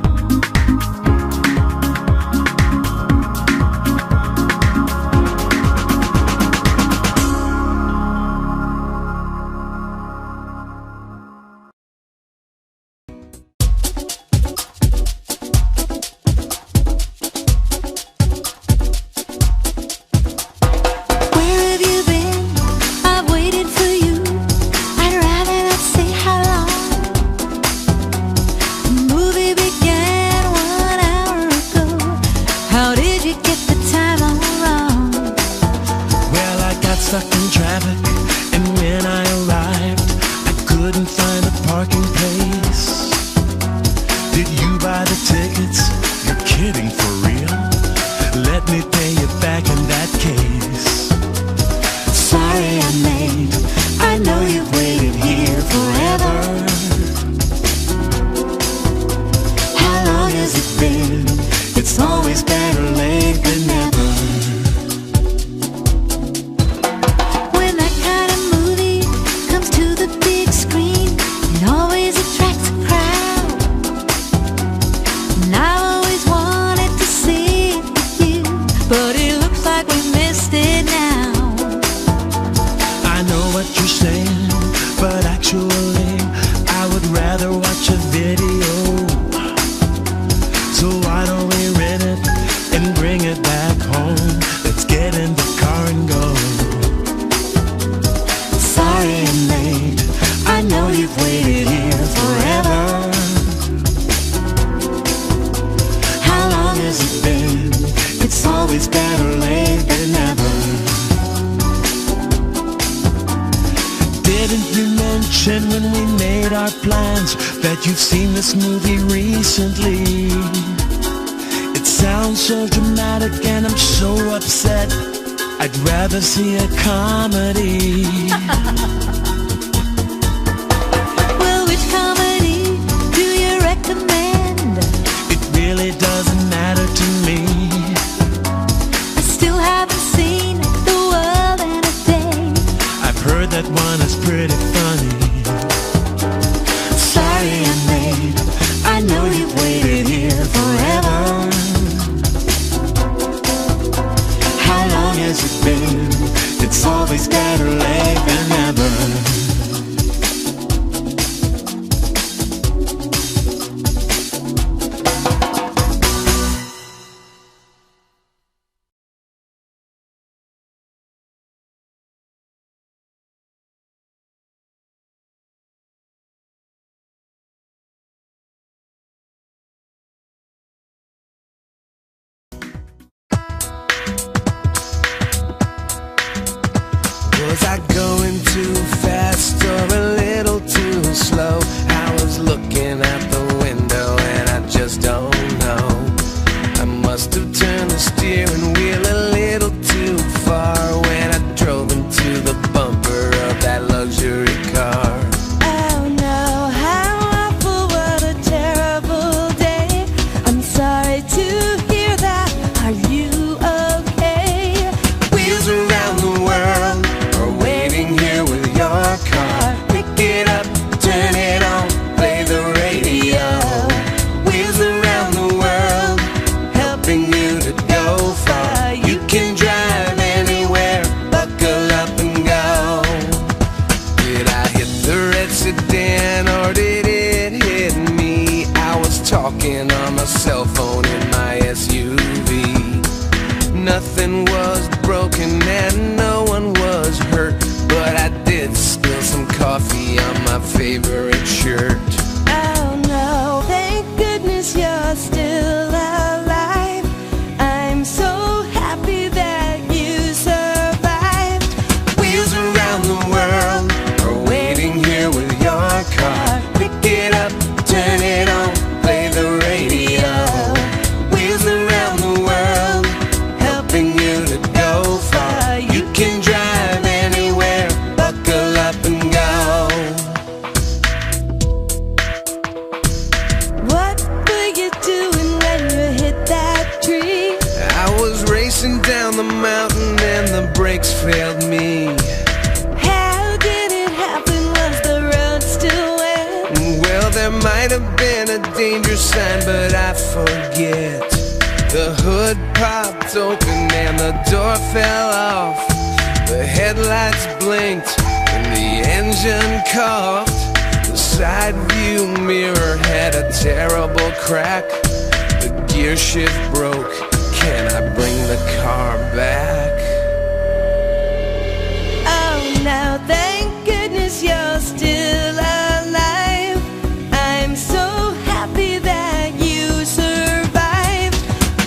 didn't you mention when we made our plans that you've seen this movie recently? It sounds so dramatic and I'm so upset. I'd rather see a comedy. Well, which comedy do you recommend? It really doesn't matter to me. I still haven't seen The World in a Day. I've heard that one is pretty funny. Sorry I'm late, I know you've waited here forever. How long has it been? It's always better late than never. Was I going too fast or a little too slow? I was looking out the window and I just don't know. I must have turned the steering wheel a little too far when I drove into the bumper of that luxury car. Oh no, how awful, what a terrible day. I'm sorry to hear that. Are you okay? Wheels around the world are waiting here with your car. Pick it up, turn it on, play the radio. Wheels around the world, helping you to go far. You can drive anywhere, buckle up and go. Did I hit the red sedan or did it hit me? I was talking on my cell phone in my SUV. Nothing was broken and no one was hurt, but I did spill some coffee on my favorite shirt. Oh no, thank goodness you're still alive. I'm so happy that you survived. Wheels around the world are waiting here with your car. Pick it up, turn it on, play the radio. Wheels around the world, helping you to go far. You can drive anywhere, buckle up and go. What were you doing when you hit that tree? I was racing down the mountain and the brakes failed me. How did it happen? Was the road still wet? Well, there might have been a danger sign, but I forget. The hood popped open and the door fell off. The headlights blinked and the engine coughed. The side view mirror had a terrible crack. The gear shift broke. Can I bring the car back? Oh no, thank goodness you're still alive. I'm so happy that you survived.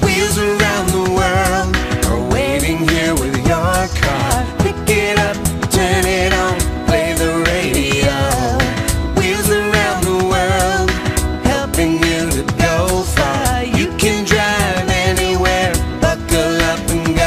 Wheels around the world are waiting here with your car. Pick it up, turn it on, play the radio. Wheels around the world, helping you to go far. You can drive anywhere, buckle up and go.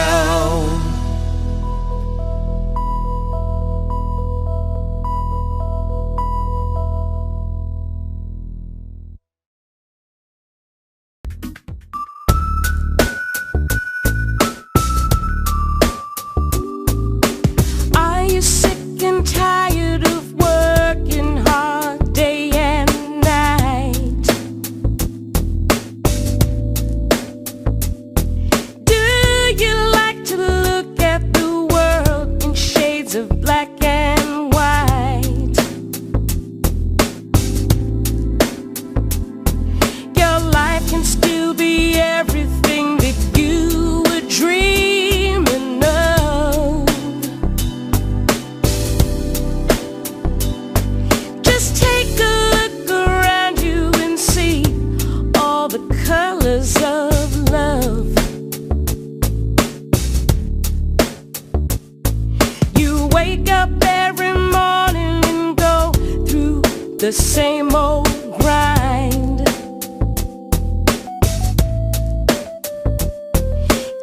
the same old grind.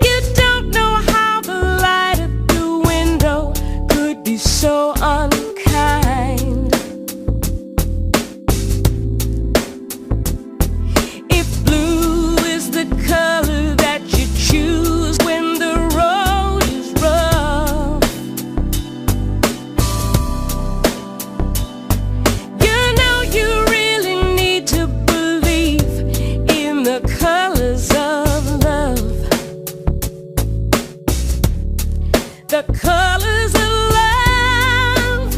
You don't know how the light at the window could be so unkind. If blue is the color that you choose when the road is rough, you know you really need to believe in the colors of love. The colors of love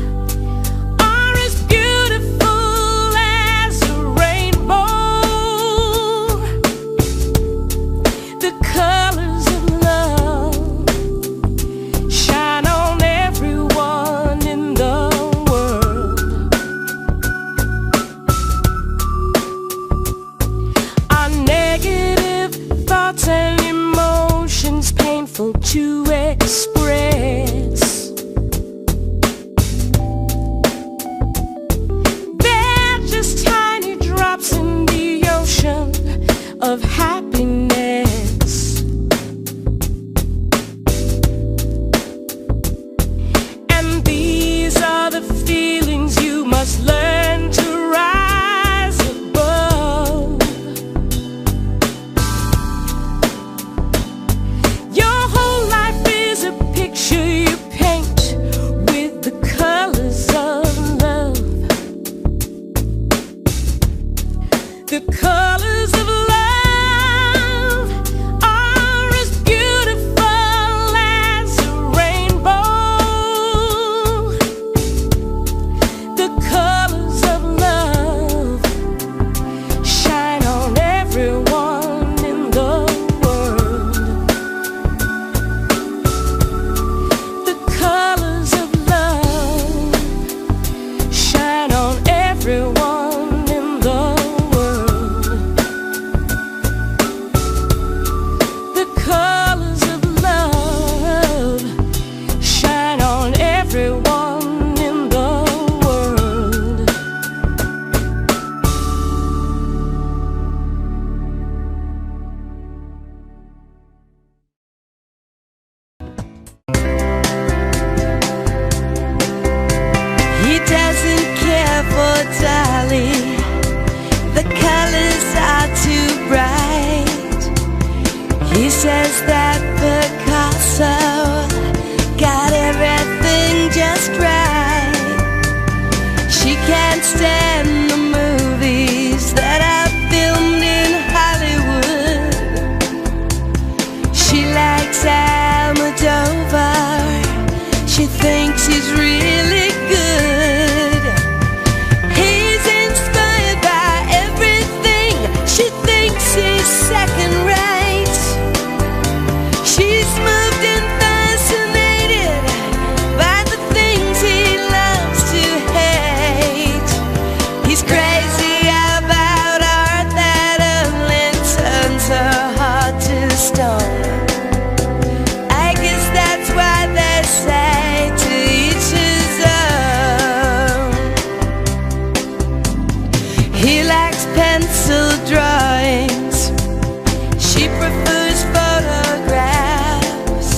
are as beautiful as a rainbow. The colors of love shine on everyone in the world. Our negative thoughts and emotions painful to express. They're just tiny drops in the ocean of happiness. And these are the feelings you must learn to rise above. Your whole life is a picture you paint with the colors of love. The colors of love are as beautiful as a rainbow. The colors of love shine on everyone in the world. The colors of love shine on everyone in the world. The colors of love shine on everyone in the world. He doesn't care for Dolly. The colors are too bright. He says that Picasso got everything just right. She can't stand the movies that are filmed in Hollywood. She likes Almodovar. She thinks he's really good. He's inspired by everything. She thinks he's second rate. She's moved and fascinated by the things he loves to hate. He's crazy about art that only turns her heart to stone. I guess that's why they say to each his own. He likes pencil drawings. She prefers photographs.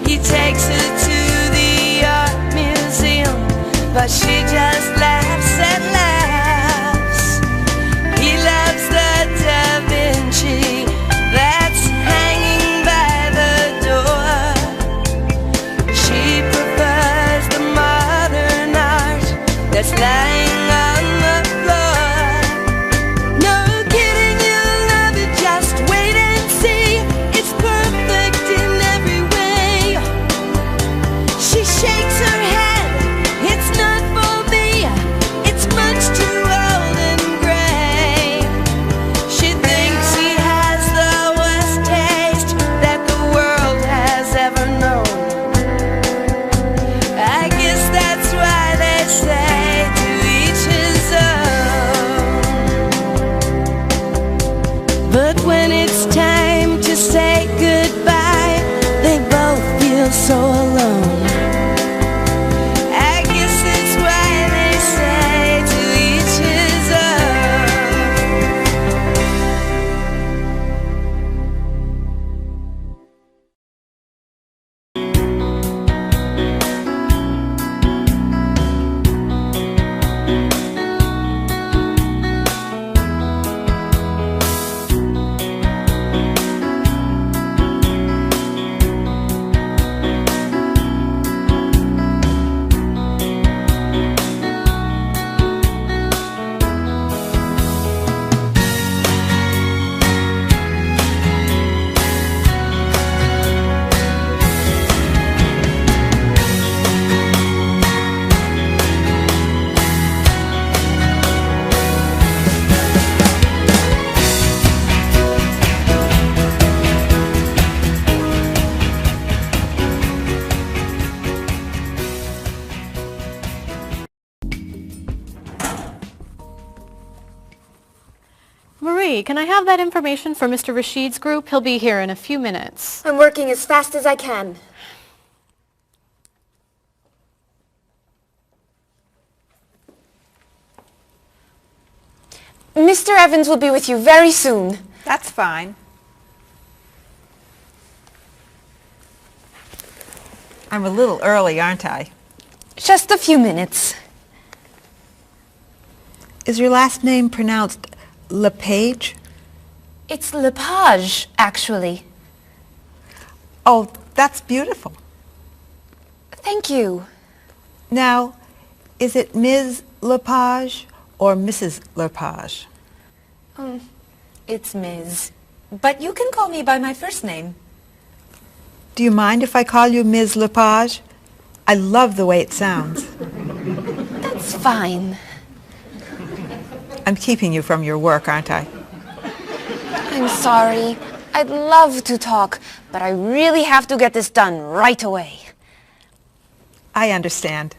He takes her to the art museum, but she just laughs and laughs. He loves the Da Vinci that's hanging by the door. She prefers the modern art that's lying on the floor. No kidding, you'll love it, just wait and see. It's perfect in every way. She shakes her head, it's not for me. It's much too old and gray. She thinks he has the worst taste that the world has ever known. I guess that's why they say to each his own. But when it's time to say goodbye, they both feel so alone. I guess that's why they say to each Marie, can I have that information for Mr. Rashid's group? He'll be here in a few minutes. I'm working as fast as I can. Mr. Evans will be with you very soon. That's fine. I'm a little early, aren't I? Just a few minutes. Is your last name pronounced LePage? It's Lepage, actually. Oh, that's beautiful. Thank you. Now, is it Ms. Lepage or Mrs. Lepage? It's Ms. But you can call me by my first name. Do you mind if I call you Ms. Lepage? I love the way it sounds. That's fine. I'm keeping you from your work, aren't I? I'm sorry. I'd love to talk, but I really have to get this done right away. I understand.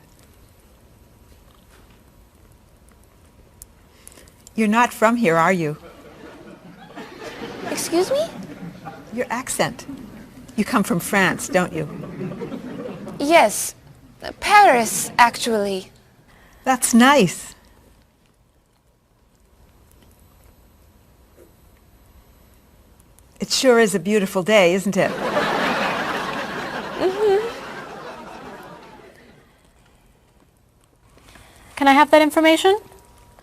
You're not from here, are you? Excuse me? Your accent. You come from France, don't you? Yes. Paris, actually. That's nice. It sure is a beautiful day, isn't it? Can I have that information?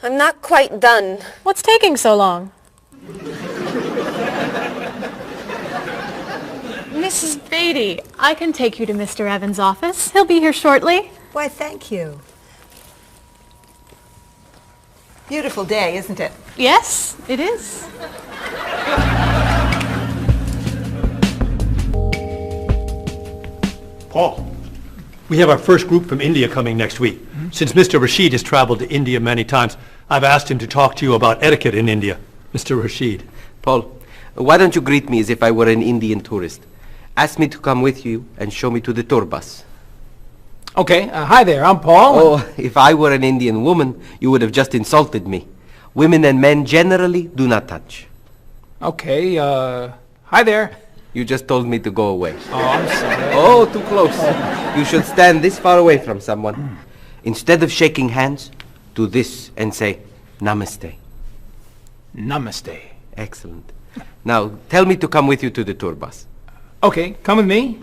I'm not quite done. What's taking so long? Mrs. Beatty, I can take you to Mr. Evans' office. He'll be here shortly. Why, thank you. Beautiful day, isn't it? Yes, it is. Paul, we have our first group from India coming next week. Since Mr. Rashid has traveled to India many times, I've asked him to talk to you about etiquette in India. Mr. Rashid. Paul, why don't you greet me as if I were an Indian tourist? Ask me to come with you and show me to the tour bus. Okay, hi there, I'm Paul. Oh, if I were an Indian woman, you would have just insulted me. Women and men generally do not touch. Okay, hi there. You just told me to go away. Oh, I'm sorry. Oh, too close. You should stand this far away from someone. Instead of shaking hands, do this and say, Namaste. Namaste. Excellent. Now, tell me to come with you to the tour bus. Okay, come with me.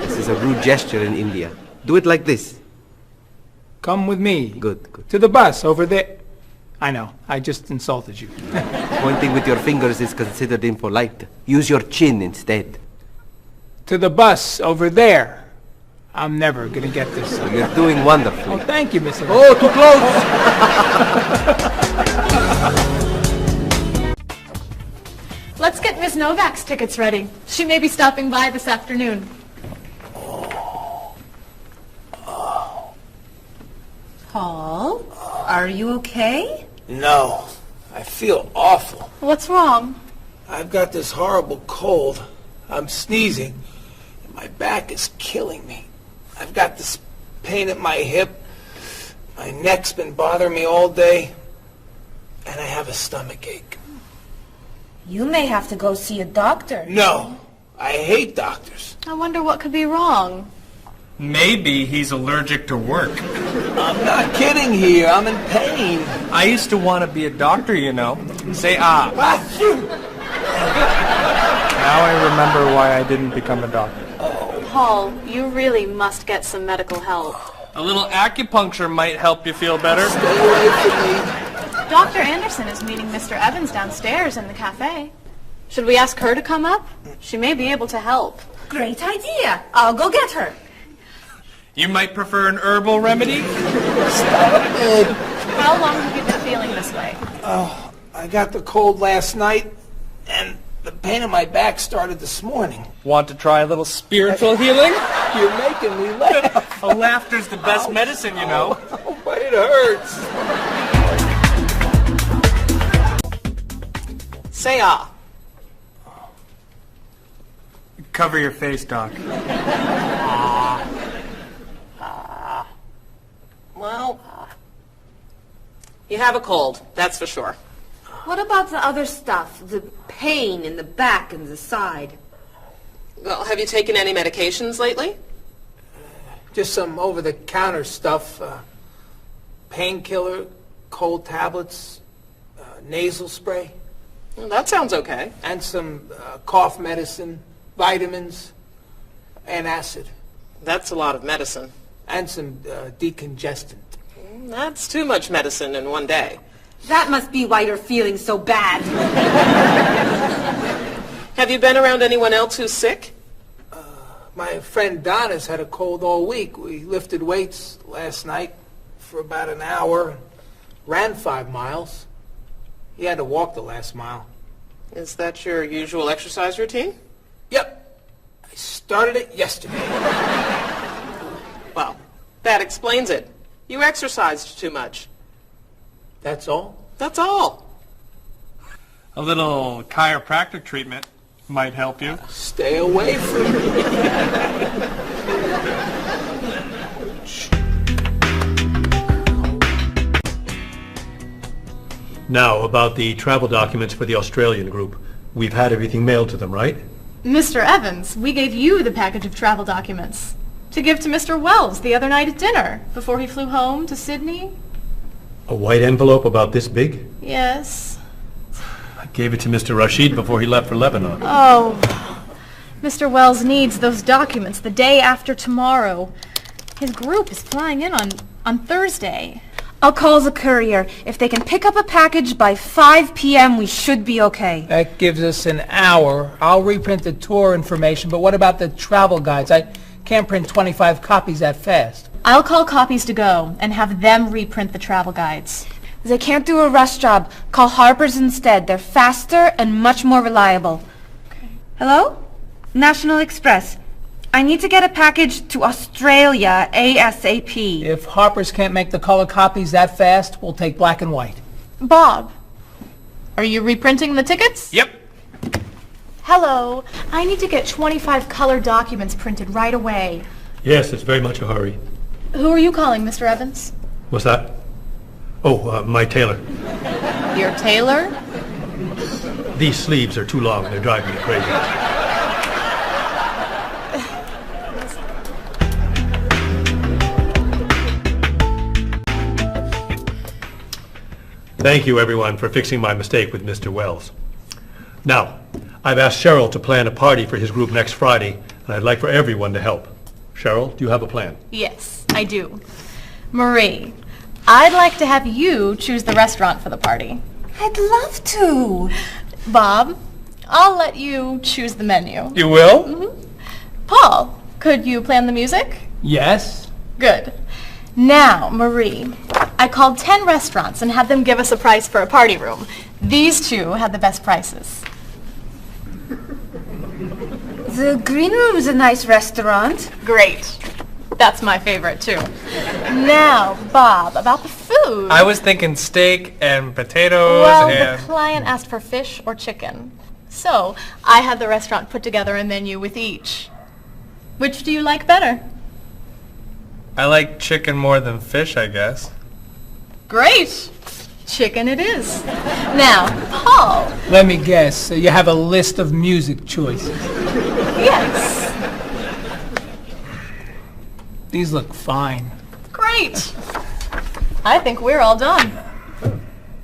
This is a rude gesture in India. Do it like this. Come with me. Good, good. To the bus over there. I know, I just insulted you. Pointing with your fingers is considered impolite. Use your chin instead. To the bus over there. I'm never going to get this. You're doing wonderfully. Oh, thank you, Mr. Oh, too close! Let's get Ms. Novak's tickets ready. She may be stopping by this afternoon. Paul, are you okay? No, I feel awful. What's wrong? I've got this horrible cold. I'm sneezing, and my back is killing me. I've got this pain at my hip. My neck's been bothering me all day, and I have a stomach ache. You may have to go see a doctor. No, I hate doctors. I wonder what could be wrong. Maybe he's allergic to work. I'm not kidding here. I'm in pain. I used to want to be a doctor, you know. Say ah. Now I remember why I didn't become a doctor. Paul, you really must get some medical help. A little acupuncture might help you feel better. Stay away from me. Dr. Anderson is meeting Mr. Evans downstairs in the cafe. Should we ask her to come up? She may be able to help. Great idea. I'll go get her. You might prefer an herbal remedy? Stop it. How long have you been feeling this way? Oh, I got the cold last night, and the pain in my back started this morning. Want to try a little spiritual healing? You're making me laugh. Laughter's the best medicine, you know. Oh, but it hurts. Say ah. Cover your face, Doc. Well, you have a cold, that's for sure. What about the other stuff? The pain in the back and the side? Well, have you taken any medications lately? Just some over-the-counter stuff. Painkiller, cold tablets, nasal spray. Well, that sounds okay. And some cough medicine, vitamins, and acid. That's a lot of medicine. And some decongestant. That's too much medicine in one day. That must be why you're feeling so bad. Have you been around anyone else who's sick? My friend Donna's had a cold all week. We lifted weights last night for about an hour, ran 5 miles. He had to walk the last mile. Is that your usual exercise routine? Yep. I started it yesterday. Well, that explains it. You exercised too much. That's all? That's all. A little chiropractic treatment might help you. Stay away from me. Now, about the travel documents for the Australian group. We've had everything mailed to them, right? Mr. Evans, we gave you the package of travel documents to give to Mr. Wells the other night at dinner before he flew home to Sydney. A white envelope about this big? Yes. I gave it to Mr. Rashid before he left for Lebanon. Oh, Mr. Wells needs those documents the day after tomorrow. His group is flying in on Thursday. I'll call the courier. If they can pick up a package by 5 p.m., we should be okay. That gives us an hour. I'll reprint the tour information, but what about the travel guides? I can't print 25 copies that fast. I'll call Copies to Go and have them reprint the travel guides. They can't do a rush job. Call Harper's instead. They're faster and much more reliable. Okay. Hello? National Express. I need to get a package to Australia ASAP. If Harper's can't make the color copies that fast, we'll take black and white. Bob, are you reprinting the tickets? Yep. Hello. I need to get 25 color documents printed right away. Yes, it's very much a hurry. Who are you calling, Mr. Evans? What's that? Oh, my tailor. Your tailor? These sleeves are too long and they're driving me crazy. Thank you, everyone, for fixing my mistake with Mr. Wells. Now, I've asked Cheryl to plan a party for his group next Friday, and I'd like for everyone to help. Cheryl, do you have a plan? Yes, I do. Marie, I'd like to have you choose the restaurant for the party. I'd love to. Bob, I'll let you choose the menu. You will? Mm-hmm. Paul, could you plan the music? Yes. Good. Now, Marie, I called 10 restaurants and had them give us a price for a party room. These two had the best prices. The Green Room's a nice restaurant. Great. That's my favorite, too. Now, Bob, about the food. I was thinking steak and potatoes Well, and... the client asked for fish or chicken. So, I had the restaurant put together a menu with each. Which do you like better? I like chicken more than fish, I guess. Great. Chicken it is. Now, Paul. Let me guess. You have a list of music choices. Yes. These look fine. Great. I think we're all done.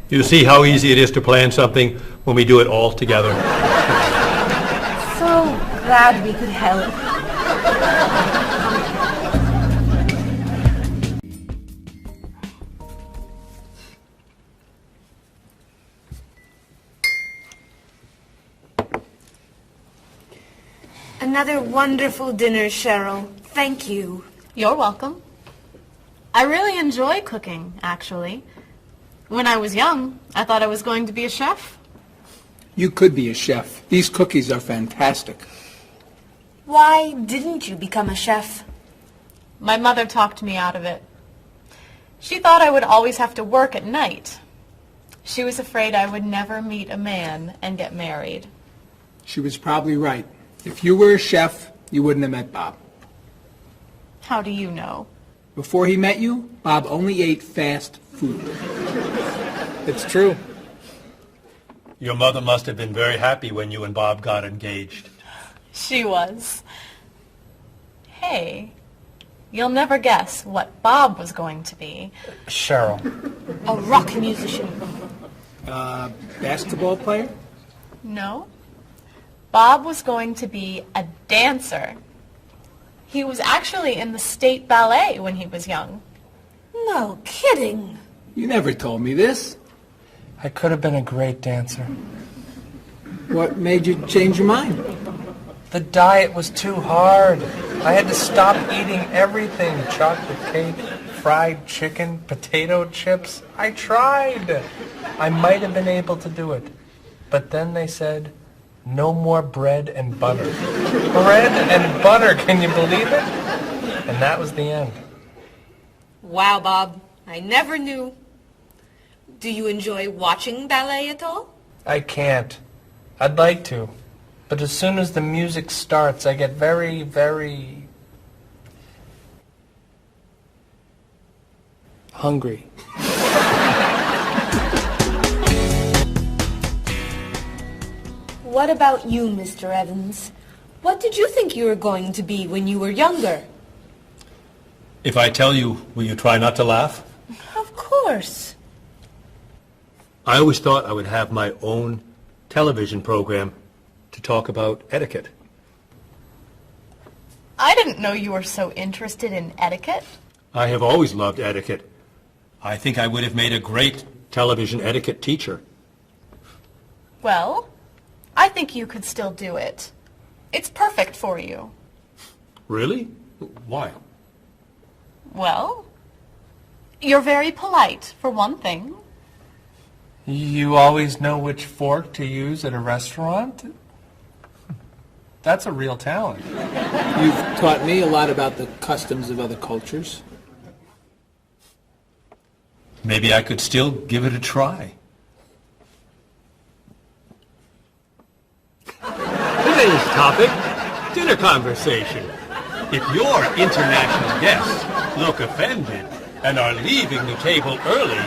You see how easy it is to plan something when we do it all together? So glad we could help. Another wonderful dinner, Cheryl. Thank you. You're welcome. I really enjoy cooking, actually. When I was young, I thought I was going to be a chef. You could be a chef. These cookies are fantastic. Why didn't you become a chef? My mother talked me out of it. She thought I would always have to work at night. She was afraid I would never meet a man and get married. She was probably right. If you were a chef, you wouldn't have met Bob. How do you know? Before he met you, Bob only ate fast food. It's true. Your mother must have been very happy when you and Bob got engaged. She was. Hey, you'll never guess what Bob was going to be. Cheryl. A rock musician. Basketball player? No. Bob was going to be a dancer. He was actually in the state ballet when he was young. No kidding. You never told me this. I could have been a great dancer. What made you change your mind? The diet was too hard. I had to stop eating everything. Chocolate cake, fried chicken, potato chips. I tried. I might have been able to do it. But then they said, no more bread and butter. Bread and butter, can you believe it? And that was the end. Wow, Bob. I never knew. Do you enjoy watching ballet at all? I can't. I'd like to. But as soon as the music starts, I get very, very hungry. What about you, Mr. Evans? What did you think you were going to be when you were younger? If I tell you, will you try not to laugh? Of course. I always thought I would have my own television program to talk about etiquette. I didn't know you were so interested in etiquette. I have always loved etiquette. I think I would have made a great television etiquette teacher. Well, I think you could still do it. It's perfect for you. Really? Why? Well, you're very polite, for one thing. You always know which fork to use at a restaurant? That's a real talent. You've taught me a lot about the customs of other cultures. Maybe I could still give it a try. Today's topic, dinner conversation. If your international guests look offended and are leaving the table early,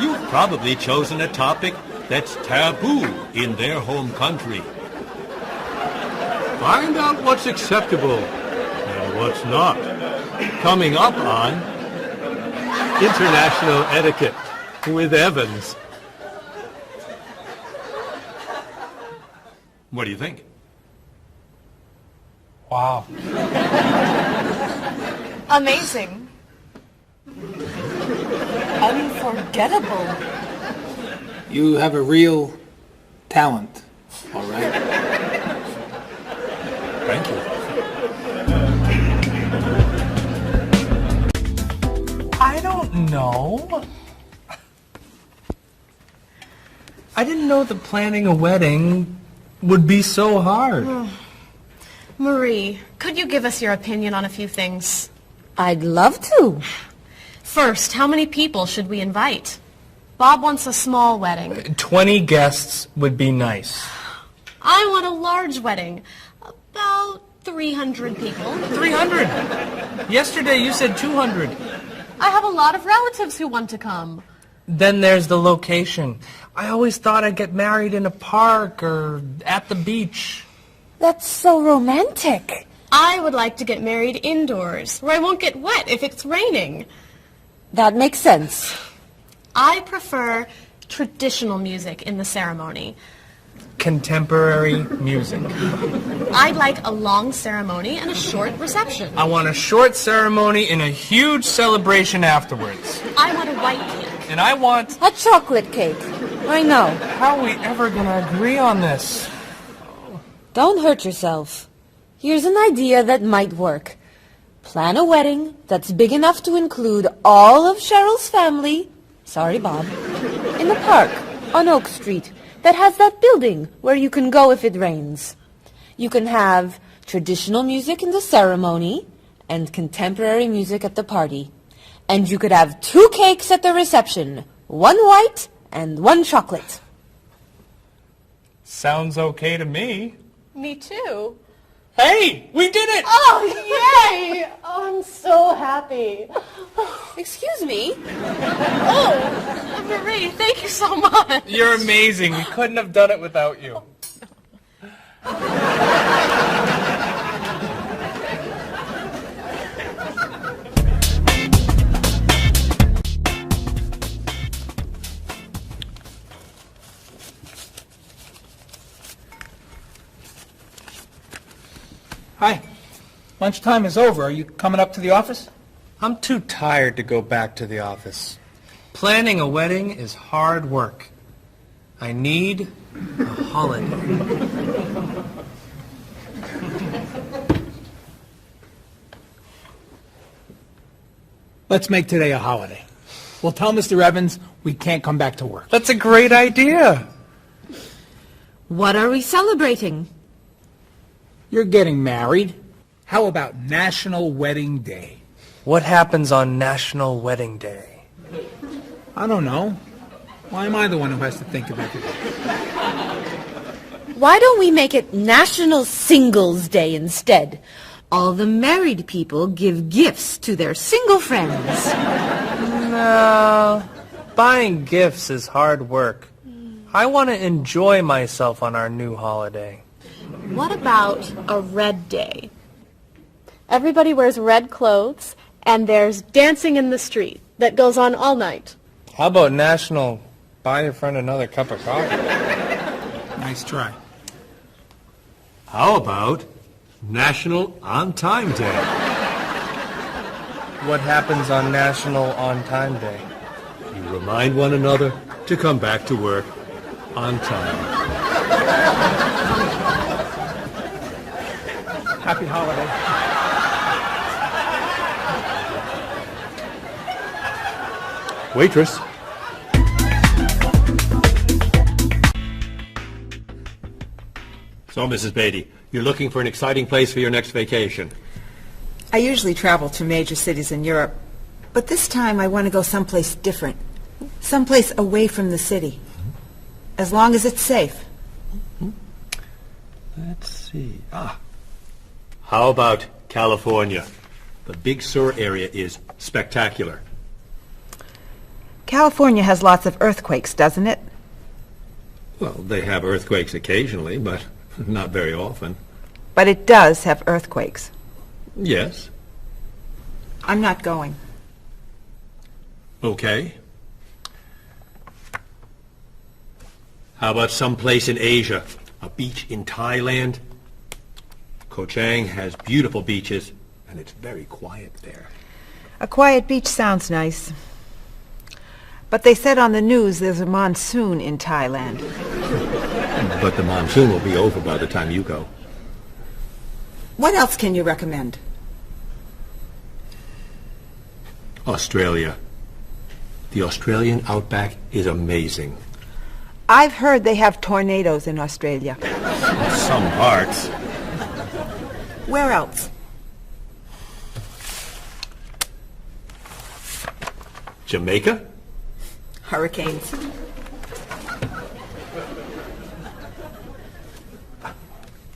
you've probably chosen a topic that's taboo in their home country. Find out what's acceptable and what's not. Coming up on International Etiquette with Evans. What do you think? Wow. Amazing. Unforgettable. You have a real talent, all right? Thank you. I don't know. I didn't know that planning a wedding would be so hard. Marie, could you give us your opinion on a few things? I'd love to. First, how many people should we invite? Bob wants a small wedding. 20 guests would be nice. I want a large wedding. About 300 people. 300? Yesterday you said 200. I have a lot of relatives who want to come. Then there's the location. I always thought I'd get married in a park or at the beach. That's so romantic. I would like to get married indoors, where I won't get wet if it's raining. That makes sense. I prefer traditional music in the ceremony. Contemporary music. I'd like a long ceremony and a short reception. I want a short ceremony and a huge celebration afterwards. I want a white cake. And I want... a chocolate cake. I know. How are we ever going to agree on this? Don't hurt yourself. Here's an idea that might work. Plan a wedding that's big enough to include all of Cheryl's family, sorry Bob, in a park on Oak Street that has that building where you can go if it rains. You can have traditional music in the ceremony and contemporary music at the party. And you could have 2 cakes at the reception, 1 white and 1 chocolate. Sounds okay to me. Me too. Hey, we did it! Oh, yay! Oh, I'm so happy. Excuse me? Oh, Marie. Daddy, thank you so much. You're amazing. We couldn't have done it without you. Hi. Lunchtime is over. Are you coming up to the office? I'm too tired to go back to the office. Planning a wedding is hard work. I need a holiday. Let's make today a holiday. We'll tell Mr. Evans we can't come back to work. That's a great idea. What are we celebrating? You're getting married. How about National Wedding Day? What happens on National Wedding Day? I don't know. Why am I the one who has to think of everything? Why don't we make it National Singles Day instead? All the married people give gifts to their single friends. No, buying gifts is hard work. I want to enjoy myself on our new holiday. What about a red day? Everybody wears red clothes, and there's dancing in the street that goes on all night. How about National Buy Your Friend Another Cup of Coffee? Nice try. How about National On Time Day? What happens on National On Time Day? You remind one another to come back to work on time. Happy holiday. Waitress. So, Mrs. Beatty, you're looking for an exciting place for your next vacation. I usually travel to major cities in Europe, but this time I want to go someplace different. Someplace away from the city. As long as it's safe. Let's see. How about California? The Big Sur area is spectacular. California has lots of earthquakes, doesn't it? Well, they have earthquakes occasionally, but not very often. But it does have earthquakes. Yes. I'm not going. Okay. How about someplace in Asia? A beach in Thailand? Koh Chang has beautiful beaches, and it's very quiet there. A quiet beach sounds nice. But they said on the news there's a monsoon in Thailand. But the monsoon will be over by the time you go. What else can you recommend? Australia. The Australian outback is amazing. I've heard they have tornadoes in Australia. Some parts. Where else? Jamaica? Hurricanes.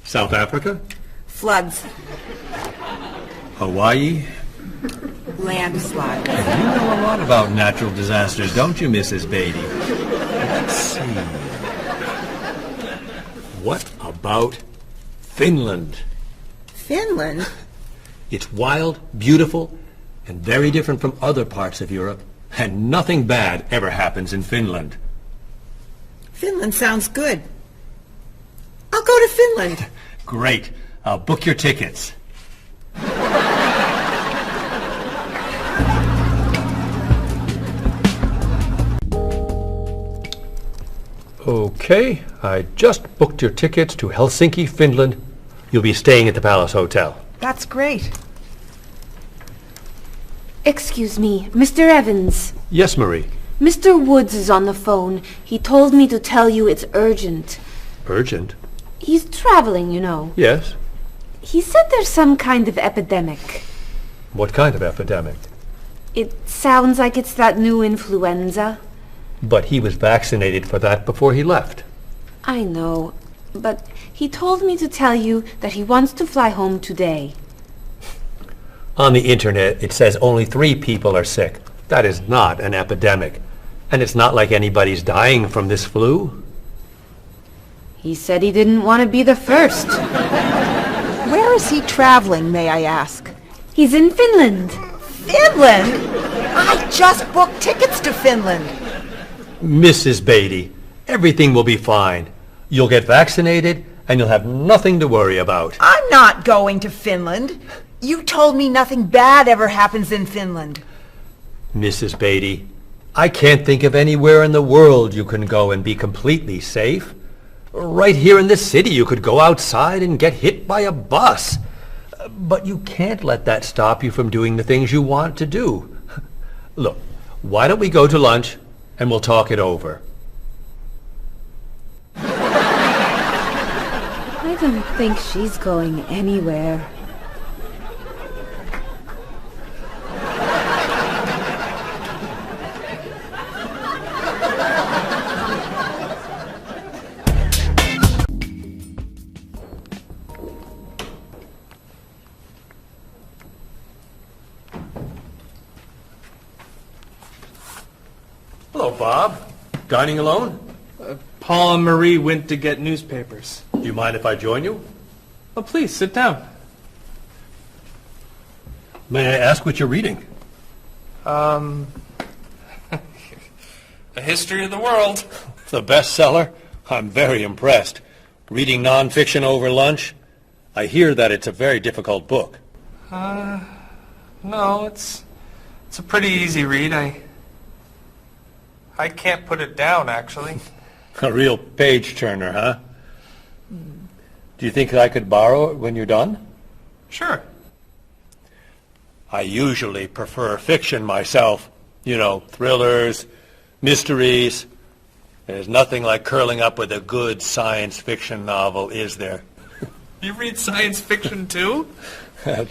South Africa? Floods. Hawaii? Landslides. You know a lot about natural disasters, don't you, Mrs. Beatty? Let's see. What about Finland? Finland? It's wild, beautiful, and very different from other parts of Europe. And nothing bad ever happens in Finland. Finland sounds good. I'll go to Finland. Great. I'll book your tickets. Okay, I just booked your tickets to Helsinki, Finland. You'll be staying at the Palace Hotel. That's great. Excuse me, Mr. Evans. Yes, Marie. Mr. Woods is on the phone. He told me to tell you it's urgent. Urgent? He's traveling, you know. Yes. He said there's some kind of epidemic. What kind of epidemic? It sounds like it's that new influenza. But he was vaccinated for that before he left. I know, but he told me to tell you that he wants to fly home today. On the internet, it says only 3 people are sick. That is not an epidemic. And it's not like anybody's dying from this flu. He said he didn't want to be the first. Where is he traveling, may I ask? He's in Finland. Finland? I just booked tickets to Finland. Mrs. Beatty, everything will be fine. You'll get vaccinated, and you'll have nothing to worry about. I'm not going to Finland. You told me nothing bad ever happens in Finland. Mrs. Beatty, I can't think of anywhere in the world you can go and be completely safe. Right here in this city, you could go outside and get hit by a bus. But you can't let that stop you from doing the things you want to do. Look, why don't we go to lunch and we'll talk it over? I don't think she's going anywhere. Hello, Bob. Dining alone? Paul and Marie went to get newspapers. Do you mind if I join you? Oh, please, sit down. May I ask what you're reading? The History of the World. The bestseller? I'm very impressed. Reading nonfiction over lunch? I hear that it's a very difficult book. No, it's a pretty easy read. I can't put it down, actually. A real page-turner, huh? Do you think I could borrow it when you're done? Sure. I usually prefer fiction myself. You know, thrillers, mysteries. There's nothing like curling up with a good science fiction novel, is there? You read science fiction, too?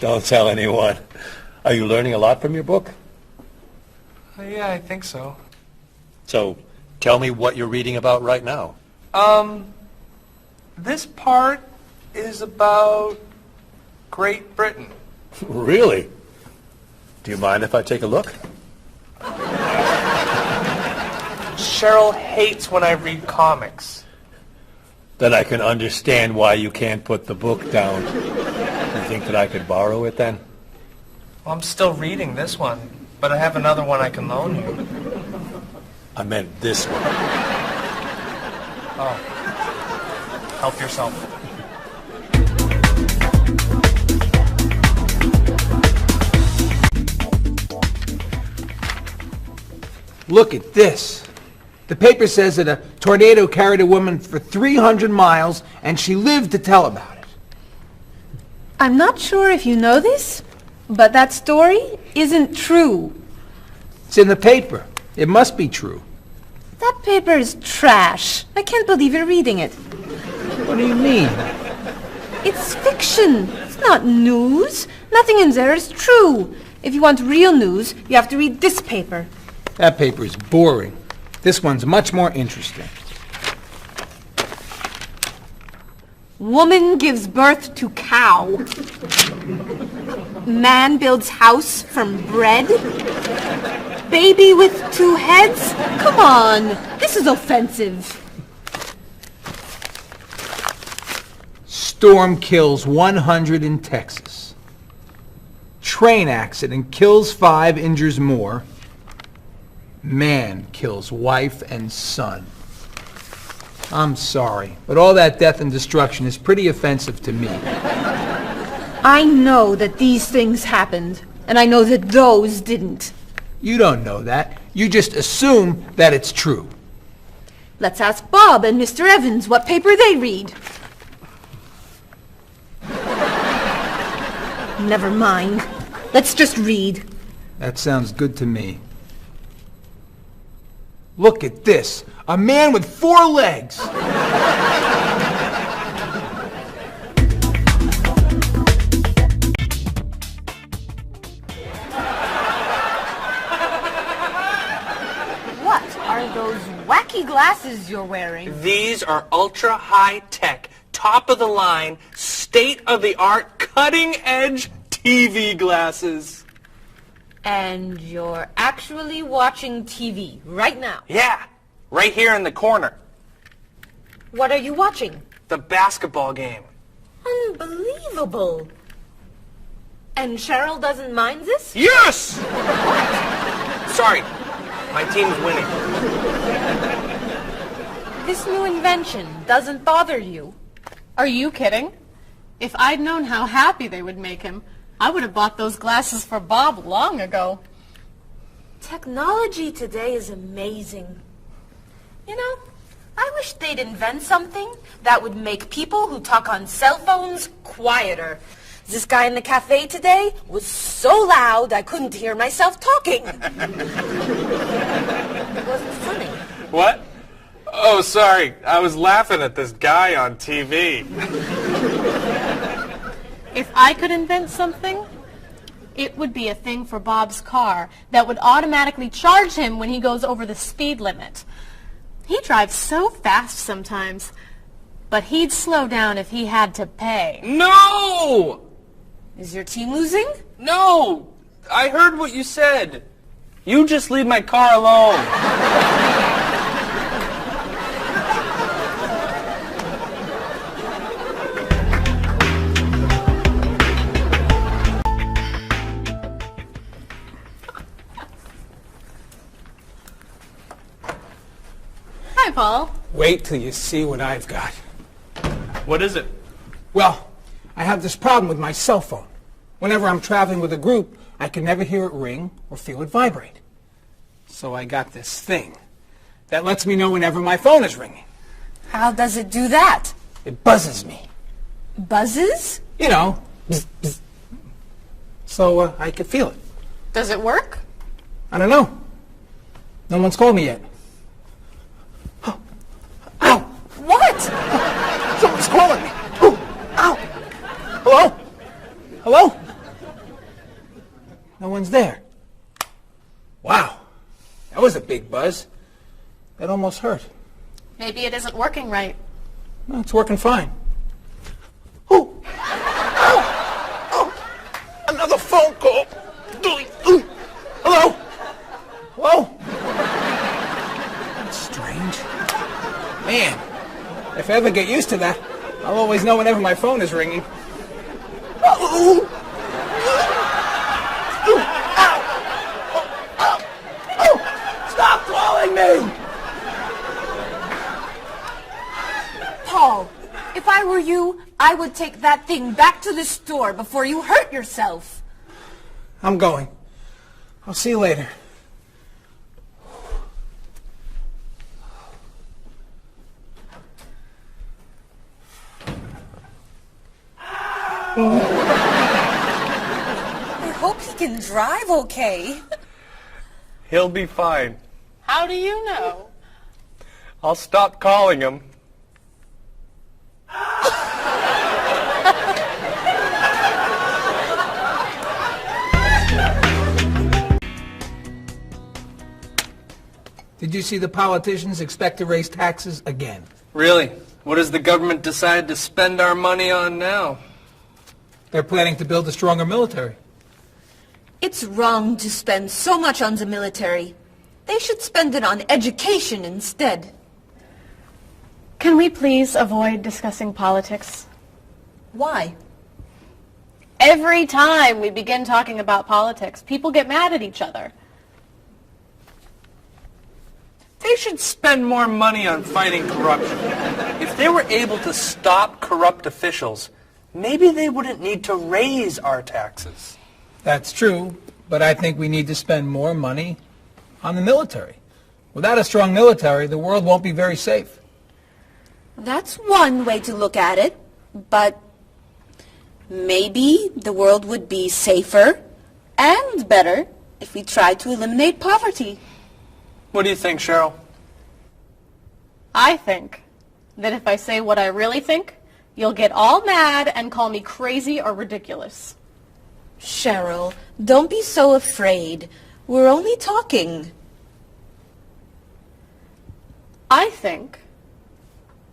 Don't tell anyone. Are you learning a lot from your book? Yeah, I think so. So, tell me what you're reading about right now. This part is about Great Britain. Really? Do you mind if I take a look? Cheryl hates when I read comics. Then I can understand why you can't put the book down. You think that I could borrow it then? Well, I'm still reading this one, but I have another one I can loan you. I meant this one. Oh. Help yourself. Look at this. The paper says that a tornado carried a woman for 300 miles, and she lived to tell about it. I'm not sure if you know this, but that story isn't true. It's in the paper. It must be true. That paper is trash. I can't believe you're reading it. What do you mean? It's fiction. It's not news. Nothing in there is true. If you want real news, you have to read this paper. That paper is boring. This one's much more interesting. Woman gives birth to cow. Man builds house from bread. Baby with 2 heads? Come on, this is offensive. Storm kills 100 in Texas. Train accident kills 5, injures more. Man kills wife and son. I'm sorry, but all that death and destruction is pretty offensive to me. I know that these things happened, and I know that those didn't. You don't know that. You just assume that it's true. Let's ask Bob and Mr. Evans what paper they read. Never mind. Let's just read. That sounds good to me. Look at this. A man with 4 legs. What are those wacky glasses you're wearing? These are ultra high tech, top of the line, state of the art, cutting edge TV glasses. And you're actually watching TV right now. Yeah, right here in the corner. What are you watching? The basketball game. Unbelievable. And Cheryl doesn't mind this? Yes! Sorry, my team's winning. This new invention doesn't bother you. Are you kidding? If I'd known how happy they would make him, I would have bought those glasses for Bob long ago. Technology today is amazing. You know, I wish they'd invent something that would make people who talk on cell phones quieter. This guy in the cafe today was so loud I couldn't hear myself talking. It wasn't funny. What? Oh, sorry. I was laughing at this guy on TV. If I could invent something, it would be a thing for Bob's car that would automatically charge him when he goes over the speed limit. He drives so fast sometimes, but he'd slow down if he had to pay. No! Is your team losing? No! I heard what you said. You just leave my car alone. Hi, Paul. Wait till you see what I've got. What is it? Well, I have this problem with my cell phone. Whenever I'm traveling with a group, I can never hear it ring or feel it vibrate. So I got this thing that lets me know whenever my phone is ringing. How does it do that? It buzzes me. Buzzes? You know, bzz, bzz. So I can feel it. Does it work? I don't know. No one's called me yet. Ow! What? Someone's calling me. Ooh, ow! Hello? Hello? No one's there. Wow. That was a big buzz. That almost hurt. Maybe it isn't working right. No, it's working fine. Ooh! Ow! Oh! Another phone call. Ooh. Hello? Hello? That's strange. Man, if I ever get used to that, I'll always know whenever my phone is ringing. Oh! Stop calling me! Paul, if I were you, I would take that thing back to the store before you hurt yourself. I'm going. I'll see you later. I hope he can drive okay. He'll be fine. How do you know? I'll stop calling him. Did you see the politicians expect to raise taxes again? Really? What has the government decided to spend our money on now? They're planning to build a stronger military. It's wrong to spend so much on the military. They should spend it on education instead. Can we please avoid discussing politics? Why? Every time we begin talking about politics, people get mad at each other. They should spend more money on fighting corruption. If they were able to stop corrupt officials, maybe they wouldn't need to raise our taxes. That's true, but I think we need to spend more money on the military. Without a strong military, the world won't be very safe. That's one way to look at it, but maybe the world would be safer and better if we tried to eliminate poverty. What do you think, Cheryl? I think that if I say what I really think, you'll get all mad and call me crazy or ridiculous. Cheryl, don't be so afraid. We're only talking. I think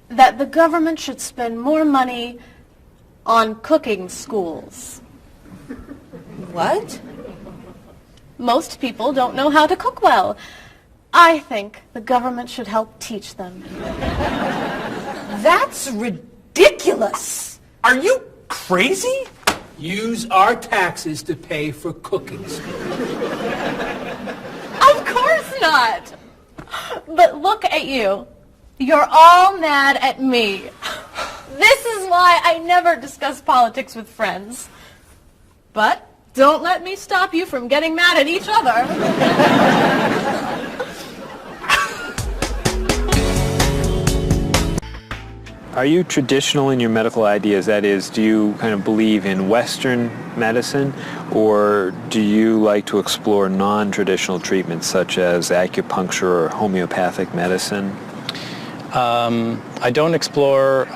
that the government should spend more money on cooking schools. What? Most people don't know how to cook well. I think the government should help teach them. That's ridiculous. Are you crazy? Use our taxes to pay for cookies. Of course not. But look at you. You're all mad at me. This is why I never discuss politics with friends. But don't let me stop you from getting mad at each other. Are you traditional in your medical ideas? That is, do you kind of believe in Western medicine, or do you like to explore non-traditional treatments such as acupuncture or homeopathic medicine? I don't explore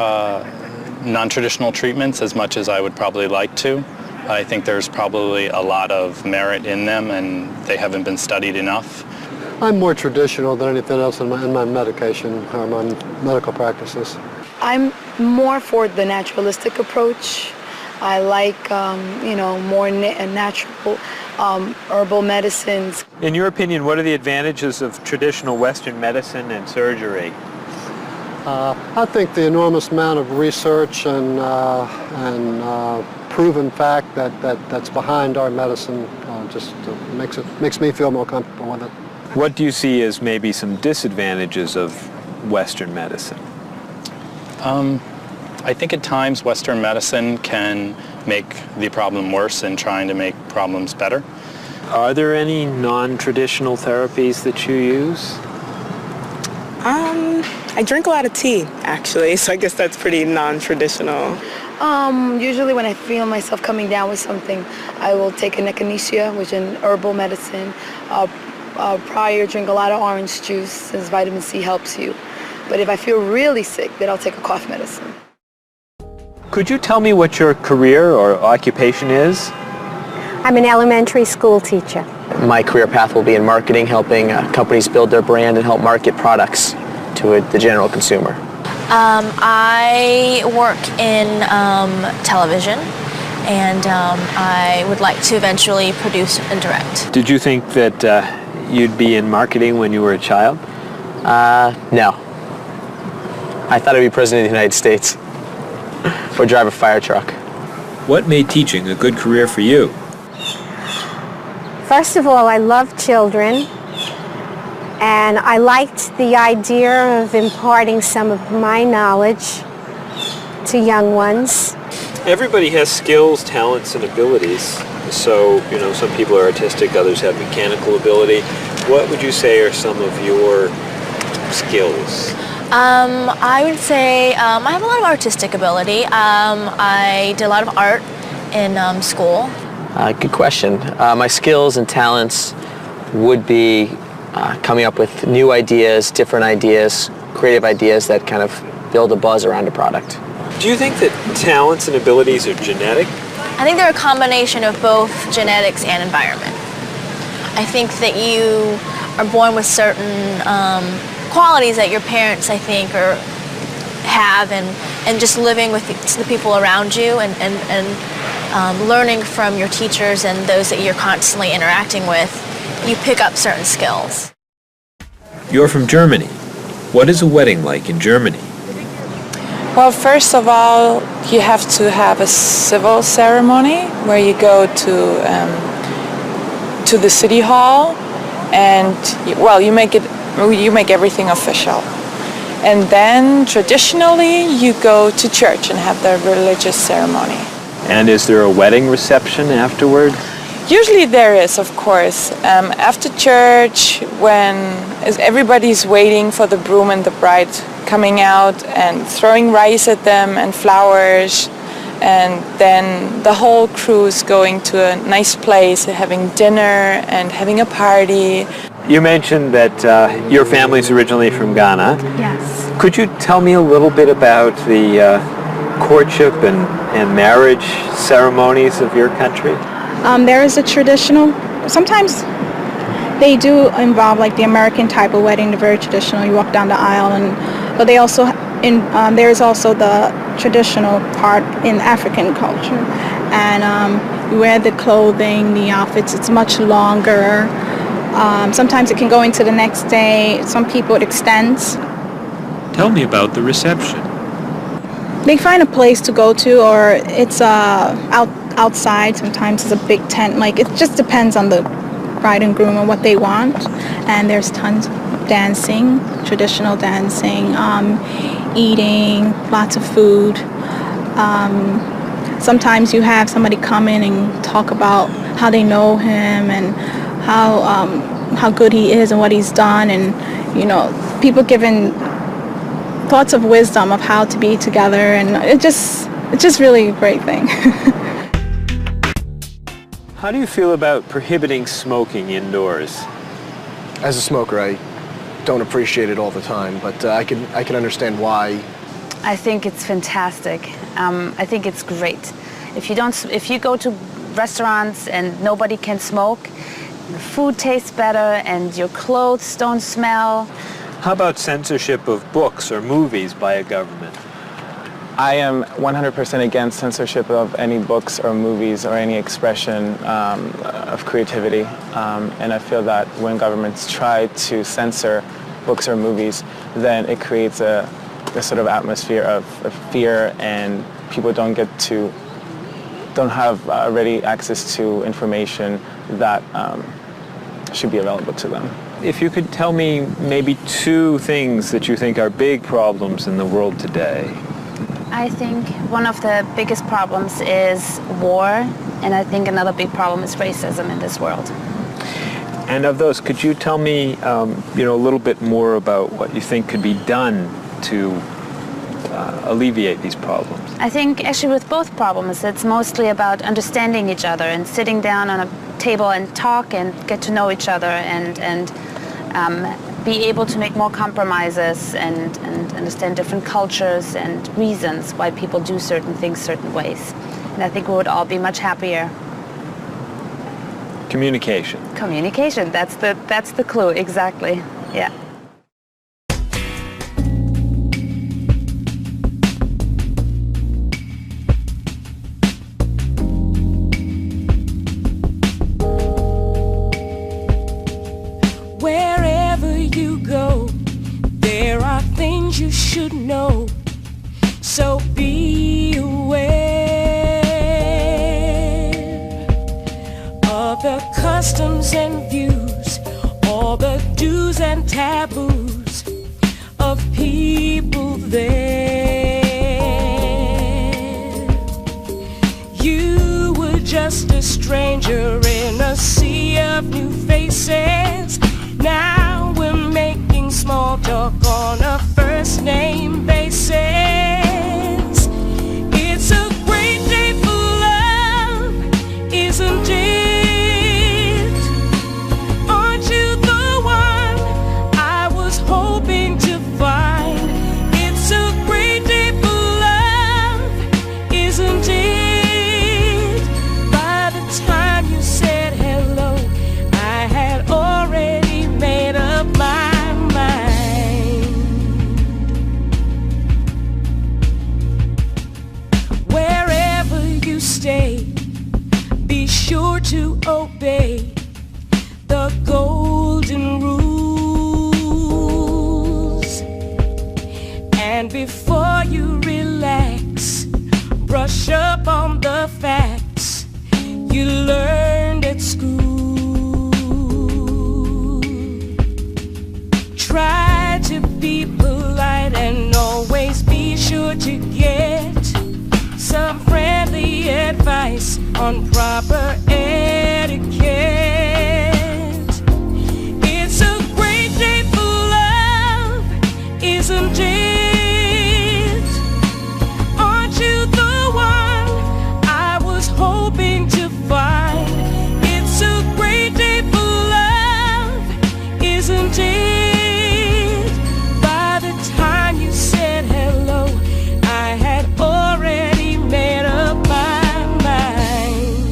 non-traditional treatments as much as I would probably like to. I think there's probably a lot of merit in them, and they haven't been studied enough. I'm more traditional than anything else in my medication or my medical practices. I'm more for the naturalistic approach. I like, more natural herbal medicines. In your opinion, what are the advantages of traditional Western medicine and surgery? I think the enormous amount of research and proven fact that's behind our medicine just makes me feel more comfortable with it. What do you see as maybe some disadvantages of Western medicine? I think at times Western medicine can make the problem worse in trying to make problems better. Are there any non-traditional therapies that you use? I drink a lot of tea, actually, so I guess that's pretty non-traditional. Usually when I feel myself coming down with something, I will take an echinacea, which is an herbal medicine. Prior, drink a lot of orange juice, since vitamin C helps you. But if I feel really sick, then I'll take a cough medicine. Could you tell me what your career or occupation is? I'm an elementary school teacher. My career path will be in marketing, helping companies build their brand and help market products to the general consumer. I work in television, and I would like to eventually produce and direct. Did you think that you'd be in marketing when you were a child? No. I thought I'd be president of the United States or drive a fire truck. What made teaching a good career for you? First of all, I love children, and I liked the idea of imparting some of my knowledge to young ones. Everybody has skills, talents, and abilities. So, some people are artistic, others have mechanical ability. What would you say are some of your skills? I would say I have a lot of artistic ability. I did a lot of art in school. Good question. My skills and talents would be coming up with new ideas, different ideas, creative ideas that kind of build a buzz around a product. Do you think that talents and abilities are genetic? I think they're a combination of both genetics and environment. I think that you are born with certain qualities that your parents, I think, have, and just living with the people around you and learning from your teachers and those that you're constantly interacting with, you pick up certain skills. You're from Germany. What is a wedding like in Germany? Well, first of all, you have to have a civil ceremony where you go to the city hall, and you make everything official. And then traditionally you go to church and have the religious ceremony. And is there a wedding reception afterward? Usually there is, of course. After church, when everybody's waiting for the groom and the bride coming out and throwing rice at them and flowers, and then the whole crew is going to a nice place, having dinner and having a party. You mentioned that your family's originally from Ghana. Yes. Could you tell me a little bit about the courtship and marriage ceremonies of your country? There is a traditional, sometimes they do involve like the American type of wedding, the very traditional, you walk down the aisle, but they also, there's also the traditional part in African culture. And You wear the clothing, the outfits, it's much longer. Sometimes it can go into the next day. Some people it extends. Tell me about the reception. They find a place to go to, or it's outside. Sometimes it's a big tent. Like, it just depends on the bride and groom and what they want. And there's tons of dancing, traditional dancing, eating, lots of food. Sometimes you have somebody come in and talk about how they know him and how good he is and what he's done, and people giving thoughts of wisdom of how to be together, and it's just really a great thing. How do you feel about prohibiting smoking indoors? As a smoker, I don't appreciate it all the time, but I can understand why. I think it's fantastic. I think it's great. If you go to restaurants and nobody can smoke, the food tastes better and your clothes don't smell. How about censorship of books or movies by a government? I am 100% against censorship of any books or movies or any expression of creativity. And I feel that when governments try to censor books or movies, then it creates a sort of atmosphere of fear, and people don't have ready access to information that should be available to them. If you could tell me maybe 2 things that you think are big problems in the world today. I think one of the biggest problems is war, and I think another big problem is racism in this world. And of those, could you tell me a little bit more about what you think could be done to alleviate these problems? I think actually with both problems, it's mostly about understanding each other and sitting down on a table and talk and get to know each other and be able to make more compromises and understand different cultures and reasons why people do certain things certain ways. And I think we would all be much happier. Communication. Communication, that's the clue, exactly, yeah. Wherever you go, there are things you should know, so be aware of the customs and views, all the do's and taboos of people there. You were just a stranger in a sea of new faces. Now we're making small talk on a first name basis. It's a great day for love, isn't it? Aren't you the one I was hoping to find? It's a great day for love, isn't it? By the time you said hello, I had already made up my mind. Wherever you stay, be sure to obey the golden rules. And before you relax, brush up on the facts you learned at school. Try to be polite and always be sure to get some friendly advice on proper etiquette. It's a great day for love, isn't it? Aren't you the one I was hoping to find? It's a great day for love, isn't it? By the time you said hello, I had already made up my mind.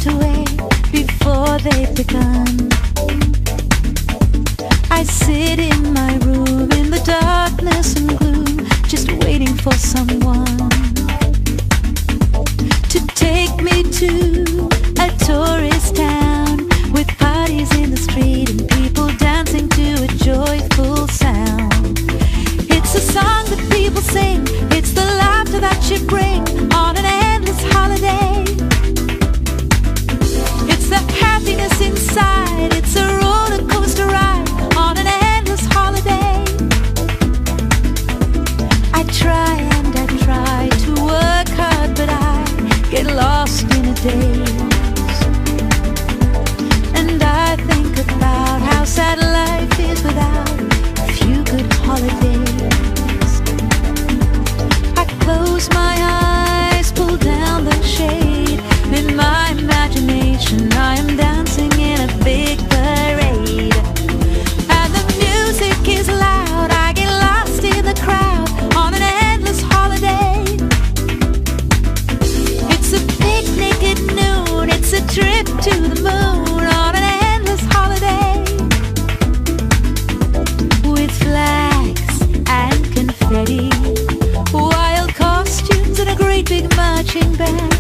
away before they've begun. I sit in my room in the darkness and gloom, just waiting for someone to take me to a tourist town with parties in the street and people dancing to a joyful sound. It's a song that people sing, it's the laughter that you bring on an endless holiday. It's the happiness inside, it's a roller coaster ride on an endless holiday. I try and I try to work hard, but I get lost in a daze. And I think about how sad life is without a few good holidays. I close my eyes, pull down the shade, and in my imagination I am dancing in a big parade. And the music is loud, I get lost in the crowd on an endless holiday. It's a picnic at noon, it's a trip to the moon on an endless holiday. With flags and confetti, wild costumes and a great big marching band,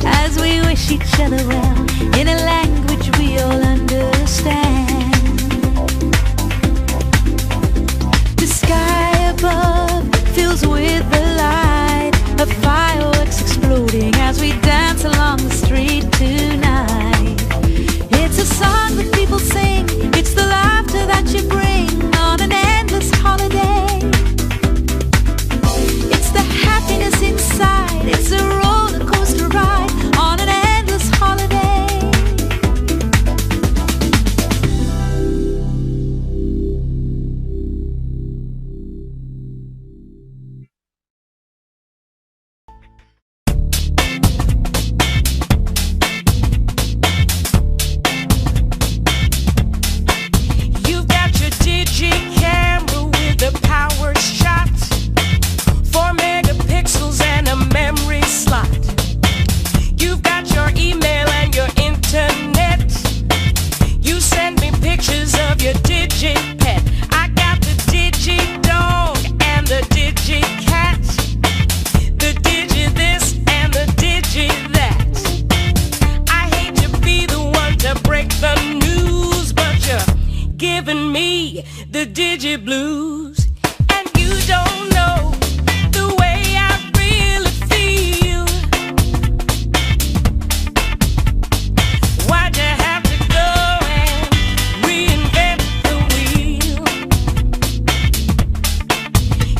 as we wish each other well in a language we all understand. The sky above fills with the light of fireworks exploding as we dance along the street tonight. It's a song that people sing, it's the laughter that you bring on an endless holiday. It's the happiness inside, it's a roller coaster ride on an endless holiday. You've got your digi camera with a power shot, 4 megapixels and a memory slot. You've got your email and your internet. You send me pictures of your digi pet. I got the digi dog and the digi cat, the digi this and the digi that. I hate to be the one to break the news, but you're giving me the digi blues. And you don't know the way I really feel. Why'd you have to go and reinvent the wheel?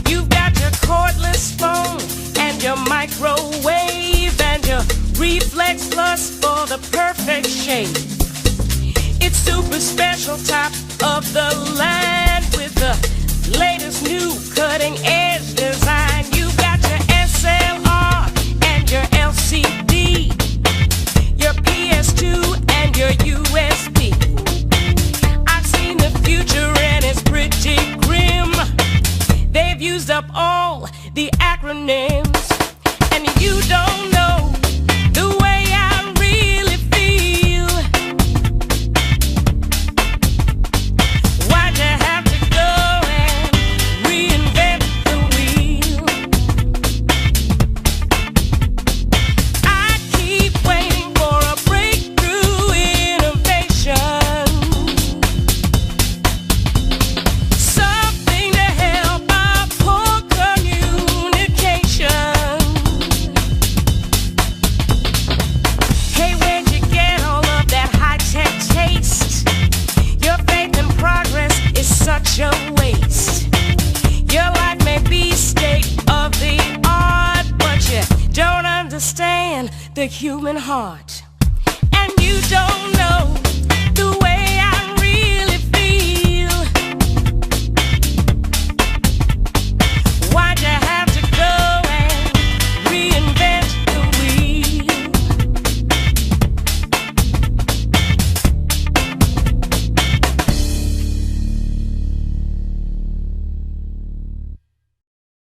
You've got your cordless phone and your microwave and your reflex plus for the perfect shape. It's super special, top of the line with the latest new cutting edge design. You've got your SLR and your LCD, your PS2 and your USB. I've seen the future and it's pretty grim. They've used up all the acronyms, and you don't know the way I really feel. Why'd you have to go and reinvent the wheel? I keep waiting for a breakthrough innovation, something to help our poor communication. Hey, where'd you get all of that high-tech taste? Your faith in progress is such a waste. Your life may be state of the art, but you don't understand the human heart. And you don't know